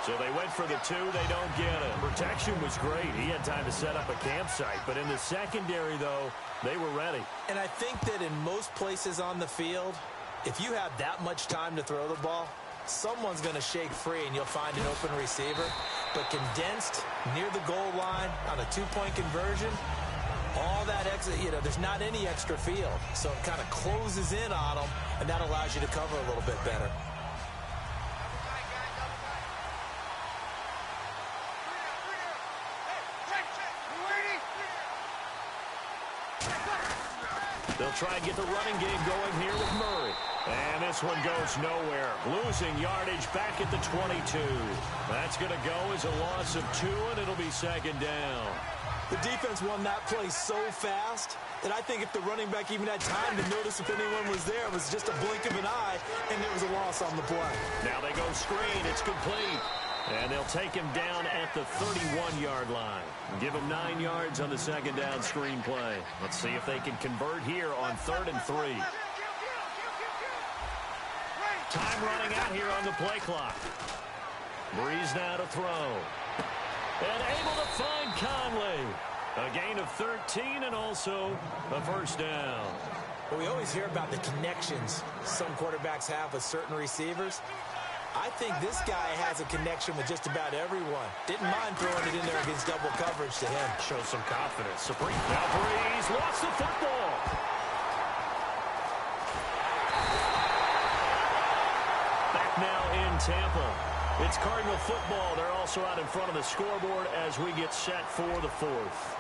So they went for the 2. They don't get it. Protection was great. He had time to set up a campsite. But in the secondary, though, they were ready. And I think that in most places on the field, if you have that much time to throw the ball, someone's going to shake free and you'll find an open receiver. But condensed near the goal line on a 2-point conversion, all that extra, there's not any extra field. So it kind of closes in on them, and that allows you to cover a little bit better. They'll try and get the running game going here with Murray. And this one goes nowhere. Losing yardage back at the 22. That's going to go as a loss of 2, and it'll be second down. The defense won that play so fast that I think if the running back even had time to notice if anyone was there, it was just a blink of an eye, and there was a loss on the play. Now they go screen. It's complete. And they'll take him down at the 31-yard line. Give him 9 yards on the second down screen play. Let's see if they can convert here on 3rd and 3. Time running out here on the play clock. Breeze now to throw. And able to find Conley. A gain of 13 and also a first down. Well, we always hear about the connections some quarterbacks have with certain receivers. I think this guy has a connection with just about everyone. Didn't mind throwing it in there against double coverage to him. Shows some confidence. Now Breeze lost the football. Back now in Tampa. It's Cardinal football. They're also out in front of the scoreboard as we get set for the 4th.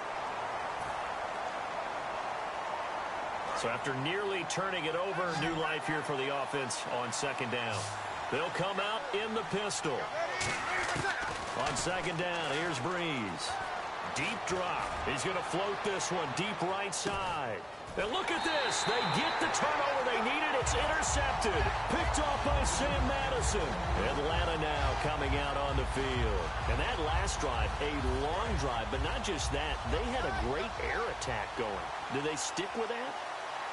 So after nearly turning it over, new life here for the offense on second down. They'll come out in the pistol. On second down, here's Breeze. Deep drop. He's going to float this one deep right side. And look at this. They get the turnover they needed. It's intercepted. Picked off by Sam Madison. Atlanta now coming out on the field. And that last drive, a long drive, but not just that. They had a great air attack going. Do they stick with that?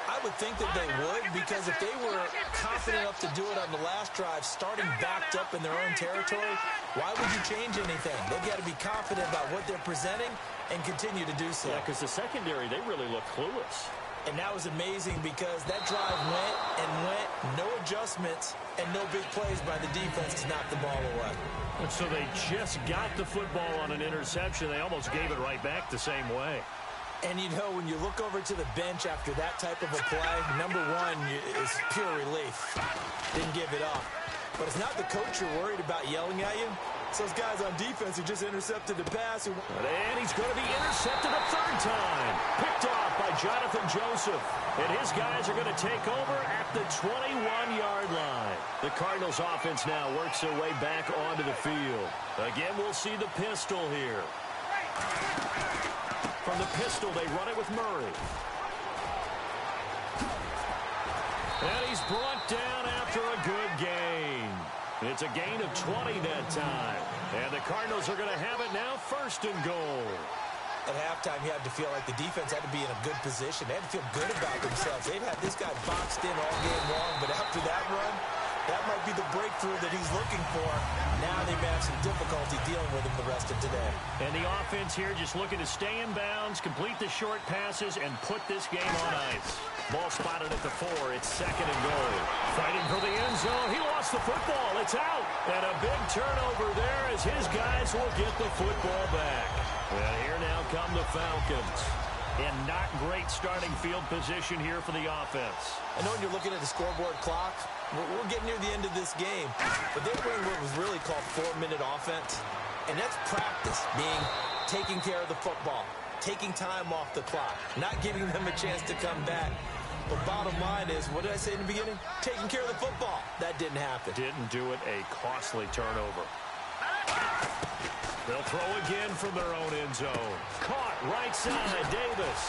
I would think that they would, because if they were confident enough to do it on the last drive, starting backed up in their own territory, why would you change anything? They've got to be confident about what they're presenting and continue to do so. Yeah, because the secondary, they really look clueless. And that was amazing because that drive went and went, no adjustments, and no big plays by the defense to knock the ball away. And so they just got the football on an interception. They almost gave it right back the same way. And, when you look over to the bench after that type of a play, number one is pure relief. Didn't give it up. But it's not the coach you're worried about yelling at you. It's those guys on defense who just intercepted the pass. And he's going to be intercepted a 3rd time. Picked off by Jonathan Joseph. And his guys are going to take over at the 21-yard line. The Cardinals offense now works their way back onto the field. Again, we'll see the pistol here. From the pistol, they run it with Murray. And he's brought down after a good gain. It's a gain of 20 that time. And the Cardinals are going to have it now 1st and goal. At halftime, you had to feel like the defense had to be in a good position. They had to feel good about themselves. They've had this guy boxed in all game long, but after that run, that might be the breakthrough that he's looking for. Now they may have some difficulty dealing with him the rest of today. And the offense here just looking to stay in bounds, complete the short passes, and put this game on ice. Ball spotted at the 4. It's 2nd and goal. Fighting for the end zone. He lost the football. It's out. And a big turnover there as his guys will get the football back. And here now come the Falcons. And not great starting field position here for the offense. I know when you're looking at the scoreboard clock, we're getting near the end of this game. But they're running what was really called 4-minute offense. And that's practice, taking care of the football, taking time off the clock, not giving them a chance to come back. But bottom line is, what did I say in the beginning? Taking care of the football. That didn't happen. Didn't do it. A costly turnover. They'll throw again from their own end zone. Caught right side, Davis.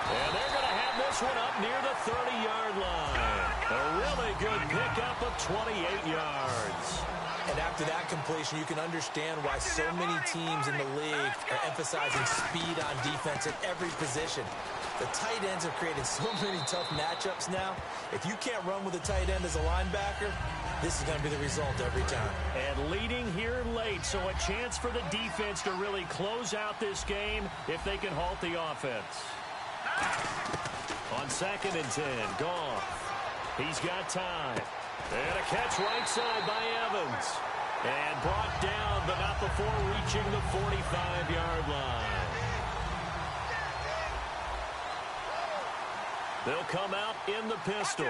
And they're going to have this one up near the 30-yard line. A really good pickup of 28 yards. And after that completion, you can understand why so many teams in the league are emphasizing speed on defense at every position. The tight ends have created so many tough matchups now. If you can't run with a tight end as a linebacker, this is going to be the result every time. And leading here late, so a chance for the defense to really close out this game if they can halt the offense. On 2nd and 10, Goff. He's got time. And a catch right side by Evans. And brought down, but not before reaching the 45-yard line. They'll come out in the pistol.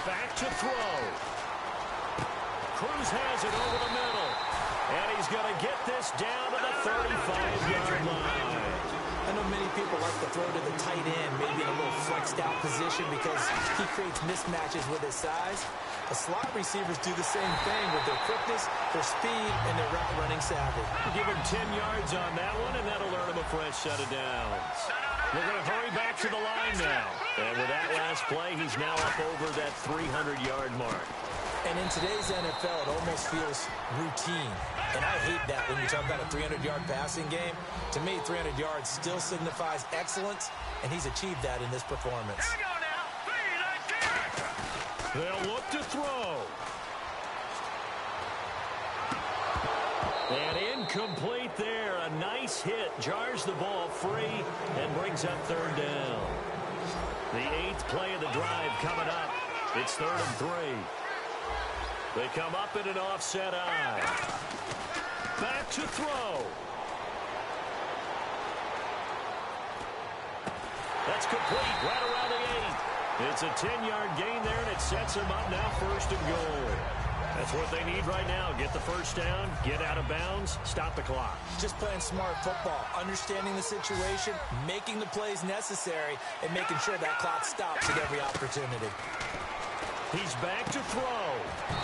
Back to throw. Cruz has it over the middle. And he's going to get this down to the 35-yard line. I know many people like to throw to the tight end, maybe in a little flexed out position because he creates mismatches with his size. The slot receivers do the same thing with their quickness, their speed, and their route running savvy. Give him 10 yards on that one, and that'll earn him a fresh set of downs. They're going to hurry back to the line now. And with that last play, he's now up over that 300-yard mark. And in today's NFL, it almost feels routine. And I hate that when you talk about a 300-yard passing game. To me, 300 yards still signifies excellence, and he's achieved that in this performance. They'll look to throw. And incomplete there. A nice hit. Jars the ball free and brings up 3rd down. The 8th play of the drive coming up. It's 3rd and 3. They come up in an offset eye. Back to throw. That's complete right around the 8. It's a 10-yard gain there, and it sets them up now 1st and goal. That's what they need right now. Get the first down, get out of bounds, stop the clock. Just playing smart football, understanding the situation, making the plays necessary, and making sure that clock stops at every opportunity. He's back to throw.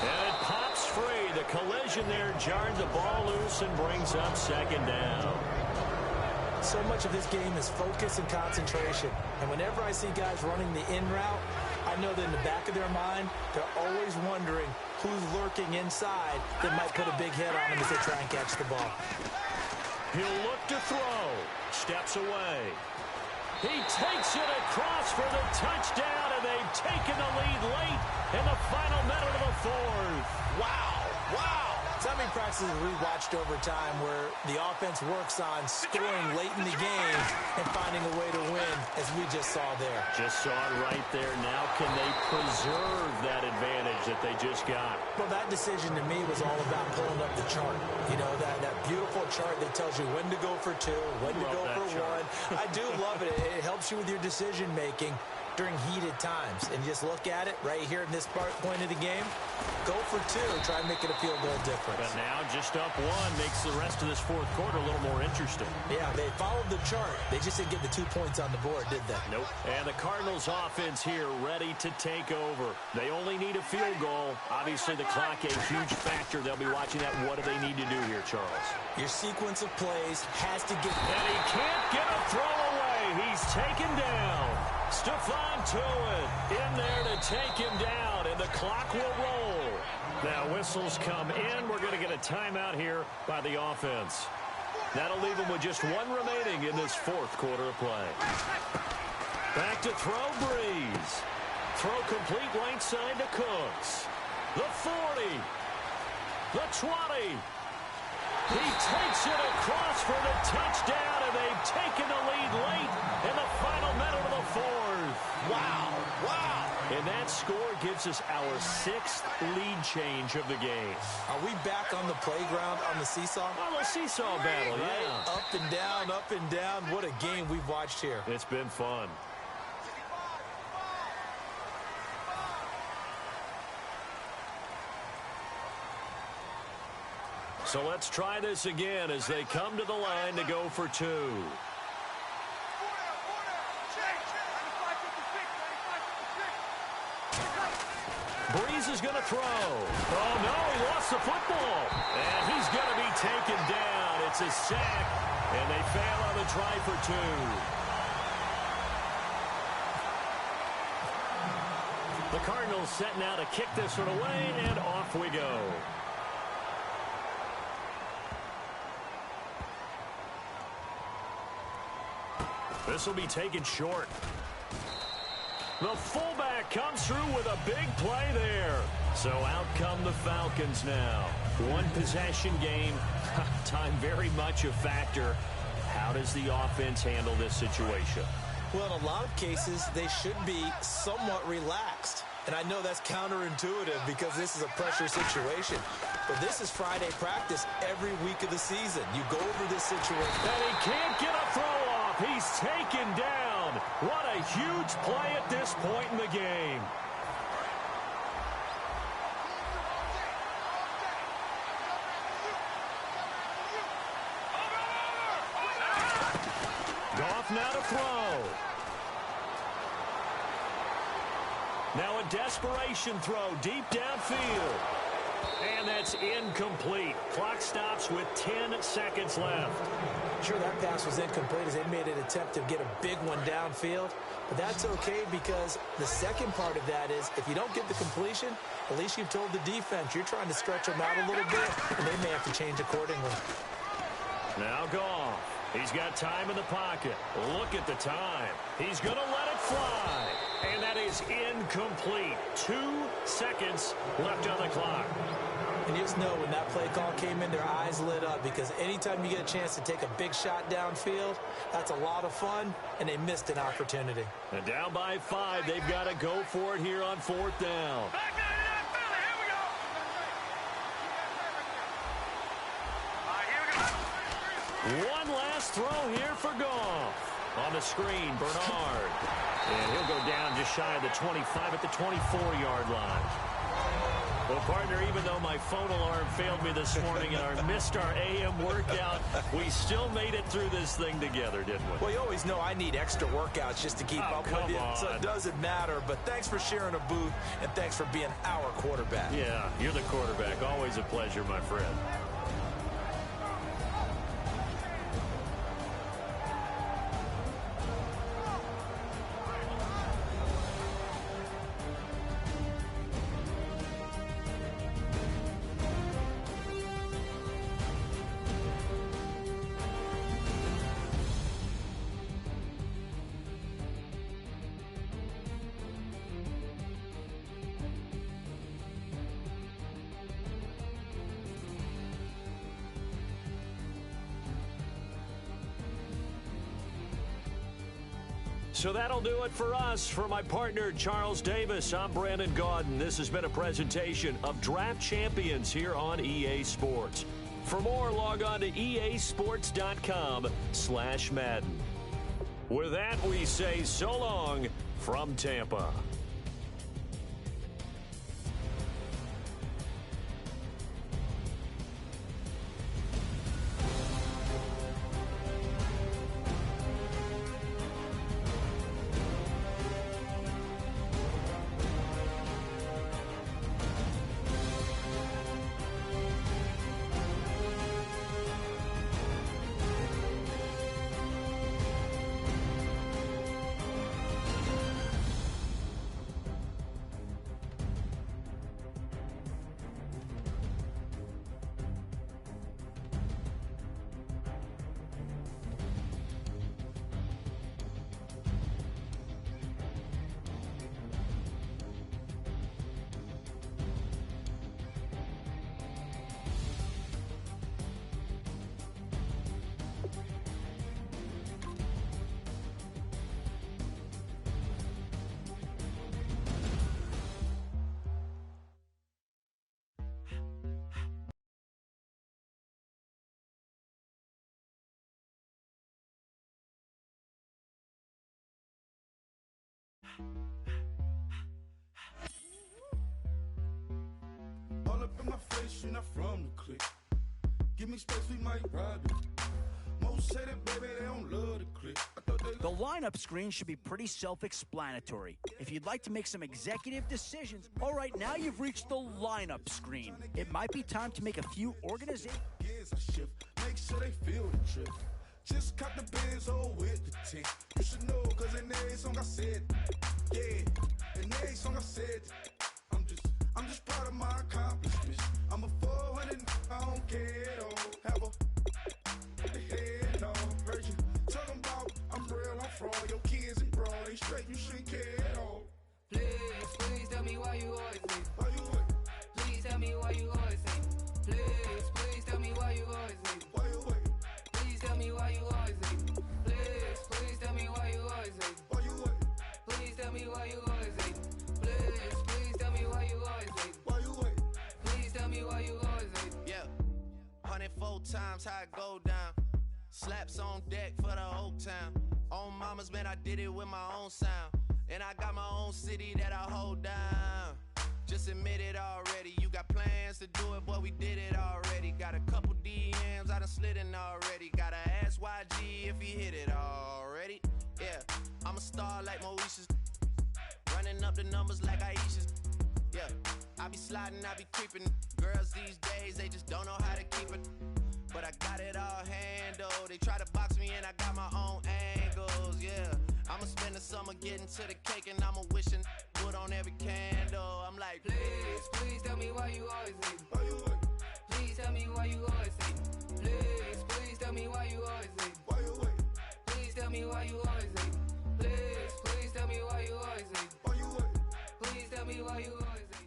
And it pops free. The collision there jarred the ball loose and brings up 2nd down. So much of this game is focus and concentration. And whenever I see guys running the in route, I know that in the back of their mind, they're always wondering who's lurking inside that might put a big hit on them as they try and catch the ball. He'll look to throw. Steps away. He takes it across for the touchdown, and they've taken the lead late in the final minute of the 4th. Wow, wow. So many practices we watched over time where the offense works on scoring late in the game and finding a way to win, as we just saw there. Just saw it right there. Now can they preserve that advantage that they just got? Well, that decision to me was all about pulling up the chart. You know, that beautiful chart that tells you when to go for 2, when to go for 1. I do love it. It helps you with your decision-making during heated times. And just look at it right here in this point of the game. Go for 2. Try and make it a field goal difference. But now just up 1 makes the rest of this 4th quarter a little more interesting. Yeah, they followed the chart. They just didn't get the 2 points on the board, did they? Nope. And the Cardinals offense here ready to take over. They only need a field goal. Obviously, the clock a huge factor. They'll be watching that. What do they need to do here, Charles? Your sequence of plays has to get... And he can't get a throw away. He's taken down. Stephon Tuitt in there to take him down, and the clock will roll. Now whistles come in. We're going to get a timeout here by the offense. That'll leave them with just 1 remaining in this 4th quarter of play. Back to throw, Breeze. Throw complete right side to Cooks. The 40. The 20. He takes it across for the touchdown, and they've taken the lead late in the final minute of the 4th. Wow, wow. And that score gives us our 6th lead change of the game. Are we back on the playground on the seesaw? Oh, the seesaw battle, yeah. Up and down, up and down. What a game we've watched here. It's been fun. So let's try this again as they come to the line to go for 2. Breeze is going to throw. Oh, no, he lost the football. And he's going to be taken down. It's a sack, and they fail on the try for 2. The Cardinals set now to kick this one away, and off we go. This will be taken short. The fullback comes through with a big play there. So out come the Falcons now. One possession game. Time very much a factor. How does the offense handle this situation? Well, in a lot of cases, they should be somewhat relaxed. And I know that's counterintuitive because this is a pressure situation. But this is Friday practice every week of the season. You go over this situation. And he can't get a throw off. He's taken down. What a huge play at this point in the game. Goff now to throw. Now a desperation throw deep downfield. And that's incomplete. Clock stops with 10 seconds left. Sure, that pass was incomplete as they made an attempt to get a big one downfield. But that's okay because the second part of that is if you don't get the completion, at least you've told the defense you're trying to stretch them out a little bit, and they may have to change accordingly. Now Goff. He's got time in the pocket. Look at the time. He's going to let it fly. And that is incomplete. 2 seconds left on the clock. And you just know when that play call came in, their eyes lit up because anytime you get a chance to take a big shot downfield, that's a lot of fun, and they missed an opportunity. And down by 5, they've got to go for it here on 4th down. One last throw here for Goff. On the screen, Bernard. And he'll go down just shy of the 25 at the 24-yard line. Well, partner, even though my phone alarm failed me this morning and I missed our AM workout, we still made it through this thing together, didn't we? Well, you always know I need extra workouts just to keep up with you, so it doesn't matter. But thanks for sharing a booth, and thanks for being our quarterback. Yeah, you're the quarterback. Always a pleasure, my friend. So that'll do it for us. For my partner, Charles Davis, I'm Brandon Gaudin. This has been a presentation of Draft Champions here on EA Sports. For more, log on to easports.com/Madden. With that, we say so long from Tampa. All up in my face, you're not from the clique. Give me space, we might ride it. Most say that, baby, they don't love the clique. The lineup screen should be pretty self-explanatory. If you'd like to make some executive decisions, all right, now you've reached the lineup screen. It might be time to make a few organizations. Gears I shift, make sure they feel the trip. Just cop the Benz all with the tick. You should know, cause in every song I said, yeah, in every song I said, I'm just proud of my accomplishments. I'm a 400, I don't care, don't have a head, no, heard you talking about I'm real, I'm from straight, you shouldn't care at all. Please tell me why you always leave. Why you wait? Please tell me why you always leave. Please tell me why you always leave. Why you wait? Please tell me why you always leave. Please tell me why you always leave. Why you wait? Please tell me why you always leave. Please tell me why you always leave. Why you wait? Please tell me why you always leave. Yeah, 104 times how it go down. Slaps on deck for the whole town. On mamas, man, I did it with my own sound. And I got my own city that I hold down. Just admit it already. You got plans to do it, boy, we did it already. Got a couple DMs, I done slid in already. Gotta ask YG if he hit it already. Yeah, I'm a star like Moesha's. Running up the numbers like Aisha's. Yeah, I be sliding, I be creeping. Girls these days, they just don't know how to keep it. But I got it all handled. They try to box me and I got my own angles, yeah. I'ma spend the summer getting to the cake and I'ma wishing wood on every candle. I'm like, please tell me why you always leave. Why you wait? Please tell me why you always leave. Please tell me why you always leave. Why you wait? Please tell me why you always leave. Please tell me why you always leave. Why you wait? Please tell me why you always leave.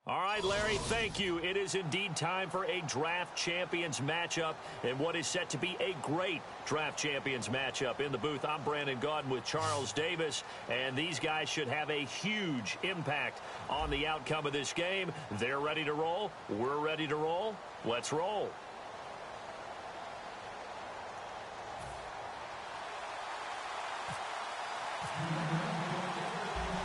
All right, Larry, thank you. It is indeed time for a Draft Champions matchup and what is set to be a great Draft Champions matchup. In the booth, I'm Brandon Gaudin with Charles Davis, and these guys should have a huge impact on the outcome of this game. They're ready to roll. We're ready to roll. Let's roll.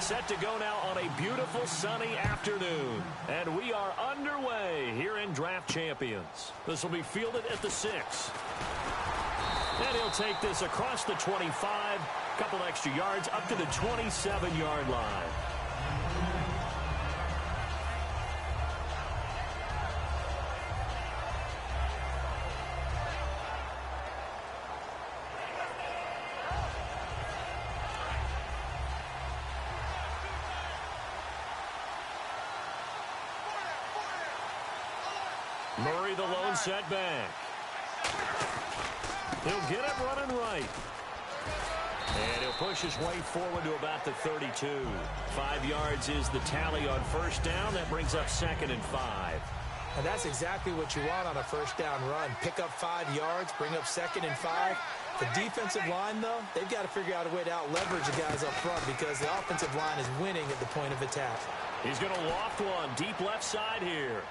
Set to go now on a beautiful sunny afternoon. And we are underway here in Draft Champions. This will be fielded at the 6. And he'll take this across the 25, couple extra yards up to the 27-yard line. Murray, the lone setback. He'll get it running right. And he'll push his way forward to about the 32. 5 yards is the tally on first down. That brings up 2nd and 5. And that's exactly what you want on a first down run. Pick up 5 yards, bring up 2nd and 5. The defensive line, though, they've got to figure out a way to out-leverage the guys up front because the offensive line is winning at the point of attack. He's going to loft one deep left side here.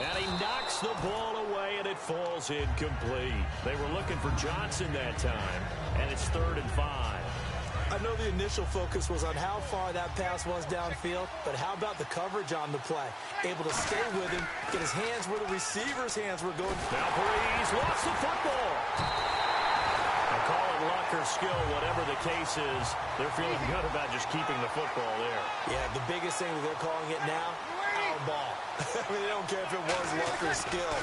And he knocks the ball away, and it falls incomplete. They were looking for Johnson that time, and it's 3rd and 5. I know the initial focus was on how far that pass was downfield, but how about the coverage on the play? Able to stay with him, get his hands where the receiver's hands were going. Now Breeze lost the football. I call it luck or skill, whatever the case is. They're feeling good about just keeping the football there. Yeah, the biggest thing that they're calling it now, our ball. I mean, they don't care if it was luck or skill,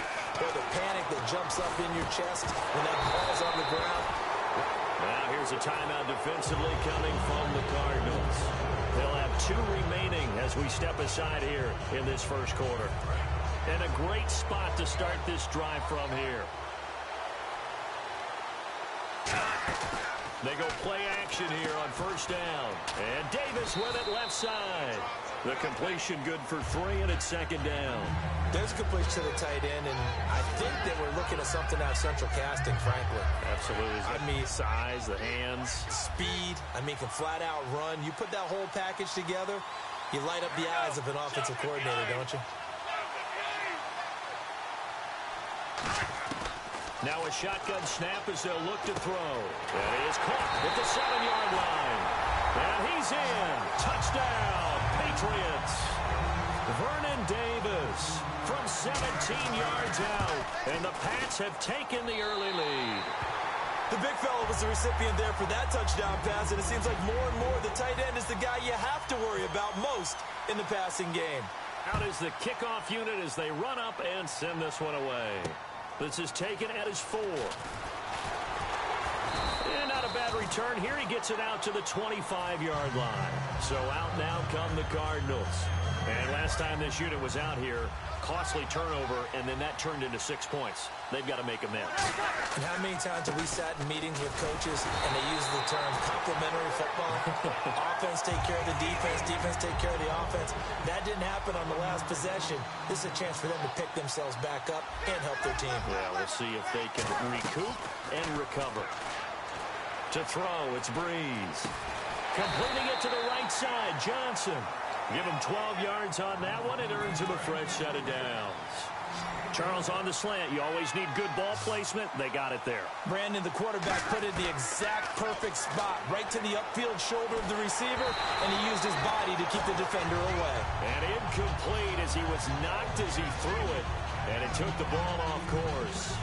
or the panic that jumps up in your chest when that ball's on the ground. Now here's a timeout defensively coming from the Cardinals. They'll have 2 remaining as we step aside here in this first quarter. And a great spot to start this drive from here. They go play action here on first down. And Davis with it left side. The completion good for 3, and it's 2nd down. There's a completion to the tight end, and I think that we're looking at something out of central casting, frankly. Absolutely. I mean, size, the hands. Speed. I mean, can flat out run. You put that whole package together, you light up the eyes of an offensive coordinator, don't you? Now a shotgun snap as they'll look to throw. That is caught at the 7-yard line. And he's in. Touchdown, Patriots. Vernon Davis from 17 yards out. And the Pats have taken the early lead. The big fella was the recipient there for that touchdown pass, and it seems like more and more the tight end is the guy you have to worry about most in the passing game. Out is the kickoff unit as they run up and send this one away. This is taken at his 4. And not a bad return here. He gets it out to the 25-yard line. So out now come the Cardinals. And last time this unit was out here, costly turnover, and then that turned into 6 points. They've got to make amends. And how many times have we sat in meetings with coaches and they use the term complementary football? Offense take care of the defense, defense take care of the offense. That didn't happen on the last possession. This is a chance for them to pick themselves back up and help their team. Yeah, we'll see if they can recoup and recover. To throw, it's Breeze. Completing it to the right side, Johnson. Give him 12 yards on that one. It earns him a fresh set of downs. Charles on the slant. You always need good ball placement. They got it there. Brandon, the quarterback, put it in the exact perfect spot, right to the upfield shoulder of the receiver, and he used his body to keep the defender away. And incomplete as he was knocked as he threw it, and it took the ball off course.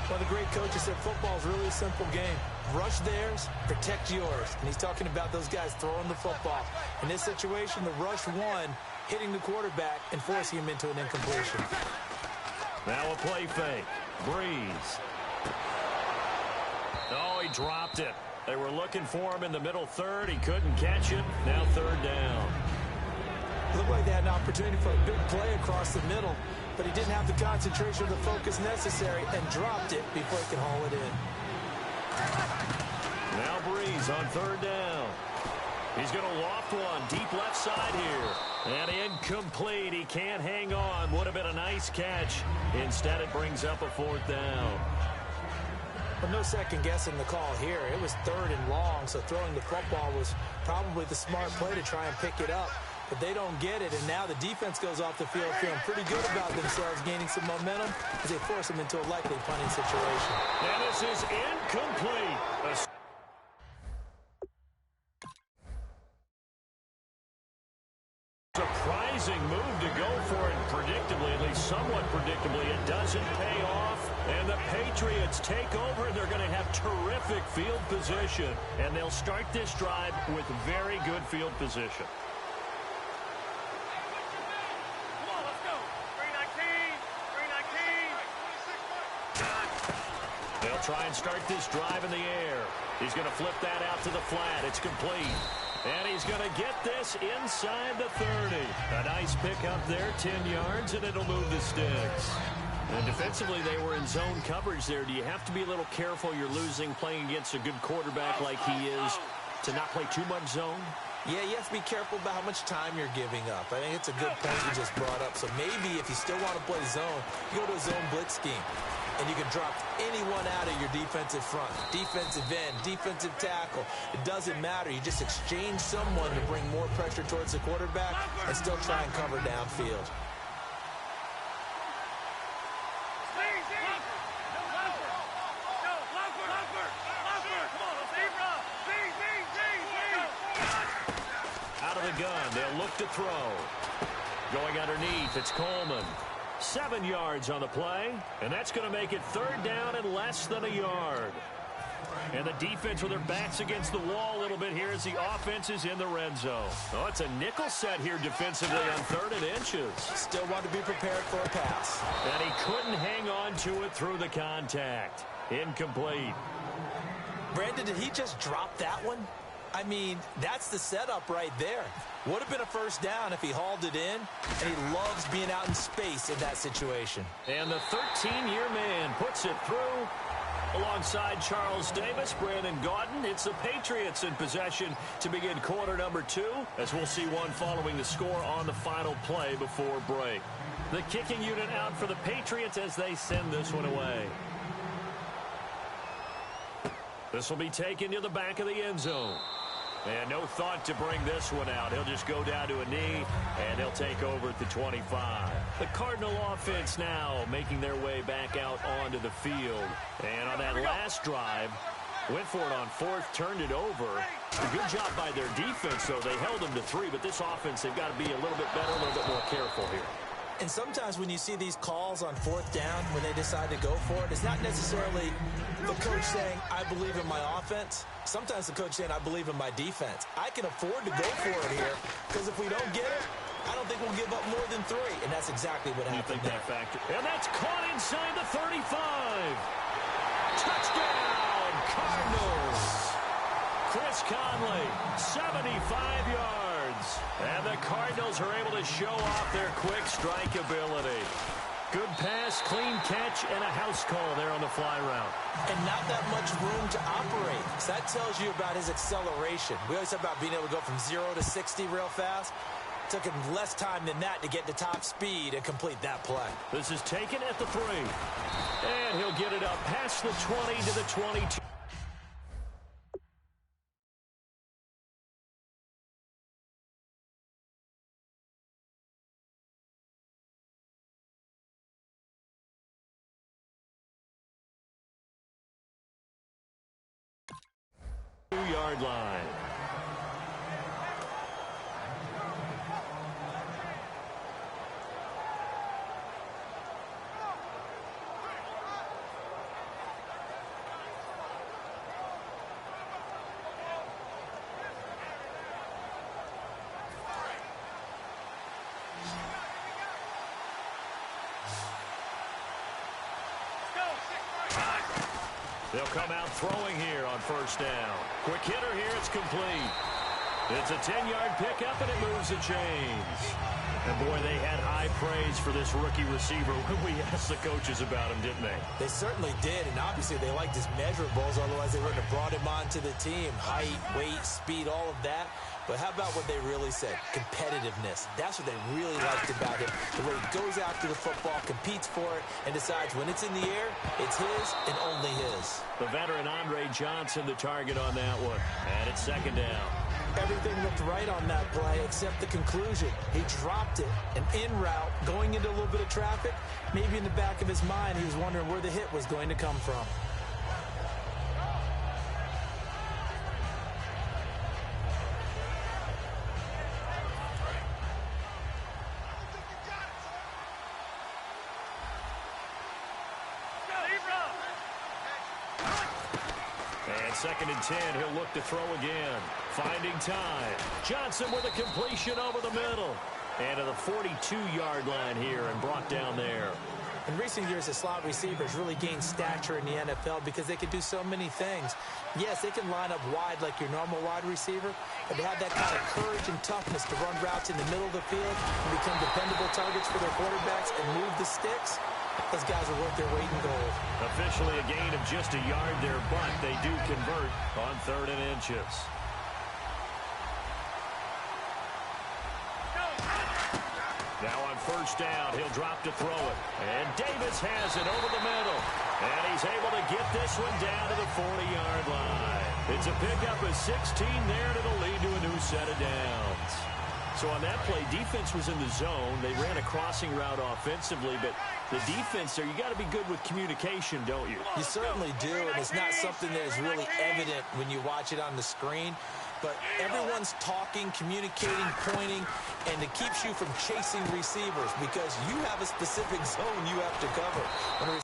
One of the great coaches said football is really a simple game. Rush theirs, protect yours. And he's talking about those guys throwing the football. In this situation, the rush won, hitting the quarterback and forcing him into an incompletion. Now a play fake. Breeze. Oh, he dropped it. They were looking for him in the middle third. He couldn't catch it. Now third down. Looked like they had an opportunity for a big play across the middle, but he didn't have the concentration or the focus necessary and dropped it before he could haul it in. Now Breeze on third down. He's going to loft one deep left side here. And incomplete. He can't hang on. Would have been a nice catch. Instead, it brings up a fourth down. But no second guessing the call here. It was third and long, so throwing the football was probably the smart play to try and pick it up. But they don't get it, and now the defense goes off the field feeling pretty good about themselves, gaining some momentum as they force them into a likely punting situation. And this is incomplete. Surprising move to go for it predictably, at least somewhat predictably. It doesn't pay off, and the Patriots take over, and they're going to have terrific field position. And they'll start this drive with very good field position. They'll try and start this drive in the air. He's going to flip that out to the flat. It's complete. And he's going to get this inside the 30. A nice pickup there, 10 yards, and it'll move the sticks. And defensively, they were in zone coverage there. Do you have to be a little careful? You're losing playing against a good quarterback like he is to not play too much zone? Yeah, you have to be careful about how much time you're giving up. I think it's a good point you just brought up. So maybe if you still want to play zone, you go to a zone blitz scheme. And you can drop anyone out of your defensive front, defensive end, defensive tackle. It doesn't matter. You just exchange someone to bring more pressure towards the quarterback and still try and cover downfield. Out of the gun, they'll look to throw. Going underneath, it's Coleman. 7 yards on the play, and that's going to make it third down and less than a yard. And the defense with their backs against the wall a little bit here as the offense is in the red zone. Oh, it's a nickel set here defensively on 3rd and inches. Still want to be prepared for a pass. And he couldn't hang on to it through the contact. Incomplete. Brandon, did he just drop that one? I mean, that's the setup right there. Would have been a first down if he hauled it in, and he loves being out in space in that situation. And the 13-year man puts it through alongside Charles Davis, Brandon Gaudin. It's the Patriots in possession to begin quarter number 2, as we'll see one following the score on the final play before break. The kicking unit out for the Patriots as they send this one away. This will be taken to the back of the end zone. And no thought to bring this one out. He'll just go down to a knee, and he'll take over at the 25. The Cardinal offense now making their way back out onto the field. And on that last drive, went for it on 4th, turned it over. A good job by their defense, though. They held them to 3, but this offense, they've got to be a little bit better, a little bit more careful here. And sometimes when you see these calls on 4th down, when they decide to go for it, it's not necessarily the coach saying, I believe in my offense. Sometimes the coach saying, I believe in my defense. I can afford to go for it here, because if we don't get it, I don't think we'll give up more than 3. And that's exactly what happened there. And that's caught inside the 35. Touchdown, Cardinals. Chris Conley, 75 yards. Woods. And the Cardinals are able to show off their quick strike ability. Good pass, clean catch, and a house call there on the fly route. And not that much room to operate. So that tells you about his acceleration. We always talk about being able to go from 0 to 60 real fast. Took him less time than that to get to top speed and complete that play. This is taken at the 3. And he'll get it up past the 20 to the 22. Yard line. They'll come out throwing here on first down. Quick hitter here, it's complete. It's a 10-yard pickup, and it moves the chains. And, boy, they had high praise for this rookie receiver when we asked the coaches about him, didn't they? They certainly did, and obviously they liked his measurables, otherwise they wouldn't have brought him onto the team. Height, weight, speed, all of that. But how about what they really said? Competitiveness. That's what they really liked about him. The way he goes after the football, competes for it, and decides when it's in the air, it's his and only his. The veteran Andre Johnson, the target on that one. And it's second down. Everything looked right on that play except the conclusion. He dropped it, an in route, going into a little bit of traffic. Maybe in the back of his mind, he was wondering where the hit was going to come from. Second and 10, he'll look to throw again. Finding time. Johnson with a completion over the middle. And to the 42-yard line here and brought down there. In recent years, the slot receivers really gained stature in the NFL because they can do so many things. Yes, they can line up wide like your normal wide receiver, but they have that kind of courage and toughness to run routes in the middle of the field and become dependable targets for their quarterbacks and move the sticks. Those guys are worth their weight in gold. Officially a gain of just a yard there, but they do convert on 3rd and inches. Now on first down, he'll drop to throw it. And Davis has it over the middle. And he's able to get this one down to the 40-yard line. It's a pickup of 16 there, and it'll lead to a new set of downs. So on that play, defense was in the zone. They ran a crossing route offensively, but the defense there, you got to be good with communication, don't you? You certainly do, and it's not something that is really evident when you watch it on the screen. But everyone's talking, communicating, pointing, and it keeps you from chasing receivers because you have a specific zone you have to cover. When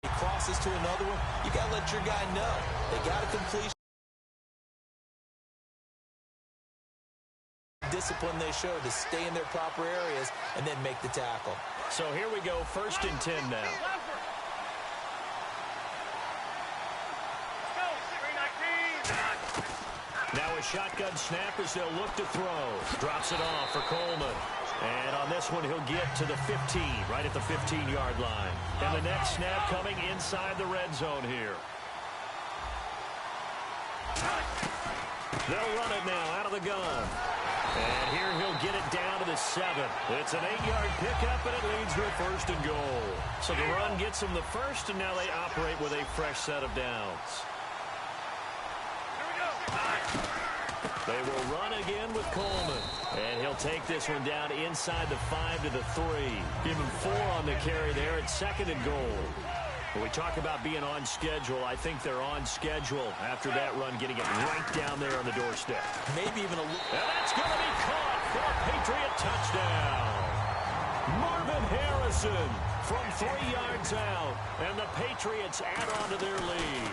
he crosses to another one, you got to let your guy know. They got a completion. Discipline they show to stay in their proper areas and then make the tackle. So here we go, 1st and 10 now. Now a shotgun snap as they'll look to throw. Drops it off for Coleman. And on this one, he'll get to the 15, right at the 15-yard line. And the next snap coming inside the red zone here. They'll run it now out of the gun. And here he'll get it down to the 7. It's an 8-yard pickup, and it leads to a 1st and goal. So the run gets them the first, and now they operate with a fresh set of downs. They will run again with Coleman. And he'll take this one down inside the 5 to the 3. Give him 4 on the carry there at 2nd and goal. When we talk about being on schedule, I think they're on schedule after that run, getting it right down there on the doorstep. Maybe even a little. And that's going to be caught for a Patriot touchdown. Marvin Harrison from 3 yards out. And the Patriots add on to their lead.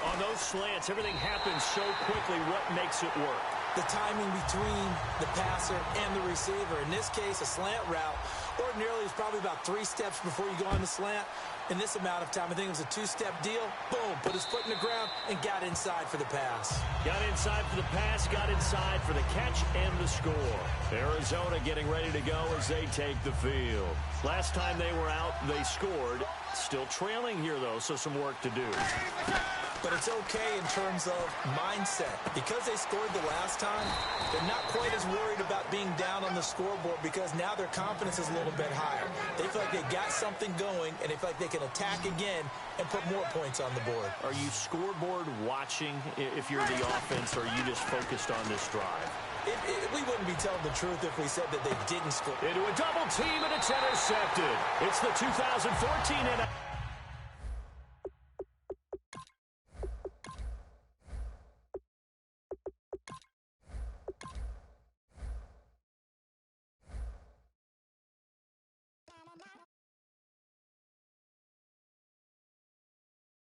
On those slants, everything happens so quickly. What makes it work? The timing between the passer and the receiver. In this case, a slant route. Ordinarily, it's probably about 3 steps before you go on the slant. In this amount of time, I think it was a 2-step deal. Boom, put his foot in the ground and got inside for the pass. Got inside for the pass, got inside for the catch and the score. Arizona getting ready to go as they take the field. Last time they were out, they scored. Still trailing here, though, so some work to do. But it's okay in terms of mindset. Because they scored the last time, they're not quite as worried about being down on the scoreboard because now their confidence is a little bit higher. They feel like they got something going, and they feel like they can attack again and put more points on the board. Are you scoreboard watching if you're the offense, or are you just focused on this drive? We wouldn't be telling the truth if we said that they didn't score. Into a double team, and it's intercepted. It's the 2014 NFL.